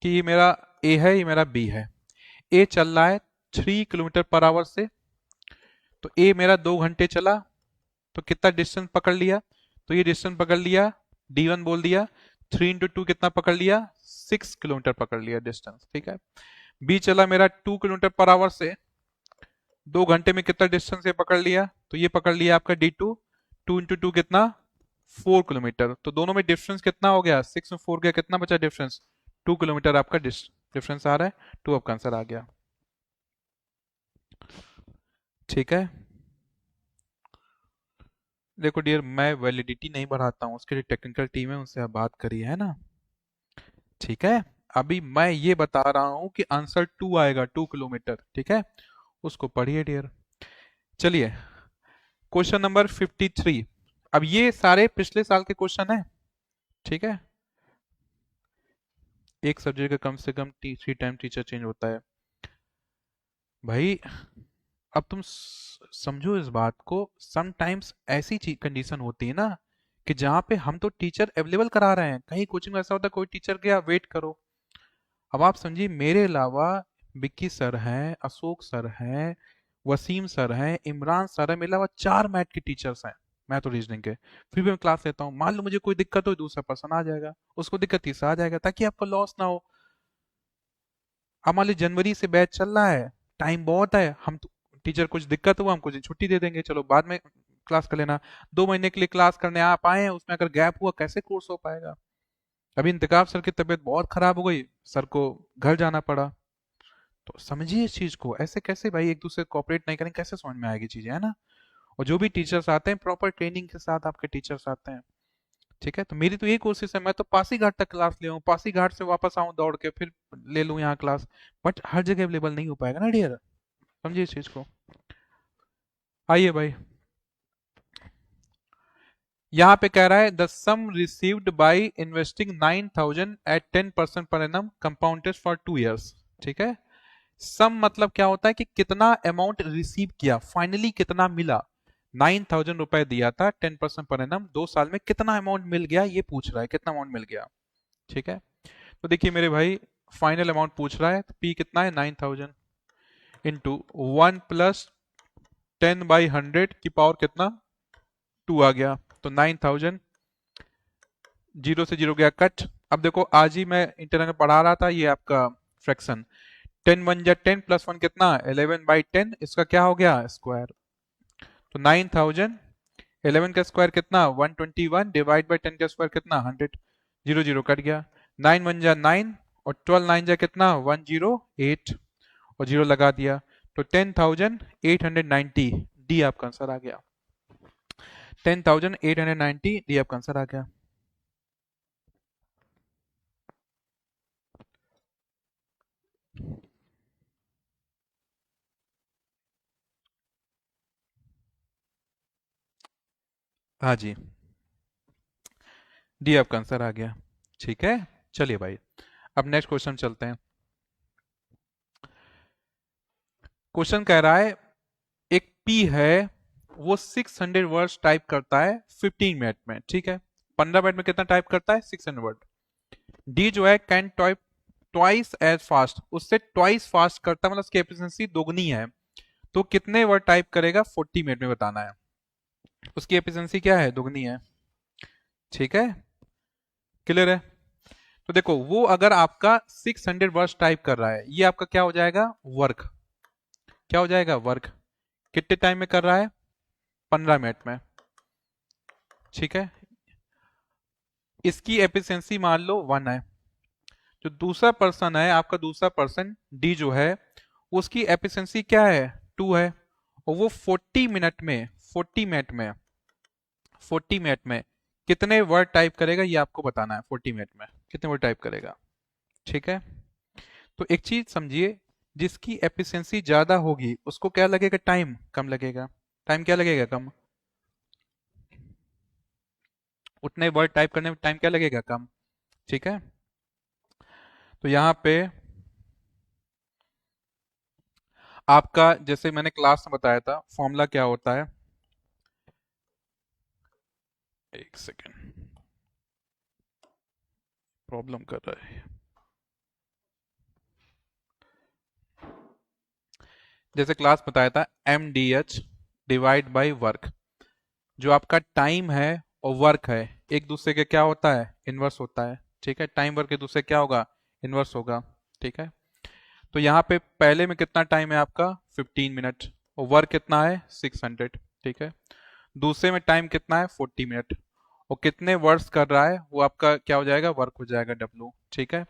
कि ये मेरा ए है, ये मेरा बी है। ए चल रहा है 3 किलोमीटर पर आवर से, तो ए मेरा 2 घंटे चला, तो कितना डिस्टेंस पकड़ लिया, तो ये डिस्टेंस पकड़ लिया, D1 बोल दिया। 3 × 2 कितना पकड़ लिया, 6 किलोमीटर पकड़ लिया डिस्टेंस, ठीक है। बी चला मेरा 2 किलोमीटर पर आवर से, 2 घंटे में कितना डिस्टेंस ये पकड़ लिया, तो ये पकड़ लिया आपका D2। 2 × 2 कितना, 4 किलोमीटर। तो दोनों में डिफरेंस कितना हो गया, 6 में 4 गया, कितना बचा डिफरेंस, 2 किलोमीटर आपका डिफरेंस आ रहा है। 2 आपका आंसर आ गया, ठीक है। देखो डियर, मैं वैलिडिटी नहीं बढ़ाता हूँ, उसके लिए टेक्निकल टीम है, उनसे आप बात करिए, है ना, ठीक है। अभी मैं ये बता रहा हूँ कि आंसर 2 आएगा, 2 किलोमीटर, ठीक है। उसको पढ़िए डियर। चलिए क्वेश्चन नंबर 53। अब ये सारे पिछले साल के क्वेश्चन है, ठीक है। एक सब्जेक्ट का कम से कम 3 टाइम टीचर चेंज होता है भाई। अब तुम समझो इस बात को, समटाइम्स ऐसी कंडीशन होती है ना कि जहाँ पे हम तो टीचर अवेलेबल करा रहे हैं, कहीं कोचिंग में ऐसा होता है कोई टीचर गया, वेट करो। अब आप समझिए मेरे अलावा विक्की सर हैं, अशोक सर हैं, वसीम सर हैं, इमरान सर है, मेरे अलावा 4 मैथ के टीचर्स हैं, मैथ और रीजनिंग के। फिर भी मैं क्लास लेता हूँ। मान लो मुझे कोई दिक्कत हो, दूसरा पर्सन आ जाएगा, उसको दिक्कत तीसरा आ जाएगा, ताकि आपको लॉस ना हो। अब मान लीजिए जनवरी से बैच चल रहा है, टाइम बहुत है, हम तो टीचर कुछ दिक्कत हुआ हमको छुट्टी दे देंगे, चलो बाद में क्लास कर लेना। 2 महीने के लिए क्लास करने आप आए हैं, उसमें अगर गैप हुआ कैसे कोर्स हो पाएगा। अभी इंतकाब सर की तबीयत बहुत खराब हो गई, सर को घर जाना पड़ा। तो समझिए इस चीज को, ऐसे कैसे भाई एक दूसरे कोऑपरेट नहीं करेंगे, कैसे समझ में आएगी चीजें, है ना। और जो भी टीचर्स आते हैं प्रॉपर ट्रेनिंग के साथ आपके टीचर्स आते हैं, ठीक है। तो मेरी तो यही कोशिश है, मैं तो पासीघाट तक क्लास ले आऊँ, पासीघाट से वापस आऊँ दौड़ के, फिर ले लूँ यहाँ क्लास। बट हर जगह अवेलेबल नहीं हो पाएगा ना डियर, समझिए इस चीज को। आइए भाई, यहाँ पे कह रहा है the sum received by investing 9,000 at 10% per annum compounded for 2 years, ठीक है। सम मतलब क्या होता है कि कितना अमाउंट रिसीव किया, फाइनली कितना मिला। 9,000 रुपए दिया था 10% पर एनम, 2 साल में कितना अमाउंट मिल गया ये पूछ रहा है, कितना अमाउंट मिल गया, ठीक है। तो देखिए मेरे भाई, फाइनल अमाउंट पूछ रहा है, तो पी कितना है 9,000 इंटू 1 + 10/100 की पावर कितना 2 आ गया। तो 9,000, जीरो से जीरो गया कट। अब देखो आज ही मैं इंटरनेट में पढ़ा रहा था, ये आपका फ्रैक्शन 10 × 10 + 1 कितना 11/10, इसका क्या हो गया स्क्वायर। तो 9,000, 11 का स्क्वायर कितना 121, डिवाइड बाई 10 का स्क्वायर कितना 100, जीरो जीरो कट गया। 9 × 1 = 9 और 12 × 9 = कितना 108 और जीरो लगा दिया। तो 10,890 डी आपका आंसर आ गया। 10,890 डी आपका आंसर आ गया। हाँ जी, डी आपका आंसर आ गया, ठीक है। चलिए भाई, अब नेक्स्ट क्वेश्चन चलते हैं। क्वेश्चन कह रहा है एक पी है, वो 600 वर्ड्स टाइप करता है 15 मिनट में, ठीक है। 15 मिनट में कितना टाइप करता है 600 वर्ड। डी जो है can type twice as fast, उससे ट्वाइस फास्ट करता है, मतलब उसकी एफिशिएंसी दोगुनी है। तो कितने वर्ड टाइप करेगा 40 मिनट में बताना है। उसकी एफिशिएंसी क्या है दोगुनी है, ठीक है, क्लियर है। तो देखो वो अगर आपका 600 वर्ड्स टाइप कर रहा है, ये आपका क्या हो जाएगा वर्क, क्या हो जाएगा वर्क। कितने टाइम में कर रहा है 15 मिनट में, ठीक है। इसकी एफिशिएंसी मान लो 1 है। जो दूसरा पर्सन है आपका, दूसरा पर्सन डी जो है, उसकी एफिशिएंसी क्या है 2 है। और वो 40 मिनट में 40 मिनट में 40 मिनट में कितने वर्ड टाइप करेगा ये आपको बताना है। 40 मिनट में कितने वर्ड टाइप करेगा, ठीक है। तो एक चीज समझिए, जिसकी एफिशिएंसी ज्यादा होगी उसको क्या लगेगा टाइम कम लगेगा। टाइम क्या लगेगा कम, उतने वर्ड टाइप करने में टाइम क्या लगेगा कम, ठीक है। तो यहाँ पे आपका जैसे मैंने क्लास में बताया था फॉर्मूला क्या होता है, एक सेकेंड प्रॉब्लम कर रहा है। जैसे क्लास बताया था MDH डिवाइड बाई वर्क। जो आपका टाइम है और वर्क है एक दूसरे के क्या होता है इनवर्स होता है, ठीक है। टाइम वर्क एक दूसरे क्या होगा इनवर्स होगा, ठीक है। तो यहाँ पे पहले में कितना टाइम है आपका 15 मिनट और वर्क कितना है 600, ठीक है। दूसरे में टाइम कितना है 40 मिनट और कितने वर्ड्स कर रहा है वो आपका क्या हो जाएगा वर्क हो जाएगा W, ठीक है।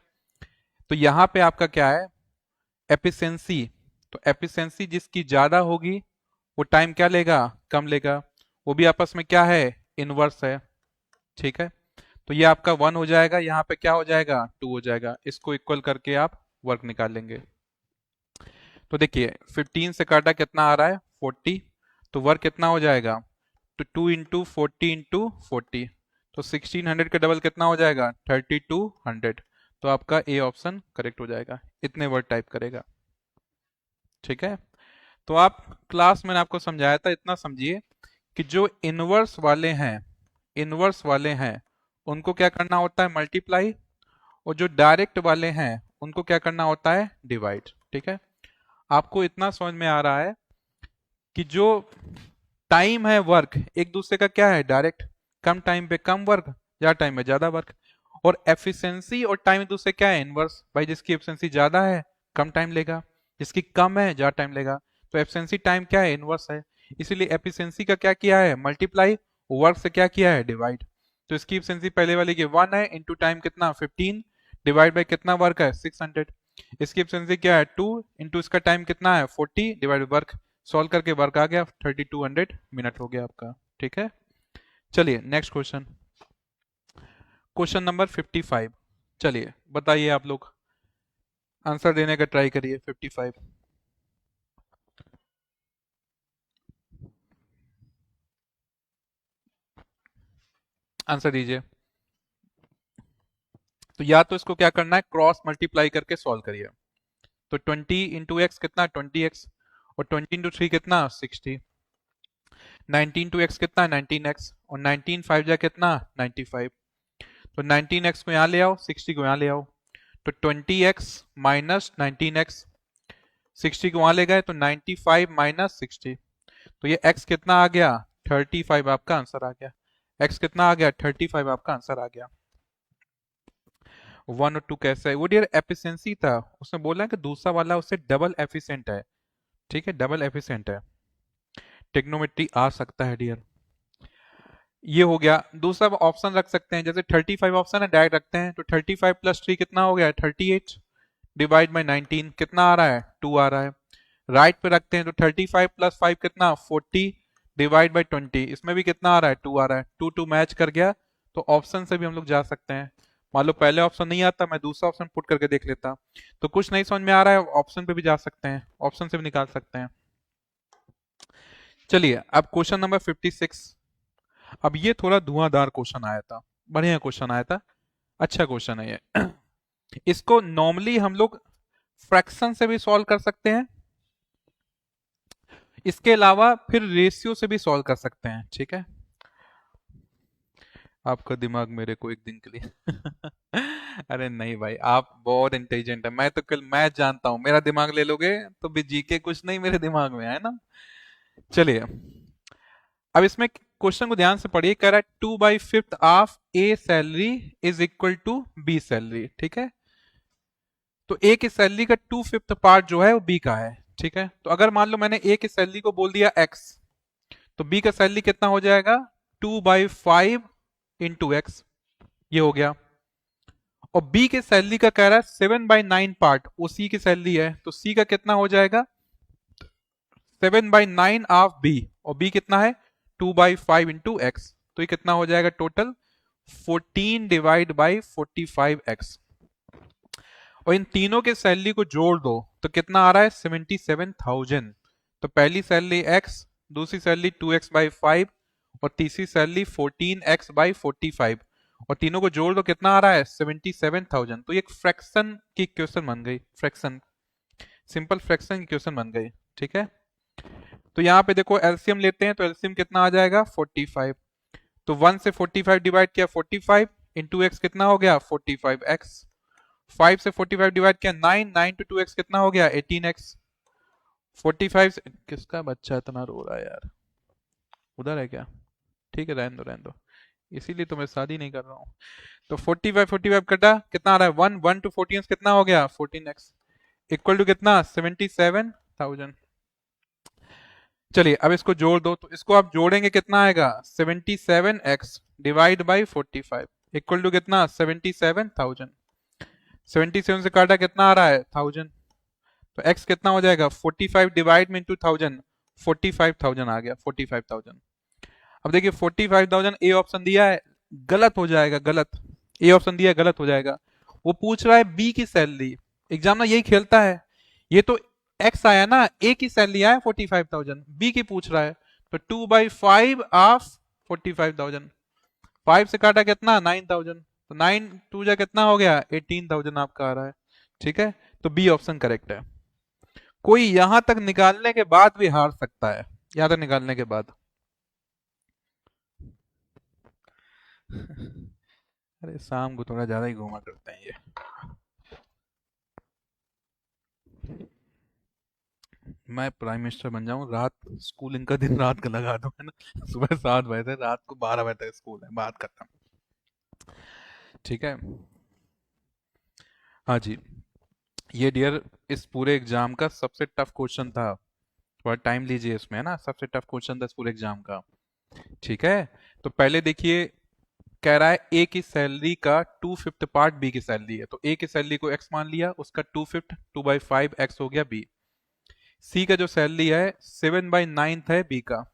तो यहाँ पे आपका क्या है एफिशिएंसी। तो एफिशिएंसी जिसकी ज्यादा होगी वो टाइम क्या लेगा कम लेगा, वो भी आपस में क्या है इनवर्स है, ठीक है। तो ये आपका 1 हो जाएगा, यहाँ पे क्या हो जाएगा 2 हो जाएगा, इसको इक्वल करके आप वर्क निकाल लेंगे। तो देखिए 15 से काटा कितना आ रहा है 40, तो वर्क कितना हो जाएगा, तो 2 इंटू 40 इंटू 40, तो 1600 का डबल कितना हो जाएगा 3200। तो आपका ए ऑप्शन करेक्ट हो जाएगा, इतने वर्ड टाइप करेगा। ठीक है, तो आप क्लास मैंने आपको समझाया था, इतना समझिए कि जो इनवर्स वाले हैं उनको क्या करना होता है मल्टीप्लाई, और जो डायरेक्ट वाले हैं उनको क्या करना होता है डिवाइड। ठीक है, आपको इतना समझ में आ रहा है कि जो टाइम है वर्क एक दूसरे का क्या है डायरेक्ट, कम टाइम पे कम वर्क, ज्यादा टाइम में ज्यादा वर्क। और एफिशिएंसी और टाइम एक दूसरे क्या है इनवर्स, भाई जिसकी एफिशिएंसी ज्यादा है कम टाइम लेगा, जिसकी कम है ज्यादा टाइम लेगा। तो एफिशिएंसी टाइम क्या है इनवर्स है, इसीलिए एफिशिएंसी का क्या किया है मल्टीप्लाई, वर्क से क्या किया है डिवाइड। तो इसकी एफिशिएंसी पहले वाले की 1 है, इंटू टाइम कितना 15, डिवाइड बाय कितना वर्क है 600। इसकी एफिशिएंसी क्या है 2, इंटू इसका टाइम कितना है 40, डिवाइड वर्क, सॉल्व करके वर्क आ गया 3200 मिनट हो गया आपका। ठीक है, चलिए नेक्स्ट क्वेश्चन, क्वेश्चन नंबर 55। चलिए बताइए आप लोग, आंसर देने का ट्राई करिए 55। आंसर दीजिए। तो या तो इसको क्या करना है क्रॉस मल्टीप्लाई करके सॉल्व करिए। तो 20 इंटू एक्स कितना 20x, और 20 इंटू 3 कितना 60, 19 टू एक्स कितना 19x, और 19 5 जा कितना 95। तो 19x को यहाँ ले आओ, 60 को यहाँ ले आओ, तो 20x माइनस 19x, 60 को वहां ले गए तो 95 माइनस 60, तो ये x कितना आ गया 35, आपका आंसर आ गया। x कितना आ गया 35, आपका आंसर आ गया। 1 और 2 कैसा है वो डियर एफिशिएंसी था, उसने बोला कि दूसरा वाला उससे डबल एफिशिएंट है। ठीक है, डबल एफिशिएंट है, टेक्नोमेट्री आ सकता है डियर। ये हो गया, दूसरा ऑप्शन रख सकते हैं, जैसे 35 ऑप्शन है डायरेक्ट रखते हैं, तो 35 प्लस 3 कितना हो गया 38, डिवाइड बाई 19 कितना आ रहा है 2 आ रहा है। राइट पे रखते हैं तो 35 प्लस 5 कितना 40, डिवाइड बाई 20, इसमें भी कितना आ रहा है 2 आ रहा है, 2 2 मैच कर गया। तो ऑप्शन से भी हम लोग जा सकते हैं, मान लो पहले ऑप्शन नहीं आता मैं दूसरा ऑप्शन पुट करके देख लेता, तो कुछ नहीं समझ में आ रहा है ऑप्शन पे भी जा सकते हैं, ऑप्शन से भी निकाल सकते हैं। चलिए अब क्वेश्चन नंबर 56। अब ये थोड़ा धुआंधार क्वेश्चन आया था, बढ़िया क्वेश्चन आया था, अच्छा क्वेश्चन है ये। इसको नॉर्मली हम लोग फ्रैक्शन से भी सॉल्व कर सकते हैं, इसके अलावा फिर रेशियो से भी सॉल्व कर सकते हैं। ठीक है, आपका दिमाग मेरे को एक दिन के लिए अरे नहीं भाई, आप बहुत इंटेलिजेंट है, मैं तो कल मैथ जानता हूं, मेरा दिमाग ले लोगे तो भी जीके कुछ नहीं मेरे दिमाग में है ना। चलिए अब इसमें क्वेश्चन को ध्यान से पढ़िए, कह रहा है 2/5 of A salary is equal to B salary. ठीक है, तो ए की सैलरी का 2/5 पार्ट जो है वो बी का है। ठीक है, तो अगर मान लो मैंने ए की सैलरी को बोल दिया एक्स, तो बी का सैलरी कितना हो जाएगा 2/5 इंटू एक्स, ये हो गया। और बी के सैलरी का कह रहा है 7/9 पार्ट, वो सी की सैलरी है, तो सी का कितना हो जाएगा 7/9 ऑफ बी, और बी कितना है 2/5 इंटू एक्स, तो ये कितना हो जाएगा टोटल 14 डिवाइड बाई 45x। और इन तीनों के सैलरी को जोड़ दो तो कितना आ रहा है 77,000। तो पहली सैलरी x, दूसरी सैलरी 2x/5, और तीसरी सैलरी 14x/45, और तीनों को जोड़ दो कितना आ रहा है 77,000। तो ये एक फ्रैक्शन की क्वेश्चन बन गई, फ्रैक्शन, सिंपल फ्रैक्शन की क्वेश्चन बन गई। ठीक है, तो यहाँ पे देखो एलसीएम लेते हैं, तो एलसीएम कितना आ जाएगा 45, तो 1 से 45 डिवाइड किया 45 इंटू एक्स कितना हो गया 45x, 5 से 45 डिवाइड किया 9, 9 टू 2x कितना हो गया 18x, 45 से किसका बच्चा इतना रो रहा है यार, उधर है क्या, ठीक है रहने दो रहने दो, इसीलिए तो मैं शादी नहीं कर रहा हूँ। तो 45 कटा कितना आ रहा है 1, 1 टू 14 कितना हो गया 14x, इक्वल टू कितना 77,000। चलिए अब इसको जोड़ दो, तो इसको आप जोड़ेंगे कितना आएगा 77x divide by 45 equal to कितना 77,000। 77 से काटा कितना आ रहा है 1000, तो x कितना हो जाएगा 45 डिवाइड में इंटू 1000, 45,000 आ गया 45,000। अब देखिए 45,000 ए ऑप्शन दिया है, गलत हो जाएगा, गलत, ए ऑप्शन दिया है गलत हो जाएगा। वो पूछ रहा है बी की सैलरी, एग्जाम ना यही खेलता है, ये तो एक्स आया ना, ए की सैलरी आया 45,000, बी की पूछ रहा है, तो 2/5 ऑफ 45,000, 5 से काटा कितना 9,000, तो 9 टू जा कितना हो गया 18,000 आपका आ रहा है। ठीक है, तो बी ऑप्शन करेक्ट है। कोई यहां तक निकालने के बाद भी हार सकता है, यहां तक निकालने के बाद। अरे शाम को थोड़ा ज्यादा ही घूमा करते हैं ये। मैं प्राइम मिनिस्टर बन जाऊं, रात स्कूलिंग का दिन रात का लगा दूं, है ना। सुबह 7 बजे से रात को 12 बजे तक स्कूल है, बात खत्म। ठीक है। हाँ जी। ये डियर इस पूरे एग्जाम का सबसे टफ क्वेश्चन था। थोड़ा टाइम लीजिए इसमें, है ना, सबसे टफ क्वेश्चन था इस पूरे एग्जाम का। ठीक है। तो पहले देखिए, कह रहा है ए की सैलरी का 2/5 पार्ट बी की सैलरी है, तो ए की सैलरी को एक्स मान लिया, उसका 2/5 2/5 एक्स हो गया बी। सी का जो सैलरी है 7/9 है बी का,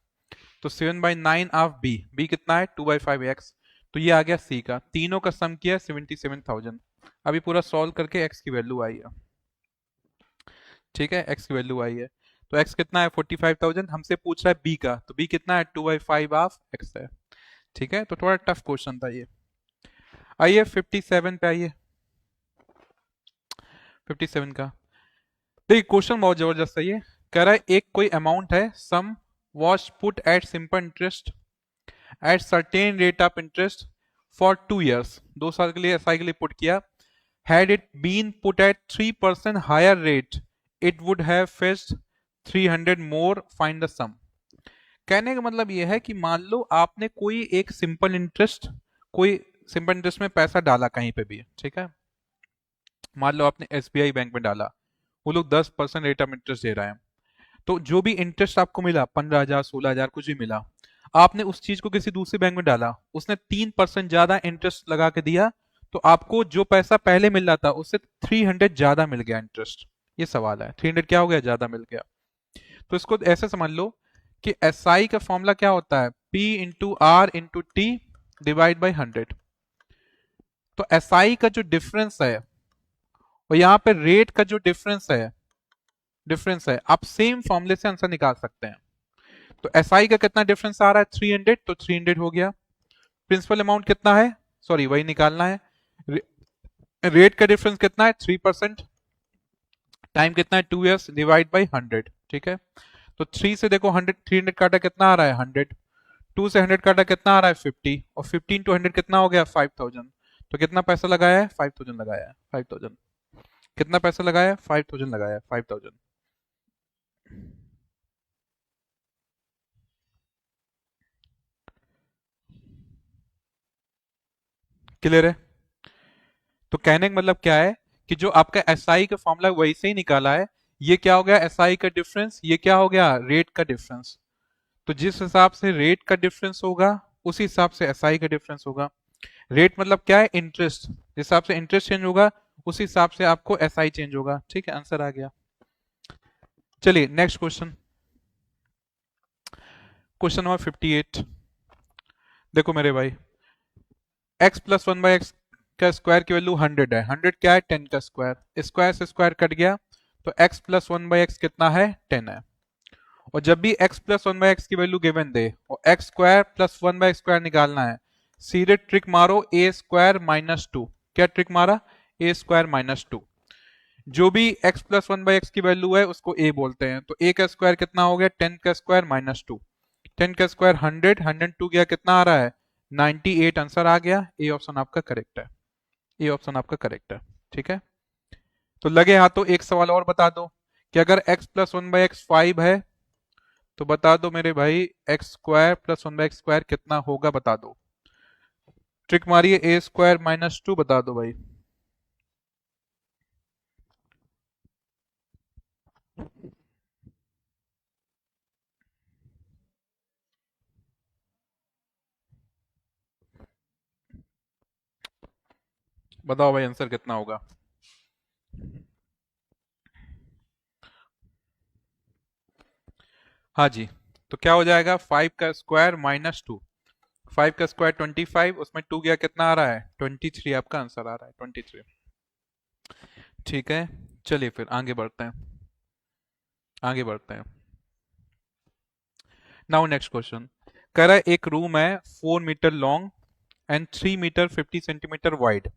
तो 7/9 ऑफ बी, बी कितना है 2/5 एक्स, तो ये आ गया सी का। तीनों का सम किया 77,000। अभी पूरा सॉल्व करके एक्स की वैल्यू आई है। ठीक है, एक्स की वैल्यू आई है, तो एक्स कितना है 45,000, हमसे पूछ रहा है बी का, तो बी कितना है 2/5 ऑफ एक्स है। ठीक है, तो थोड़ा टफ क्वेश्चन था ये। आइए 57 पे आइए, 57 का देखिए, क्वेश्चन बहुत जबरदस्त है ये। कह रहा है एक कोई अमाउंट है, sum was put at simple interest at certain rate of interest for 2 years, 2 साल के लिए एसआई के लिए पुट किया। Had it been put at 3% higher rate it would have fetched 300 more, find the sum. कहने का मतलब यह है कि मान लो आपने कोई एक सिंपल इंटरेस्ट, कोई सिंपल इंटरेस्ट में पैसा डाला कहीं पे भी, ठीक है। मान लो आपने एसबीआई बैंक में डाला, वो लोग 10% रेट ऑफ इंटरेस्ट दे रहे हैं, तो जो भी इंटरेस्ट आपको मिला 15,000 16,000 कुछ भी मिला, आपने उस चीज को किसी दूसरे बैंक में डाला, उसने 3% ज्यादा इंटरेस्ट लगा के दिया, तो आपको जो पैसा पहले मिल रहा था उससे 300 ज्यादा मिल गया इंटरेस्ट। ये सवाल है, 300 क्या हो गया, ज्यादा मिल गया। तो इसको ऐसे समझ लो कि एस आई का फॉर्मूला क्या होता है, P into R into T divide by 100। तो एस आई का जो डिफरेंस है और यहाँ पे रेट का जो डिफरेंस है आप सेम फॉर्मूले से आंसर निकाल सकते हैं। तो एस आई का कितना डिफरेंस आ रहा है 300, तो 300 हो गया। प्रिंसिपल अमाउंट कितना है, सॉरी वही निकालना है। रेट का डिफरेंस कितना है 3%, टाइम कितना है 2 years, डिवाइड बाई 100। ठीक है, तो 3 से देखो 100, 300 काटा कितना आ रहा है 100, 2 से 100 काटा कितना आ रहा है 50, और 15 टू 100 कितना हो गया 5,000। तो कितना पैसा लगाया है 5,000 लगाया है, 5,000। कितना पैसा लगाया है 5,000 लगाया है, 5,000। क्लियर है। तो कहने का मतलब क्या है कि जो आपका एसआई का फॉर्मूला वही से ही निकाला है, ये क्या हो गया एसआई का डिफरेंस, ये क्या हो गया रेट का डिफरेंस। तो जिस हिसाब से रेट का डिफरेंस होगा उसी हिसाब से एसआई का डिफरेंस होगा। रेट मतलब क्या है इंटरेस्ट, जिस हिसाब से इंटरेस्ट चेंज होगा उसी हिसाब से आपको एसआई चेंज होगा। ठीक है, आंसर आ गया। चलिए नेक्स्ट क्वेश्चन, क्वेश्चन नंबर 58। देखो मेरे भाई, x प्लस 1/x का स्क्वायर की वैल्यू 100 है, 100 क्या है 10 का स्क्वायर, स्क्वायर से स्क्वायर कट गया, तो x प्लस 1/x कितना है 10 है। और जब भी x प्लस 1/x की वैल्यू गिवन दे और x स्क्वायर प्लस 1/स्क्वायर निकालना है, सीधे ट्रिक मारो a स्क्वायर माइनस 2। क्या ट्रिक मारा, a स्क्वायर माइनस 2। जो भी x प्लस 1/x की वैल्यू है उसको a बोलते हैं, तो a का स्क्वायर कितना हो गया 10 का स्क्वायर माइनस 2, 10 का स्क्वायर 100, 102 गया कितना आ रहा है 98, आंसर आ गया। ए ऑप्शन आपका करेक्ट है, ए ऑप्शन आपका करेक्ट है। ठीक है, तो लगे हाथों एक सवाल और बता दो कि अगर x प्लस 1/x 5 है, तो बता दो मेरे भाई x square plus 1/x square कितना होगा, बता दो। ट्रिक मारिए, ए स्क्वायर माइनस 2 बता दो भाई। बताओ भाई आंसर कितना होगा। हाँ जी, तो क्या हो जाएगा 5 का स्क्वायर माइनस 2, 5 का स्क्वायर 25, उसमें 2 गया कितना आ रहा है 23, आपका आंसर आ रहा है 23। ठीक है, चलिए फिर आगे बढ़ते हैं। आगे बढ़ते हैं। नाउ नेक्स्ट क्वेश्चन कह रहा है एक रूम है 4 metre long and 3 metre 50 centimetre wide.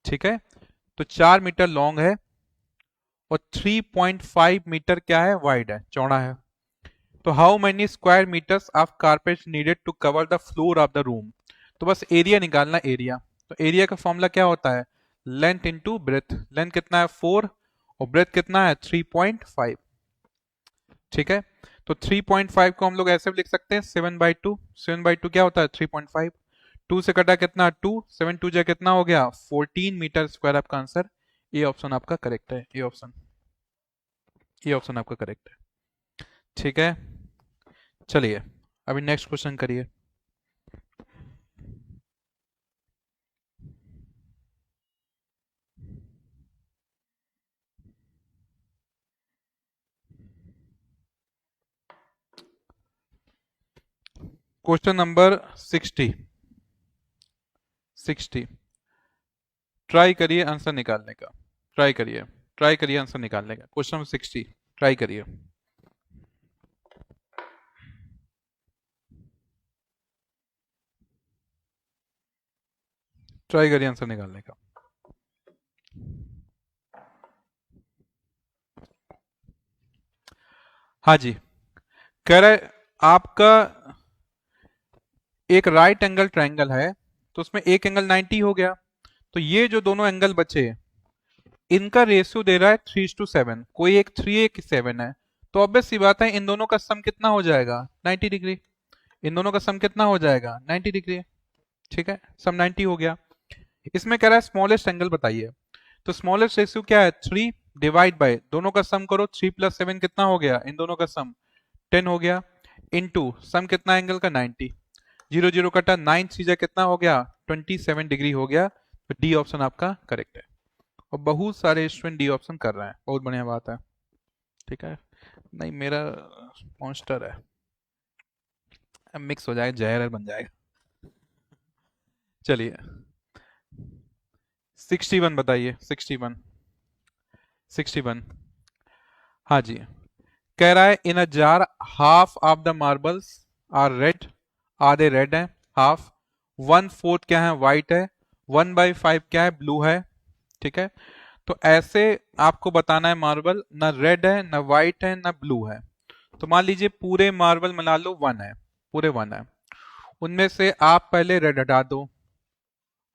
ठीक है, तो 4 मीटर लॉन्ग है और 3.5 मीटर क्या है, वाइड है, चौड़ा है। तो how many square metres of carpet needed to cover the floor of the room. तो बस एरिया निकालना, एरिया। तो एरिया का फॉर्मूला क्या होता है, लेंथ इंटू ब्रेथ। लेंथ कितना है 4 और ब्रेथ कितना है 3.5। ठीक है, तो 3.5 को हम लोग ऐसे भी लिख सकते हैं 7/2। 7/2 क्या होता है 3.5। 2 से कटा कितना 2, 7 2 जा कितना हो गया 14 मीटर स्क्वायर। आपका आंसर ए ऑप्शन आपका करेक्ट है, ए ऑप्शन, ए ऑप्शन आपका करेक्ट है। ठीक है, चलिए अभी नेक्स्ट क्वेश्चन करिए। Question number 60। ट्राई करिए आंसर निकालने का, ट्राई करिए, ट्राई करिए आंसर निकालने का। क्वेश्चन नंबर 60 ट्राई करिए, ट्राई करिए आंसर निकालने का। हाँ जी, कह रहा है आपका एक राइट एंगल ट्रायंगल है, तो उसमें एक एंगल 90 हो गया। तो ये जो दोनों एंगल बचे इनका रेशियो दे रहा है 3:7, कोई एक 3 एक 7 है। तो ऑब्वियस सी बात है इन दोनों का सम कितना हो जाएगा 90 डिग्री। इन दोनों का सम कितना हो जाएगा 90 डिग्री। ठीक है, सम 90 हो गया। इसमें कह रहा है स्मॉलेस्ट एंगल बताइए। तो स्मॉलेस्ट रेशियो क्या है 3 डिवाइड बाय दोनों का सम करो, 3 + 7 कितना हो गया, इन दोनों का सम 10 हो गया, इनटू सम कितना एंगल का 90। 0 0 कटा 9 सीजा कितना हो गया 27 डिग्री हो गया। तो डी ऑप्शन आपका करेक्ट है। और बहुत सारे स्टूडेंट डी ऑप्शन कर रहे हैं, बहुत बढ़िया बात है। ठीक है, नहीं मेरा मॉन्स्टर है, अब मिक्स हो जाएगा, जहर बन जाएगा। चलिए 61 बताइए, 61, 61। हाँ जी, कह रहा है in a jar half of the marbles are red, आधे रेड है, हाफ 1/4 क्या है वाइट है, 1/5 क्या है ब्लू है। ठीक है, तो ऐसे आपको बताना है मार्बल ना रेड है ना वाइट है ना ब्लू है। तो मान लीजिए पूरे मार्बल मिला लो 1 है, पूरे 1 है। उनमें से आप पहले रेड हटा दो,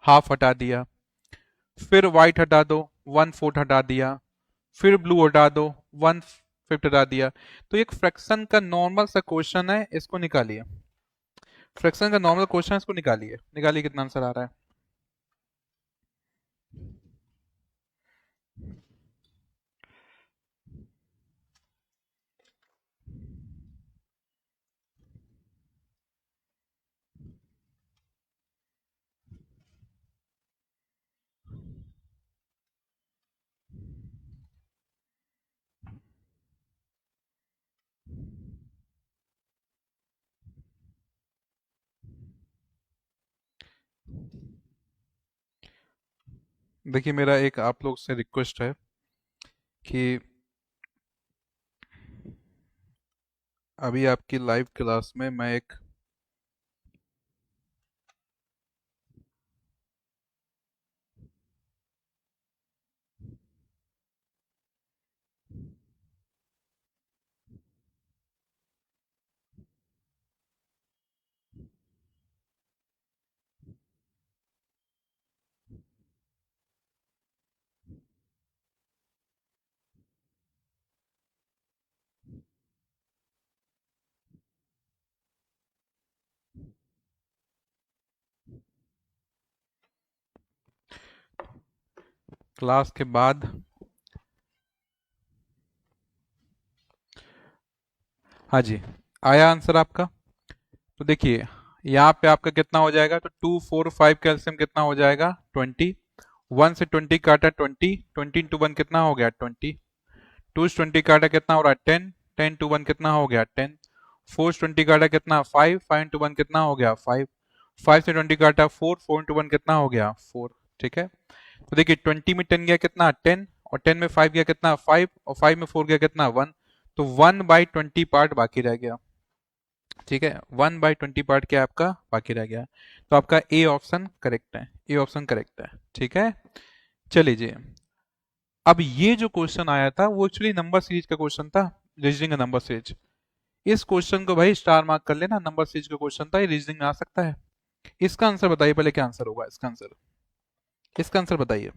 हाफ हटा दिया, फिर व्हाइट हटा दो 1/4 हटा दिया, फिर ब्लू हटा दो 1/5 हटा दिया। तो एक फ्रैक्शन का नॉर्मल सा क्वेश्चन है, इसको निकालिए। फ्रैक्शन का नॉर्मल क्वेश्चन है, इसको निकालिए, निकालिए कितना आंसर आ रहा है। देखिए मेरा एक आप लोग से रिक्वेस्ट है कि अभी आपकी लाइव क्लास में मैं एक क्लास के बाद, हाँ जी, आया आंसर आपका। तो देखिए यहाँ पे आपका कितना हो जाएगा, तो 2 4 5 कैल्शियम कितना हो जाएगा 20, 1 से 20 काटा 20, 20 इंटू 1 कितना हो गया 20, 2 से 20 काटा कितना हो रहा है 10, 10 टू 1 कितना हो गया 10, 4 से 20 काटा कितना 5, 5 इंटू 1 कितना हो गया 5, 5 से 20 काटा 4, 4 इंटू 1 कितना हो गया 4। ठीक है, तो देखिए 20 में 10 गया कितना 10, और 10 में 5 गया कितना 5, और 5 में 4 गया कितना 1। तो 1/20 पार्ट बाकी रह गया। ठीक है, 1/20 पार्ट क्या आपका बाकी रह गया। तो आपका ए ऑप्शन करेक्ट है, ए ऑप्शन करेक्ट है। ठीक है, चलिए। अब ये जो क्वेश्चन आया था वो एक्चुअली नंबर सीरीज का क्वेश्चन था, रीजनिंग का नंबर सीरीज। इस क्वेश्चन को भाई स्टार मार्क कर लेना, नंबर सीरीज का क्वेश्चन था, ये रीजनिंग में आ सकता है। इसका आंसर बताइए पहले, क्या आंसर होगा इसका आंसर, इसका आंसर बताइए।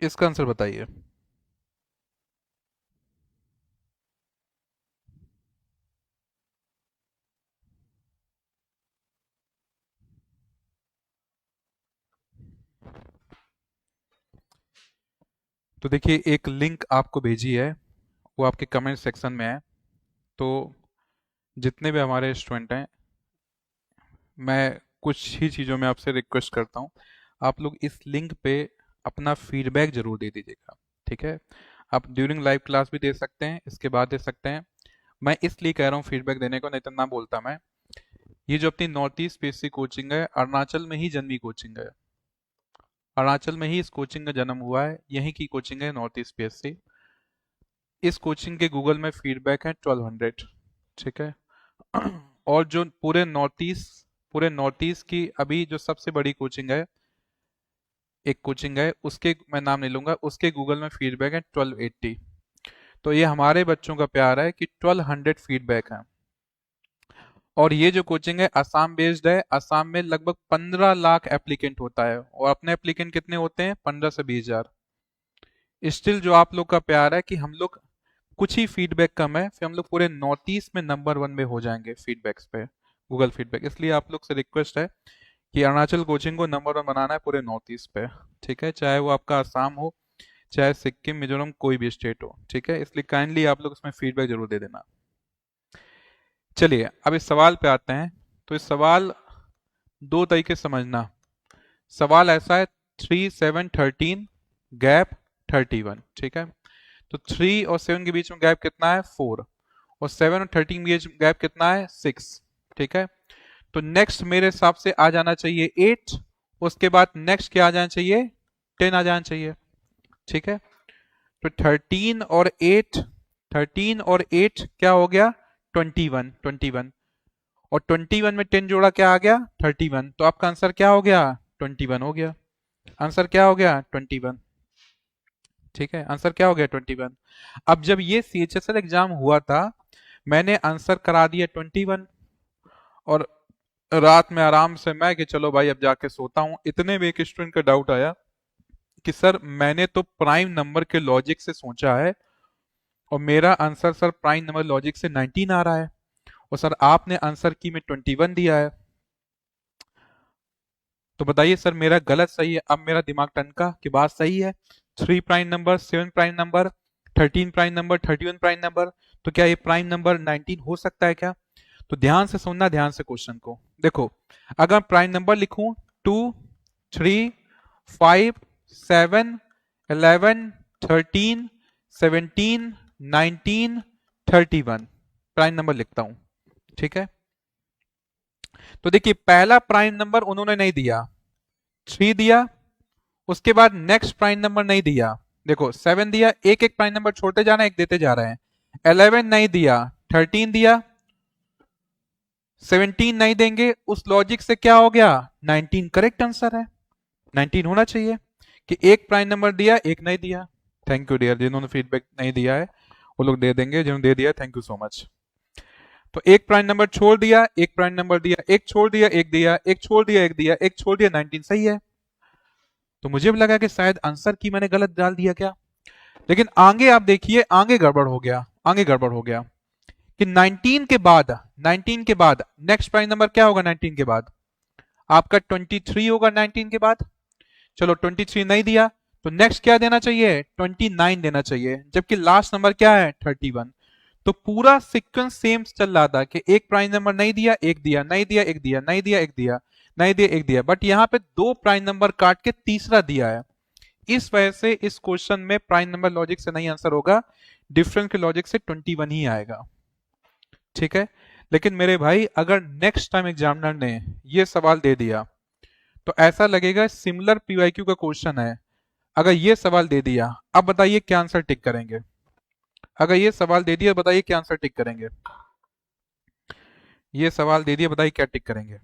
इसका आंसर बताइए। तो देखिए, एक लिंक आपको भेजी है, वो आपके कमेंट सेक्शन में है। तो जितने भी हमारे स्टूडेंट हैं, मैं कुछ ही चीज़ों में आपसे रिक्वेस्ट करता हूँ, आप लोग इस लिंक पे अपना फीडबैक जरूर दे दीजिएगा। ठीक है, आप ड्यूरिंग लाइव क्लास भी दे सकते हैं, इसके बाद दे सकते हैं। मैं इसलिए कह रहा हूँ फीडबैक देने को, नहीं तो ना बोलता मैं। ये जो अपनी नॉर्थ ईस्ट पीएससी कोचिंग है, अरुणाचल में ही जन्मी कोचिंग है, अरुणाचल में ही इस कोचिंग का जन्म हुआ है, यहीं की कोचिंग है नॉर्थ ईस्ट पीएससी। इस कोचिंग के गूगल में फीडबैक है 1200। ठीक है, और जो पूरे नॉर्थ ईस्ट की अभी जो सबसे बड़ी कोचिंग है, एक कोचिंग है, उसके मैं नाम नहीं लूंगा, उसके गूगल में फीडबैक है 1280। तो ये हमारे बच्चों का प्यार है कि 1200 फीडबैक है। और ये जो कोचिंग है असम बेस्ड है, असम में लगभग 15 लाख एप्लीकेंट होता है, और अपने एप्लीकेंट कितने होते हैं, 15 से 20 हजार। स्टिल जो आप लोग का प्यार है कि हम लोग कुछ ही फीडबैक कम है, फिर हम लोग पूरे नॉर्थ ईस्ट में नंबर 1 में हो जाएंगे फीडबैक्स पे, गूगल फीडबैक। इसलिए आप लोग से रिक्वेस्ट है कि अरुणाचल कोचिंग को नंबर 1 बनाना है पूरे नॉर्थ ईस्ट पे। ठीक है, चाहे वो आपका असम हो, चाहे सिक्किम, मिजोरम, कोई भी स्टेट हो। ठीक है, इसलिए काइंडली आप लोग इसमें फीडबैक जरूर दे देना। चलिए अब इस सवाल पे आते हैं। तो इस सवाल दो तरीके से समझना। सवाल ऐसा है, 3, 7, 13 गैप 31। ठीक है, तो 3 और 7 के बीच में गैप कितना है, 4, और 7 और 13 के बीच में गैप कितना है, 6। ठीक है, तो नेक्स्ट मेरे हिसाब से आ जाना चाहिए 8, उसके बाद नेक्स्ट क्या आ जाना चाहिए, 10 आ जाना चाहिए। ठीक है, तो 13 और 8 क्या हो गया, 21, 21, और 21 में 10 जोड़ा क्या आ गया, 31। तो आपका आंसर क्या हो गया, 21 हो गया। आंसर क्या हो गया, 21। ठीक है, आंसर क्या हो गया, 21। अब जब ये CHSL एग्जाम हुआ था, मैंने आंसर करा दिया 21, और रात में आराम से मैं कि चलो भाई अब जाके सोता हूँ, इतने में एक स्टूडेंट का डाउट आया कि सर मैंने तो प्राइम नंबर के लॉजिक से सोचा है, और मेरा answer sir prime number logic से 19 आ रहा है, और सर आपने आंसर की में 21 दिया है। तो बताइए सर मेरा गलत सही है। अब मेरा दिमाग टनका कि बात सही है, 3 prime number, 7 prime number, 13 prime number, 31 prime number, तो क्या ये प्राइम नंबर 19 हो सकता है क्या। तो ध्यान से सुनना, ध्यान से क्वेश्चन को देखो। अगर प्राइम नंबर लिखूं 2, 3, 5, 7, 11, 13, 17, 19, 31 प्राइम नंबर लिखता हूं। ठीक है, तो देखिए पहला प्राइम नंबर उन्होंने नहीं दिया, 3 दिया, उसके बाद नेक्स्ट प्राइम नंबर नहीं दिया, देखो 7 दिया, एक एक प्राइम नंबर छोड़ते जा रहे हैं, एक देते जा रहे हैं। 11 नहीं दिया, 13 दिया, 17 नहीं देंगे, उस लॉजिक से क्या हो गया, 19 करेक्ट आंसर है। 19 होना चाहिए कि एक प्राइम नंबर दिया, एक नहीं दिया। थैंक यू डियर, जिन्होंने फीडबैक नहीं दिया है वो लोग दे देंगे, जिन्होंने दे दिया थैंक यू सो मच। तो एक प्राइम नंबर छोड़ दिया, एक प्राइम नंबर दिया, एक छोड़ दिया, एक दिया, एक छोड़ दिया, एक दिया, एक छोड़ दिया, 19 सही है। तो मुझे भी लगा कि शायद आंसर की मैंने गलत डाल दिया क्या, लेकिन आगे आप देखिए, आगे गड़बड़ हो गया, आगे गड़बड़ हो गया कि 19 के बाद नेक्स्ट प्राइम नंबर क्या होगा, 19 के बाद आपका 23 होगा, 19 के बाद। चलो 23 नहीं दिया, तो नेक्स्ट क्या देना चाहिए, 29 देना चाहिए, जबकि लास्ट नंबर क्या है, 31। तो पूरा सीक्वेंस सेम चल रहा था कि एक प्राइम नंबर नहीं दिया, एक दिया, नहीं दिया, एक दिया, नहीं दिया, एक दिया, नहीं दिया, एक दिया, बट यहाँ पे दो प्राइम नंबर काट के तीसरा दिया है। इस वजह से इस क्वेश्चन में प्राइम नंबर लॉजिक से नहीं आंसर होगा, डिफरेंस के लॉजिक से 21 ही आएगा। ठीक है, लेकिन मेरे भाई अगर नेक्स्ट टाइम एग्जामिनर ने ये सवाल दे दिया, तो ऐसा लगेगा सिमिलर पीवाईक्यू का क्वेश्चन है। अगर ये सवाल दे दिया, अब बताइए क्या आंसर टिक करेंगे। अगर ये सवाल दे दिया, बताइए क्या आंसर टिक करेंगे। ये सवाल दे दिया, बताइए क्या टिक करेंगे।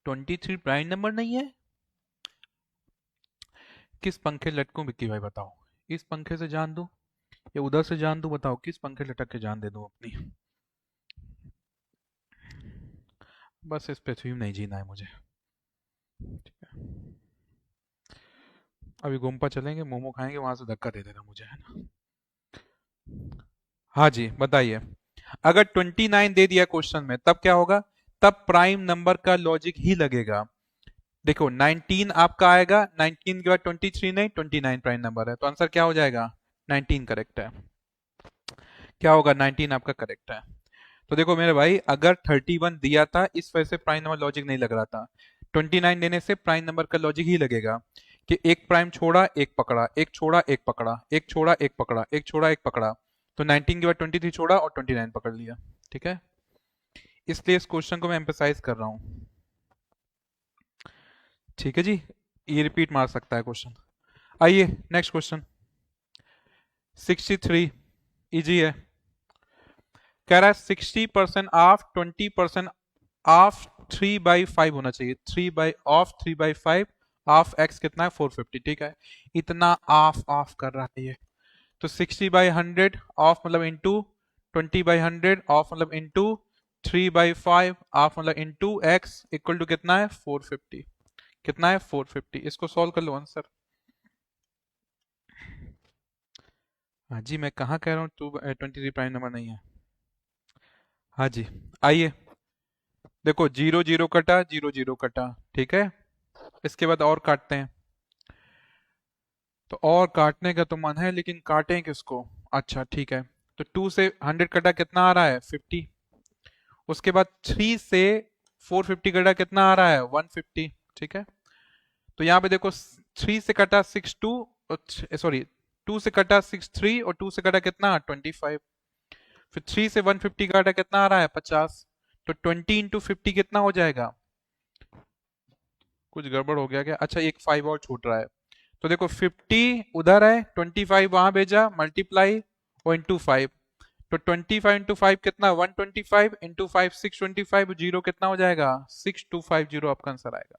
ट्वेंटी थ्री प्राइम नंबर नहीं है। किस पंखे लटकूं विक्की भाई बताओ। इस पंखे से जान दूं या उधर से जान दूं, बताओ किस पंखे लटक के जान दे दूं अपनी। बस इस पृथ्वी में नहीं जीना है मुझे। ठीक है, अभी गोम्पा चलेंगे, मोमो खाएंगे, वहां से धक्का दे देना मुझे, है ना। हाँ जी बताइए। अगर 29 दे दिया क्वेश्चन में तब क्या होगा। तब प्राइम नंबर का लॉजिक ही लगेगा। देखो 19 आपका आएगा, 19 के बाद 23 नहीं, 29 प्राइम नंबर है, तो आंसर क्या हो जाएगा। 19 करेक्ट है। क्या होगा, 19 आपका करेक्ट है। तो देखो मेरे भाई, अगर 31 दिया था इस वजह से प्राइम नंबर लॉजिक नहीं लग रहा था। 29 देने से प्राइम नंबर का लॉजिक ही लगेगा कि एक प्राइम छोड़ा एक पकड़ा, एक छोड़ा एक पकड़ा, एक छोड़ा एक पकड़ा, एक छोड़ा एक पकड़ा। तो 19 के बाद 23 छोड़ा और 29 पकड़ लिया। ठीक है, इसलिए इस क्वेश्चन को मैं एम्फेसाइज कर रहा हूँ। ठीक है जी, ये रिपीट मार सकता है क्वेश्चन। आइए नेक्स्ट क्वेश्चन। 63 इजी है। कह रहा है 60% ऑफ 20% ऑफ 3/5 होना चाहिए। 3/5 ऑफ एक्स कितना है 450। ठीक है, इतना ऑफ ऑफ कर रहा है ये। तो 60/100 ऑफ मतलब इंटू, 20/100 ऑफ मतलब इंटू, 3/5 ऑफ मतलब इंटू एक्स इक्वल टू कितना है 450। कितना है 450। इसको सॉल्व कर लो आंसर। हाँ जी, मैं कहाँ कह रहा हूँ 23 प्राइम नंबर नहीं है। हाँ जी, आइए देखो, 0 0 कटा, 0 0 कटा। ठीक है, इसके बाद और काटते हैं। तो और काटने का तो मन है, लेकिन काटें किसको। अच्छा ठीक है, तो 2 से 100 कटा, कितना आ रहा है 50। उसके बाद 3 से 450 कटा, कितना आ रहा है 150। ठीक है, तो यहाँ पे देखो 3 से कटा 62, सॉरी 2 से कटा 63 और 2 से कटा कितना 25। फिर 3 से 150 काटा, कितना आ रहा है 50। तो 20 इंटू 50 कितना हो जाएगा। कुछ गड़बड़ हो गया क्या। अच्छा एक 5 और छूट रहा है। तो देखो 50 उधर है, 25 वहां भेजा, मल्टीप्लाई और इंटू 5। तो 25 इंटू 5 कितना 125 इंटू 5 625, जीरो कितना हो जाएगा 6250 आपका आंसर आएगा।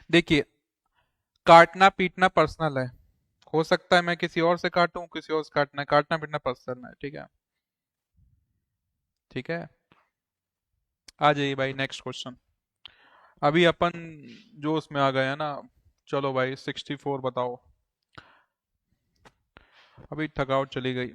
देखिए, काटना पीटना पर्सनल है। हो सकता है मैं किसी और से काटूं, किसी और से काटना है, काटना पीटना पर्सनल है। ठीक है, ठीक है। आ जाइए भाई नेक्स्ट क्वेश्चन। अभी अपन जो उसमें आ गए हैं ना। चलो भाई 64 बताओ। अभी थकावट चली गई।